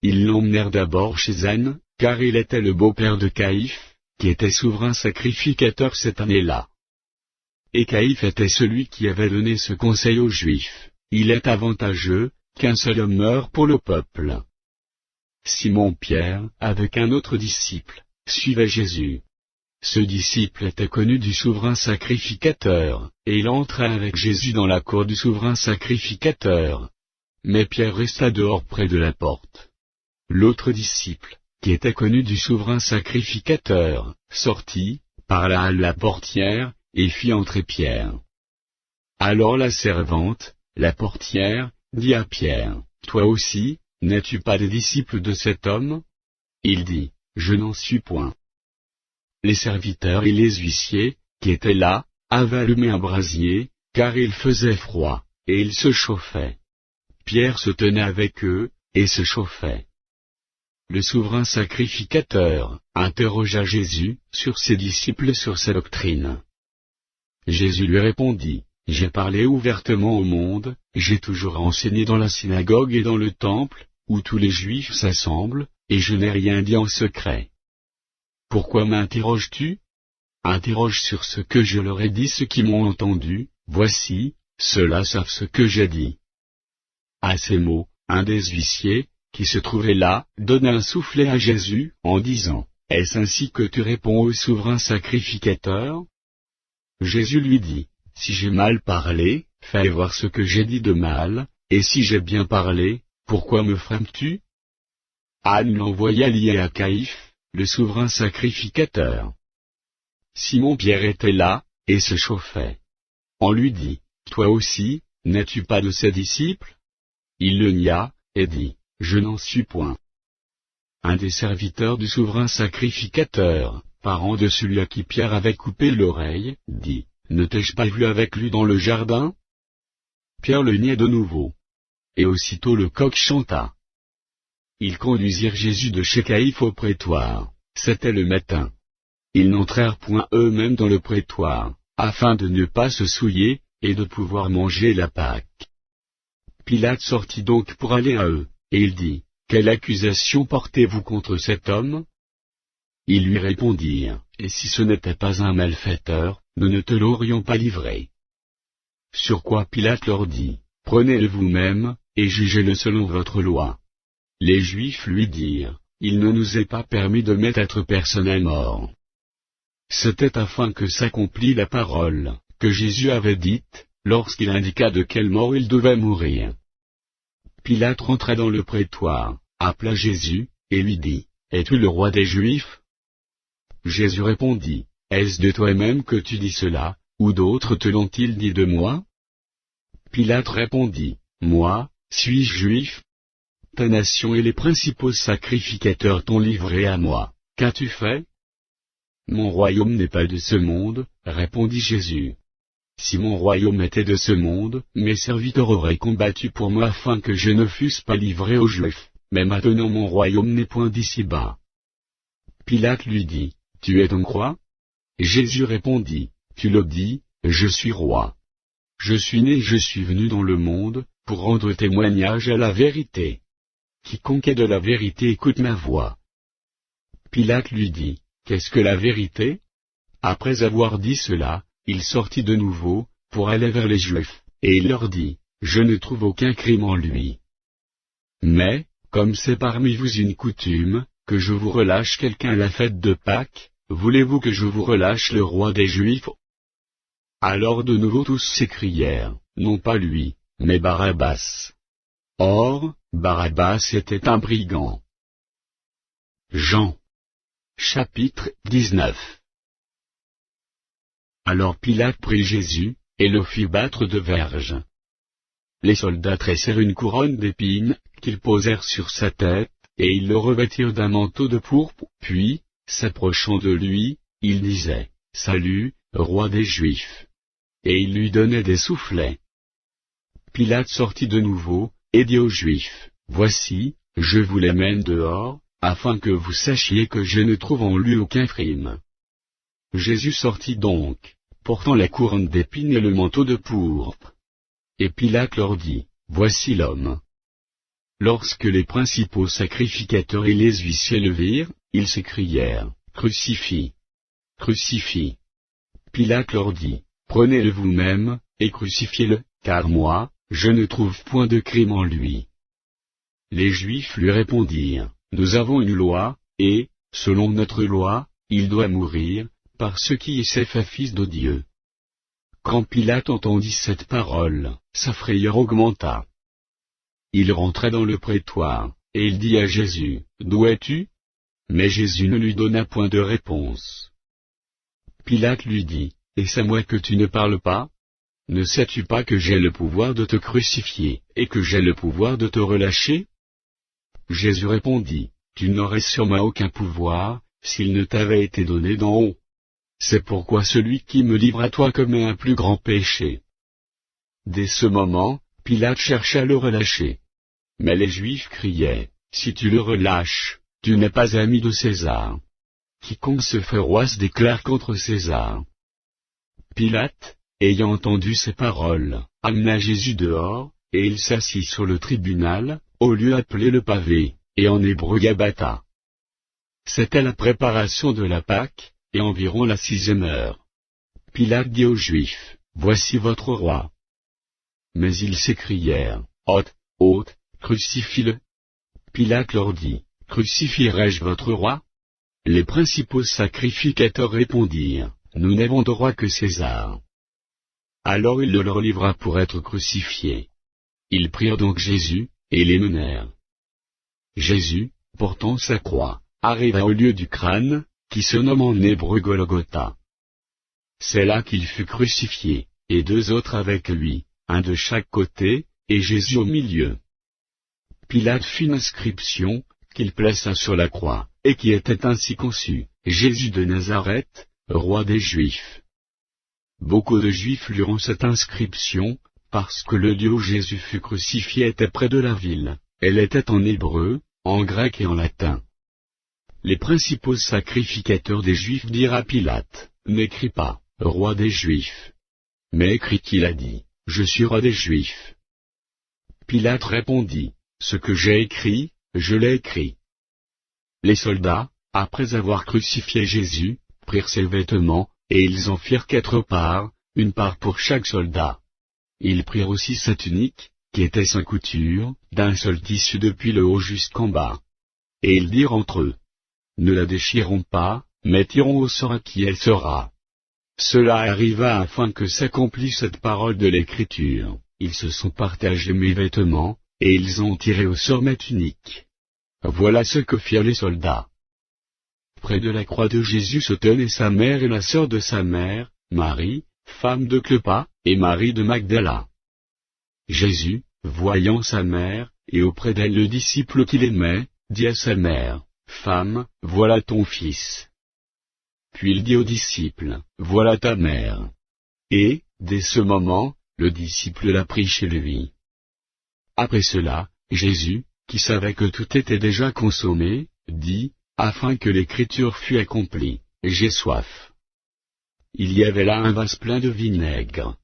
Ils l'emmenèrent d'abord chez Anne, car il était le beau-père de Caïphe, qui était souverain sacrificateur cette année-là. Et Caïphe était celui qui avait donné ce conseil aux Juifs, « Il est avantageux qu'un seul homme meure pour le peuple. » Simon-Pierre, avec un autre disciple, suivait Jésus. Ce disciple était connu du souverain sacrificateur, et il entra avec Jésus dans la cour du souverain sacrificateur. Mais Pierre resta dehors près de la porte. L'autre disciple, qui était connu du souverain sacrificateur, sortit, parla à la portière, et fit entrer Pierre. Alors la servante, la portière, dit à Pierre, « Toi aussi, n'es-tu pas des disciples de cet homme » Il dit, « Je n'en suis point. » Les serviteurs et les huissiers, qui étaient là, avaient allumé un brasier, car il faisait froid, et ils se chauffaient. Pierre se tenait avec eux, et se chauffait. Le souverain sacrificateur interrogea Jésus sur ses disciples sur sa doctrine. Jésus lui répondit, « J'ai parlé ouvertement au monde, j'ai toujours enseigné dans la synagogue et dans le temple, où tous les Juifs s'assemblent, et je n'ai rien dit en secret. Pourquoi m'interroges-tu ? Interroge sur ce que je leur ai dit ceux qui m'ont entendu, voici, ceux-là savent ce que j'ai dit. » À ces mots, un des huissiers, qui se trouvait là, donna un soufflet à Jésus, en disant, « Est-ce ainsi que tu réponds au souverain sacrificateur ?» Jésus lui dit, « Si j'ai mal parlé, fais voir ce que j'ai dit de mal, et si j'ai bien parlé, pourquoi me frapes-tu » Anne l'envoya lié à Caïphe, le souverain sacrificateur. Simon-Pierre était là, et se chauffait. On lui dit, « Toi aussi, n'es-tu pas de ses disciples ?» Il le nia, et dit, « Je n'en suis point. » Un des serviteurs du souverain sacrificateur, parent de celui à qui Pierre avait coupé l'oreille, dit, « Ne t'ai-je pas vu avec lui dans le jardin ?» Pierre le nia de nouveau. Et aussitôt le coq chanta. Ils conduisirent Jésus de chez Caïphe au prétoire. C'était le matin. Ils n'entrèrent point eux-mêmes dans le prétoire, afin de ne pas se souiller, et de pouvoir manger la Pâque. Pilate sortit donc pour aller à eux, et il dit, « Quelle accusation portez-vous contre cet homme ?» Ils lui répondirent, « Et si ce n'était pas un malfaiteur, nous ne te l'aurions pas livré. » Sur quoi Pilate leur dit, « Prenez-le vous-même, et jugez-le selon votre loi. » Les Juifs lui dirent, « Il ne nous est pas permis de mettre personne à mort. » C'était afin que s'accomplît la parole, que Jésus avait dite, lorsqu'il indiqua de quelle mort il devait mourir. Pilate rentra dans le prétoire, appela Jésus, et lui dit, « Es-tu le roi des Juifs » Jésus répondit, « Est-ce de toi-même que tu dis cela, ou d'autres te l'ont-ils dit de moi » Pilate répondit, « Moi, suis-je juif ? Ta nation et les principaux sacrificateurs t'ont livré à moi. Qu'as-tu fait » Mon royaume n'est pas de ce monde, répondit Jésus. Si mon royaume était de ce monde, mes serviteurs auraient combattu pour moi afin que je ne fusse pas livré aux Juifs, mais maintenant mon royaume n'est point d'ici-bas. Pilate lui dit, Tu es donc roi ? Jésus répondit, Tu le dis, je suis roi. Je suis né et je suis venu dans le monde, pour rendre témoignage à la vérité. Quiconque est de la vérité écoute ma voix. Pilate lui dit, Qu'est-ce que la vérité ? Après avoir dit cela, il sortit de nouveau, pour aller vers les Juifs, et il leur dit, Je ne trouve aucun crime en lui. Mais, comme c'est parmi vous une coutume, que je vous relâche quelqu'un à la fête de Pâques, voulez-vous que je vous relâche le roi des Juifs ? Alors de nouveau tous s'écrièrent, non pas lui, mais Barabbas. Or, Barabbas était un brigand. Jean. Chapitre 19. Alors Pilate prit Jésus, et le fit battre de verges. Les soldats tressèrent une couronne d'épines, qu'ils posèrent sur sa tête, et ils le revêtirent d'un manteau de pourpre, puis, s'approchant de lui, ils disaient, Salut, roi des Juifs. Et ils lui donnaient des soufflets. Pilate sortit de nouveau, et dit aux Juifs, Voici, je vous les mène dehors, afin que vous sachiez que je ne trouve en lui aucun crime. Jésus sortit donc, portant la couronne d'épines et le manteau de pourpre. Et Pilate leur dit, Voici l'homme. Lorsque les principaux sacrificateurs et les huissiers le virent, ils s'écrièrent, Crucifie. Crucifie. Pilate leur dit, Prenez-le vous-même, et crucifiez-le, car moi, je ne trouve point de crime en lui. Les Juifs lui répondirent, Nous avons une loi, et, selon notre loi, il doit mourir, par ce qui s'est fait fils de Dieu. Quand Pilate entendit cette parole, sa frayeur augmenta. Il rentra dans le prétoire, et il dit à Jésus, D'où es-tu ? Mais Jésus ne lui donna point de réponse. Pilate lui dit, Est-ce à moi que tu ne parles pas ? Ne sais-tu pas que j'ai le pouvoir de te crucifier, et que j'ai le pouvoir de te relâcher ? Jésus répondit, Tu n'aurais sur moi aucun pouvoir, s'il ne t'avait été donné d'en haut. C'est pourquoi celui qui me livre à toi commet un plus grand péché. Dès ce moment, Pilate chercha à le relâcher. Mais les Juifs criaient, Si tu le relâches, tu n'es pas ami de César. Quiconque se fait roi se déclare contre César. Pilate, ayant entendu ces paroles, amena Jésus dehors, et il s'assit sur le tribunal, au lieu appelé le pavé, et en hébreu Gabata. C'était la préparation de la Pâque, et environ la 6e heure. Pilate dit aux Juifs, Voici votre roi. Mais ils s'écrièrent, Ôte, ôte, crucifie-le. Pilate leur dit, « Crucifierai-je votre roi ?» Les principaux sacrificateurs répondirent, « Nous n'avons de roi que César. » Alors il le leur livra pour être crucifié. Ils prirent donc Jésus, et l'émenèrent. Jésus, portant sa croix, arriva au lieu du crâne, qui se nomme en hébreu Golgotha. C'est là qu'il fut crucifié, et deux autres avec lui, un de chaque côté, et Jésus au milieu. Pilate fit une inscription, qu'il plaça sur la croix, et qui était ainsi conçue, Jésus de Nazareth, roi des Juifs. Beaucoup de Juifs lurent cette inscription, parce que le lieu où Jésus fut crucifié était près de la ville, elle était en hébreu, en grec et en latin. Les principaux sacrificateurs des Juifs dirent à Pilate, « N'écris pas, roi des Juifs. Mais écris qu'il a dit, je suis roi des Juifs. » Pilate répondit, « Ce que j'ai écrit, je l'ai écrit. » Les soldats, après avoir crucifié Jésus, prirent ses vêtements, et ils en firent 4 parts, une part pour chaque soldat. Ils prirent aussi sa tunique, qui était sans couture, d'un seul tissu depuis le haut jusqu'en bas. Et ils dirent entre eux, « Ne la déchirons pas, mais tirons au sort à qui elle sera. » Cela arriva afin que s'accomplisse cette parole de l'Écriture. Ils se sont partagés mes vêtements, et ils ont tiré au sort ma tunique. Voilà ce que firent les soldats. Près de la croix de Jésus se tenaient sa mère et la sœur de sa mère, Marie, femme de Clopas, et Marie de Magdala. Jésus, voyant sa mère, et auprès d'elle le disciple qu'il aimait, dit à sa mère, « Femme, voilà ton fils. » Puis il dit au disciple, « Voilà ta mère. » Et, dès ce moment, le disciple la prit chez lui. Après cela, Jésus, qui savait que tout était déjà consommé, dit, afin que l'écriture fût accomplie, « J'ai soif. » Il y avait là un vase plein de vinaigre.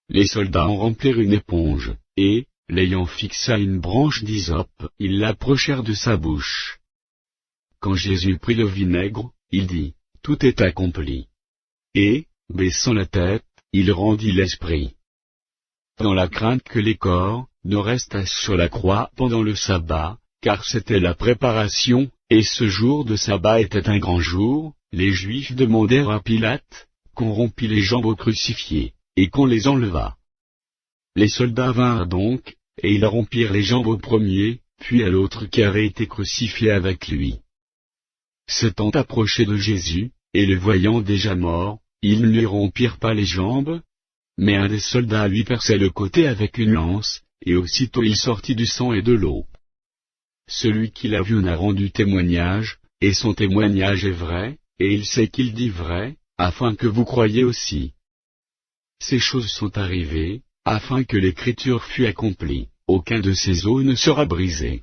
Les soldats en remplirent une éponge, et, l'ayant fixé à une branche d'hysope, ils l'approchèrent de sa bouche. Quand Jésus prit le vinaigre, il dit, « Tout est accompli. » Et, baissant la tête, il rendit l'esprit. Dans la crainte que les corps ne restassent sur la croix pendant le sabbat, car c'était la préparation, et ce jour de sabbat était un grand jour, les Juifs demandèrent à Pilate qu'on rompît les jambes aux crucifiés, et qu'on les enlevât. Les soldats vinrent donc, et ils rompirent les jambes au premier, puis à l'autre qui avait été crucifié avec lui. S'étant approchés de Jésus, et le voyant déjà mort, ils ne lui rompirent pas les jambes, mais un des soldats lui perçait le côté avec une lance, et aussitôt il sortit du sang et de l'eau. Celui qui l'a vu en a rendu témoignage, et son témoignage est vrai, et il sait qu'il dit vrai, afin que vous croyiez aussi. Ces choses sont arrivées, afin que l'écriture fût accomplie, aucun de ces os ne sera brisé.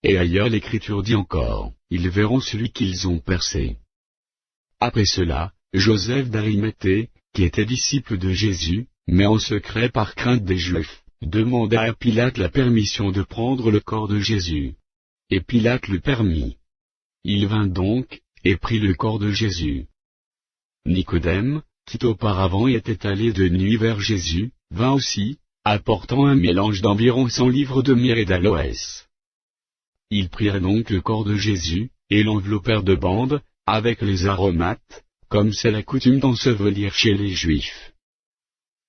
Et ailleurs l'écriture dit encore, ils verront celui qu'ils ont percé. Après cela, Joseph d'Arimathée, qui était disciple de Jésus, mais en secret par crainte des Juifs, demanda à Pilate la permission de prendre le corps de Jésus. Et Pilate le permit. Il vint donc, et prit le corps de Jésus. Nicodème, qui auparavant était allé de nuit vers Jésus, vint aussi, apportant un mélange d'environ 100 livres de myrrhe et d'aloès. Ils prirent donc le corps de Jésus, et l'enveloppèrent de bandes, avec les aromates, comme c'est la coutume d'ensevelir chez les Juifs.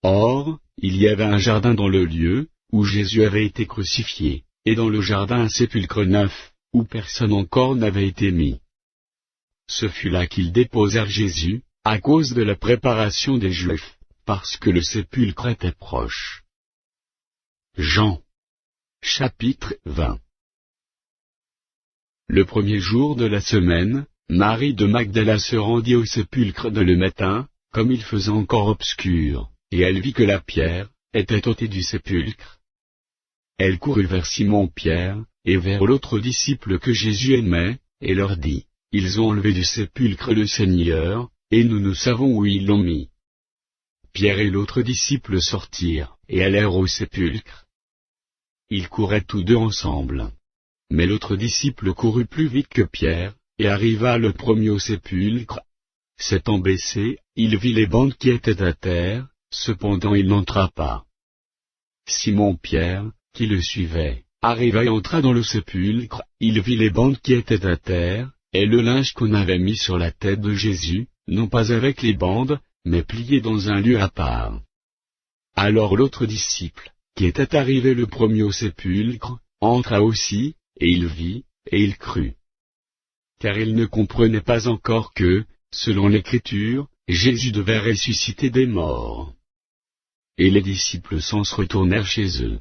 Or, il y avait un jardin dans le lieu, où Jésus avait été crucifié, et dans le jardin un sépulcre neuf, où personne encore n'avait été mis. Ce fut là qu'ils déposèrent Jésus, à cause de la préparation des Juifs, parce que le sépulcre était proche. Jean. Chapitre 20. Le premier jour de la semaine, Marie de Magdala se rendit au sépulcre de le matin, comme il faisait encore obscur, et elle vit que la pierre était ôtée du sépulcre. Elle courut vers Simon-Pierre, et vers l'autre disciple que Jésus aimait, et leur dit, « Ils ont enlevé du sépulcre le Seigneur, et nous savons où ils l'ont mis. » Pierre et l'autre disciple sortirent, et allèrent au sépulcre. Ils couraient tous deux ensemble. Mais l'autre disciple courut plus vite que Pierre, et arriva le premier au sépulcre. S'étant baissé, il vit les bandes qui étaient à terre, cependant il n'entra pas. Simon-Pierre, qui le suivait, arriva et entra dans le sépulcre, il vit les bandes qui étaient à terre, et le linge qu'on avait mis sur la tête de Jésus, non pas avec les bandes, mais plié dans un lieu à part. Alors l'autre disciple, qui était arrivé le premier au sépulcre, entra aussi, et il vit, et il crut. Car il ne comprenait pas encore que, selon l'Écriture, Jésus devait ressusciter des morts. Et les disciples s'en retournèrent chez eux.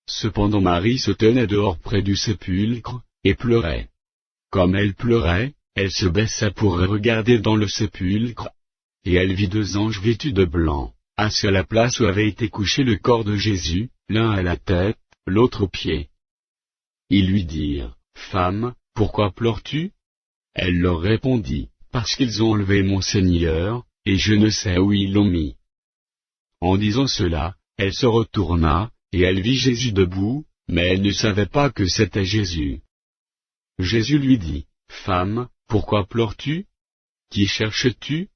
Cependant Marie se tenait dehors près du sépulcre, et pleurait. Comme elle pleurait, elle se baissa pour regarder dans le sépulcre, et elle vit 2 anges vêtus de blanc, assis à la place où avait été couché le corps de Jésus, l'un à la tête, l'autre aux pieds. Ils lui dirent, « Femme, pourquoi pleures-tu » Elle leur répondit, « Parce qu'ils ont enlevé mon Seigneur, et je ne sais où ils l'ont mis. » En disant cela, elle se retourna, et elle vit Jésus debout, mais elle ne savait pas que c'était Jésus. Jésus lui dit, « Femme, pourquoi pleures-tu ? Qui cherches-tu »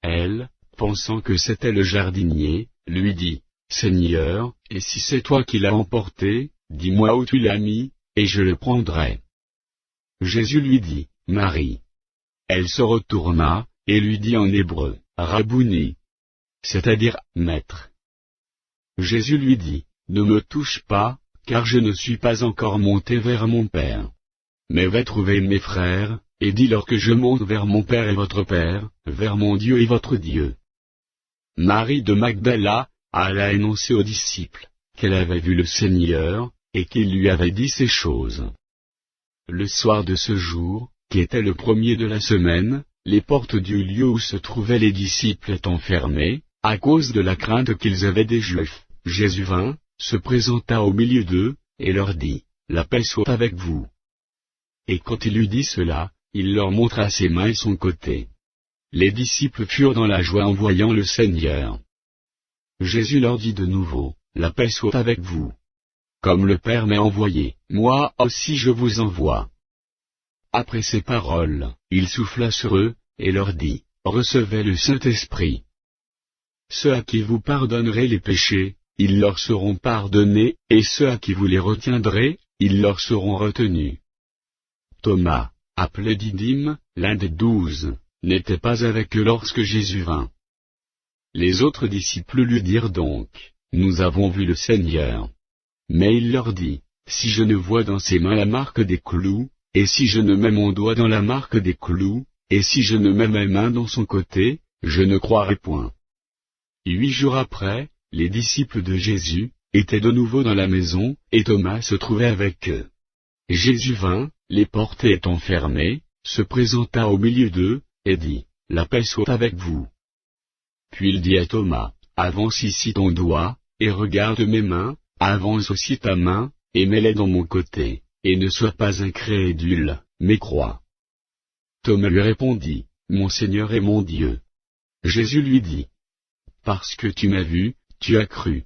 Elle, pensant que c'était le jardinier, lui dit, « Seigneur, et si c'est toi qui l'as emporté, dis-moi où tu l'as mis, et je le prendrai. » Jésus lui dit, « Marie. » Elle se retourna, et lui dit en hébreu, « Rabouni. » C'est-à-dire, « Maître. » Jésus lui dit, « Ne me touche pas, car je ne suis pas encore monté vers mon Père. Mais va trouver mes frères, et dis-leur que je monte vers mon Père et votre Père, vers mon Dieu et votre Dieu. » Marie de Magdala alla annoncer aux disciples qu'elle avait vu le Seigneur, et qu'il lui avait dit ces choses. Le soir de ce jour, qui était le premier de la semaine, les portes du lieu où se trouvaient les disciples étant fermées, à cause de la crainte qu'ils avaient des Juifs, Jésus vint, se présenta au milieu d'eux, et leur dit, « La paix soit avec vous. » Et quand il eut dit cela, il leur montra ses mains et son côté. Les disciples furent dans la joie en voyant le Seigneur. Jésus leur dit de nouveau, « La paix soit avec vous. Comme le Père m'a envoyé, moi aussi je vous envoie. » Après ces paroles, il souffla sur eux, et leur dit, « Recevez le Saint-Esprit. Ceux à qui vous pardonnerez les péchés, ils leur seront pardonnés, et ceux à qui vous les retiendrez, ils leur seront retenus. » Thomas, appelé Didyme, l'un des 12, n'était pas avec eux lorsque Jésus vint. Les autres disciples lui dirent donc, « Nous avons vu le Seigneur. » Mais il leur dit, « Si je ne vois dans ses mains la marque des clous, et si je ne mets mon doigt dans la marque des clous, et si je ne mets mes mains dans son côté, je ne croirai point. » 8 jours après, les disciples de Jésus étaient de nouveau dans la maison, et Thomas se trouvait avec eux. Jésus vint, les portes étant fermées, se présenta au milieu d'eux, et dit, « La paix soit avec vous. » Puis il dit à Thomas, « Avance ici ton doigt, et regarde mes mains, avance aussi ta main, et mets-les dans mon côté, et ne sois pas incrédule, mais crois. » Thomas lui répondit, « Mon Seigneur et mon Dieu. » Jésus lui dit, « Parce que tu m'as vu, tu as cru.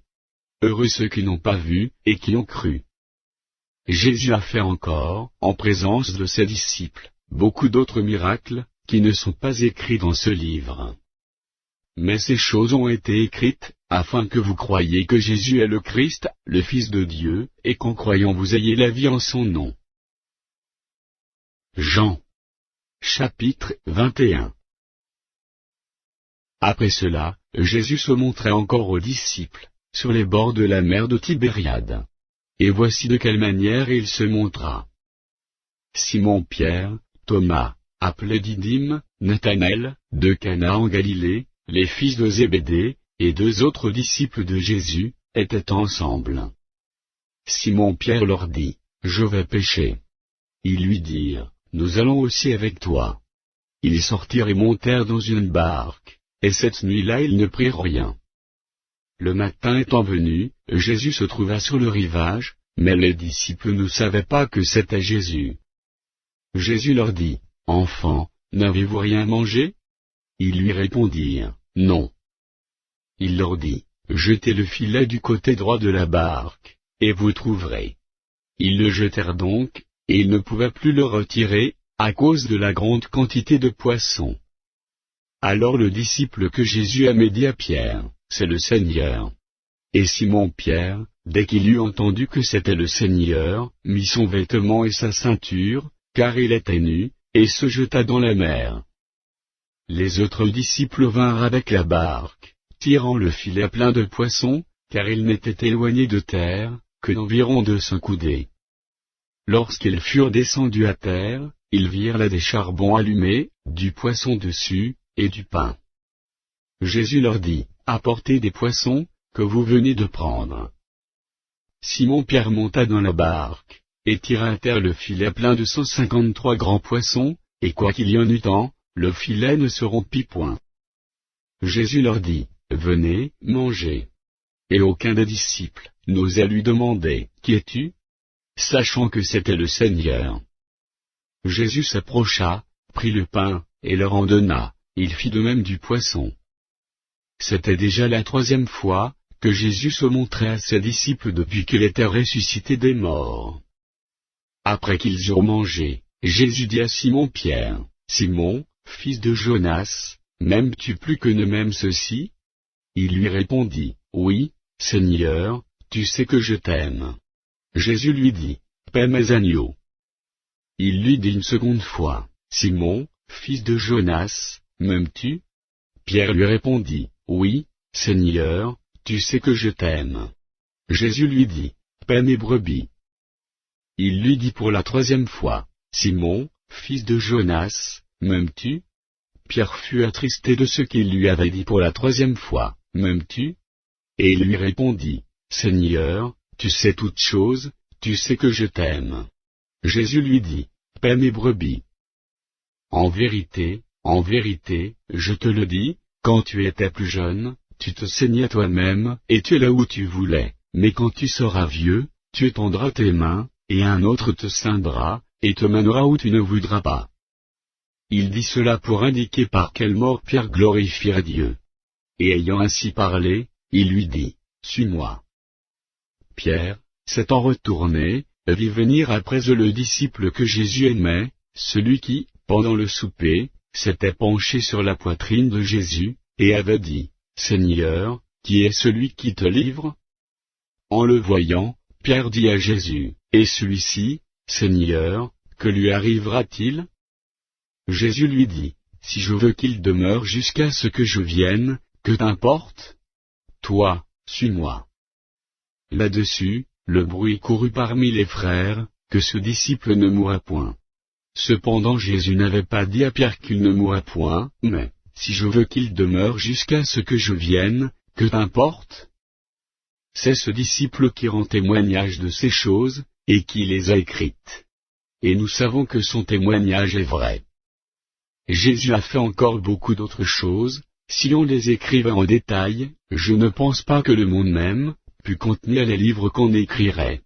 Heureux ceux qui n'ont pas vu, et qui ont cru. » Jésus a fait encore, en présence de ses disciples, beaucoup d'autres miracles, qui ne sont pas écrits dans ce livre. Mais ces choses ont été écrites, afin que vous croyiez que Jésus est le Christ, le Fils de Dieu, et qu'en croyant vous ayez la vie en son nom. Jean. Chapitre 21. Après cela, Jésus se montrait encore aux disciples, sur les bords de la mer de Tibériade. Et voici de quelle manière il se montra. Simon-Pierre, Thomas, appelé Didyme, Nathanaël, de Cana en Galilée, les fils de Zébédée, et 2 autres disciples de Jésus, étaient ensemble. Simon-Pierre leur dit, « Je vais pêcher. » Ils lui dirent, « Nous allons aussi avec toi. » Ils sortirent et montèrent dans une barque, et cette nuit-là ils ne prirent rien. Le matin étant venu, Jésus se trouva sur le rivage, mais les disciples ne savaient pas que c'était Jésus. Jésus leur dit, « Enfants, n'avez-vous rien mangé ?» Ils lui répondirent, « Non. » Il leur dit, « Jetez le filet du côté droit de la barque, et vous trouverez. » Ils le jetèrent donc, et ils ne pouvaient plus le retirer, à cause de la grande quantité de poissons. Alors le disciple que Jésus aimait dit à Pierre, « C'est le Seigneur. » Et Simon-Pierre, dès qu'il eut entendu que c'était le Seigneur, mit son vêtement et sa ceinture, car il était nu, et se jeta dans la mer. Les autres disciples vinrent avec la barque, tirant le filet plein de poissons, car ils n'étaient éloignés de terre, que d'environ 200 coudées. Lorsqu'ils furent descendus à terre, ils virent là des charbons allumés, du poisson dessus, et du pain. Jésus leur dit, apportez des poissons, que vous venez de prendre. Simon-Pierre monta dans la barque, et tira à terre le filet plein de 153 grands poissons, et quoiqu'il y en eût tant, le filet ne se rompit point. Jésus leur dit, venez, mangez. Et aucun des disciples n'osa lui demander, qui es-tu? Sachant que c'était le Seigneur. Jésus s'approcha, prit le pain, et leur en donna, il fit de même du poisson. C'était déjà la 3e fois que Jésus se montrait à ses disciples depuis qu'il était ressuscité des morts. Après qu'ils eurent mangé, Jésus dit à Simon-Pierre, Simon, fils de Jonas, m'aimes-tu plus que ne m'aiment ceux-ci? Il lui répondit, oui, Seigneur, tu sais que je t'aime. Jésus lui dit, paie mes agneaux. Il lui dit une seconde fois, Simon, fils de Jonas, m'aimes-tu? Pierre lui répondit, oui, Seigneur, tu sais que je t'aime. Jésus lui dit, paie mes brebis. Il lui dit pour la 3e fois, Simon, fils de Jonas, m'aimes-tu? Pierre fut attristé de ce qu'il lui avait dit pour la 3e fois, m'aimes-tu? Et il lui répondit, Seigneur, tu sais toutes choses, tu sais que je t'aime. Jésus lui dit, paie mes brebis. En vérité, je te le dis, quand tu étais plus jeune, tu te saignais toi-même, et tu es là où tu voulais, mais quand tu seras vieux, tu étendras tes mains, et un autre te ceindra, et te mènera où tu ne voudras pas. Il dit cela pour indiquer par quelle mort Pierre glorifierait Dieu. Et ayant ainsi parlé, il lui dit, suis-moi. Pierre, s'étant retourné, vit venir après eux le disciple que Jésus aimait, celui qui, pendant le souper, s'était penché sur la poitrine de Jésus, et avait dit, Seigneur, qui est celui qui te livre? En le voyant, Pierre dit à Jésus, et celui-ci, Seigneur, que lui arrivera-t-il? Jésus lui dit, si je veux qu'il demeure jusqu'à ce que je vienne, que t'importe? Toi, suis-moi. Là-dessus, le bruit courut parmi les frères, que ce disciple ne mourra point. Cependant Jésus n'avait pas dit à Pierre qu'il ne mourra point, mais, si je veux qu'il demeure jusqu'à ce que je vienne, que t'importe? C'est ce disciple qui rend témoignage de ces choses, et qui les a écrites. Et nous savons que son témoignage est vrai. Jésus a fait encore beaucoup d'autres choses, si on les écrivait en détail, je ne pense pas que le monde même pût contenir les livres qu'on écrirait.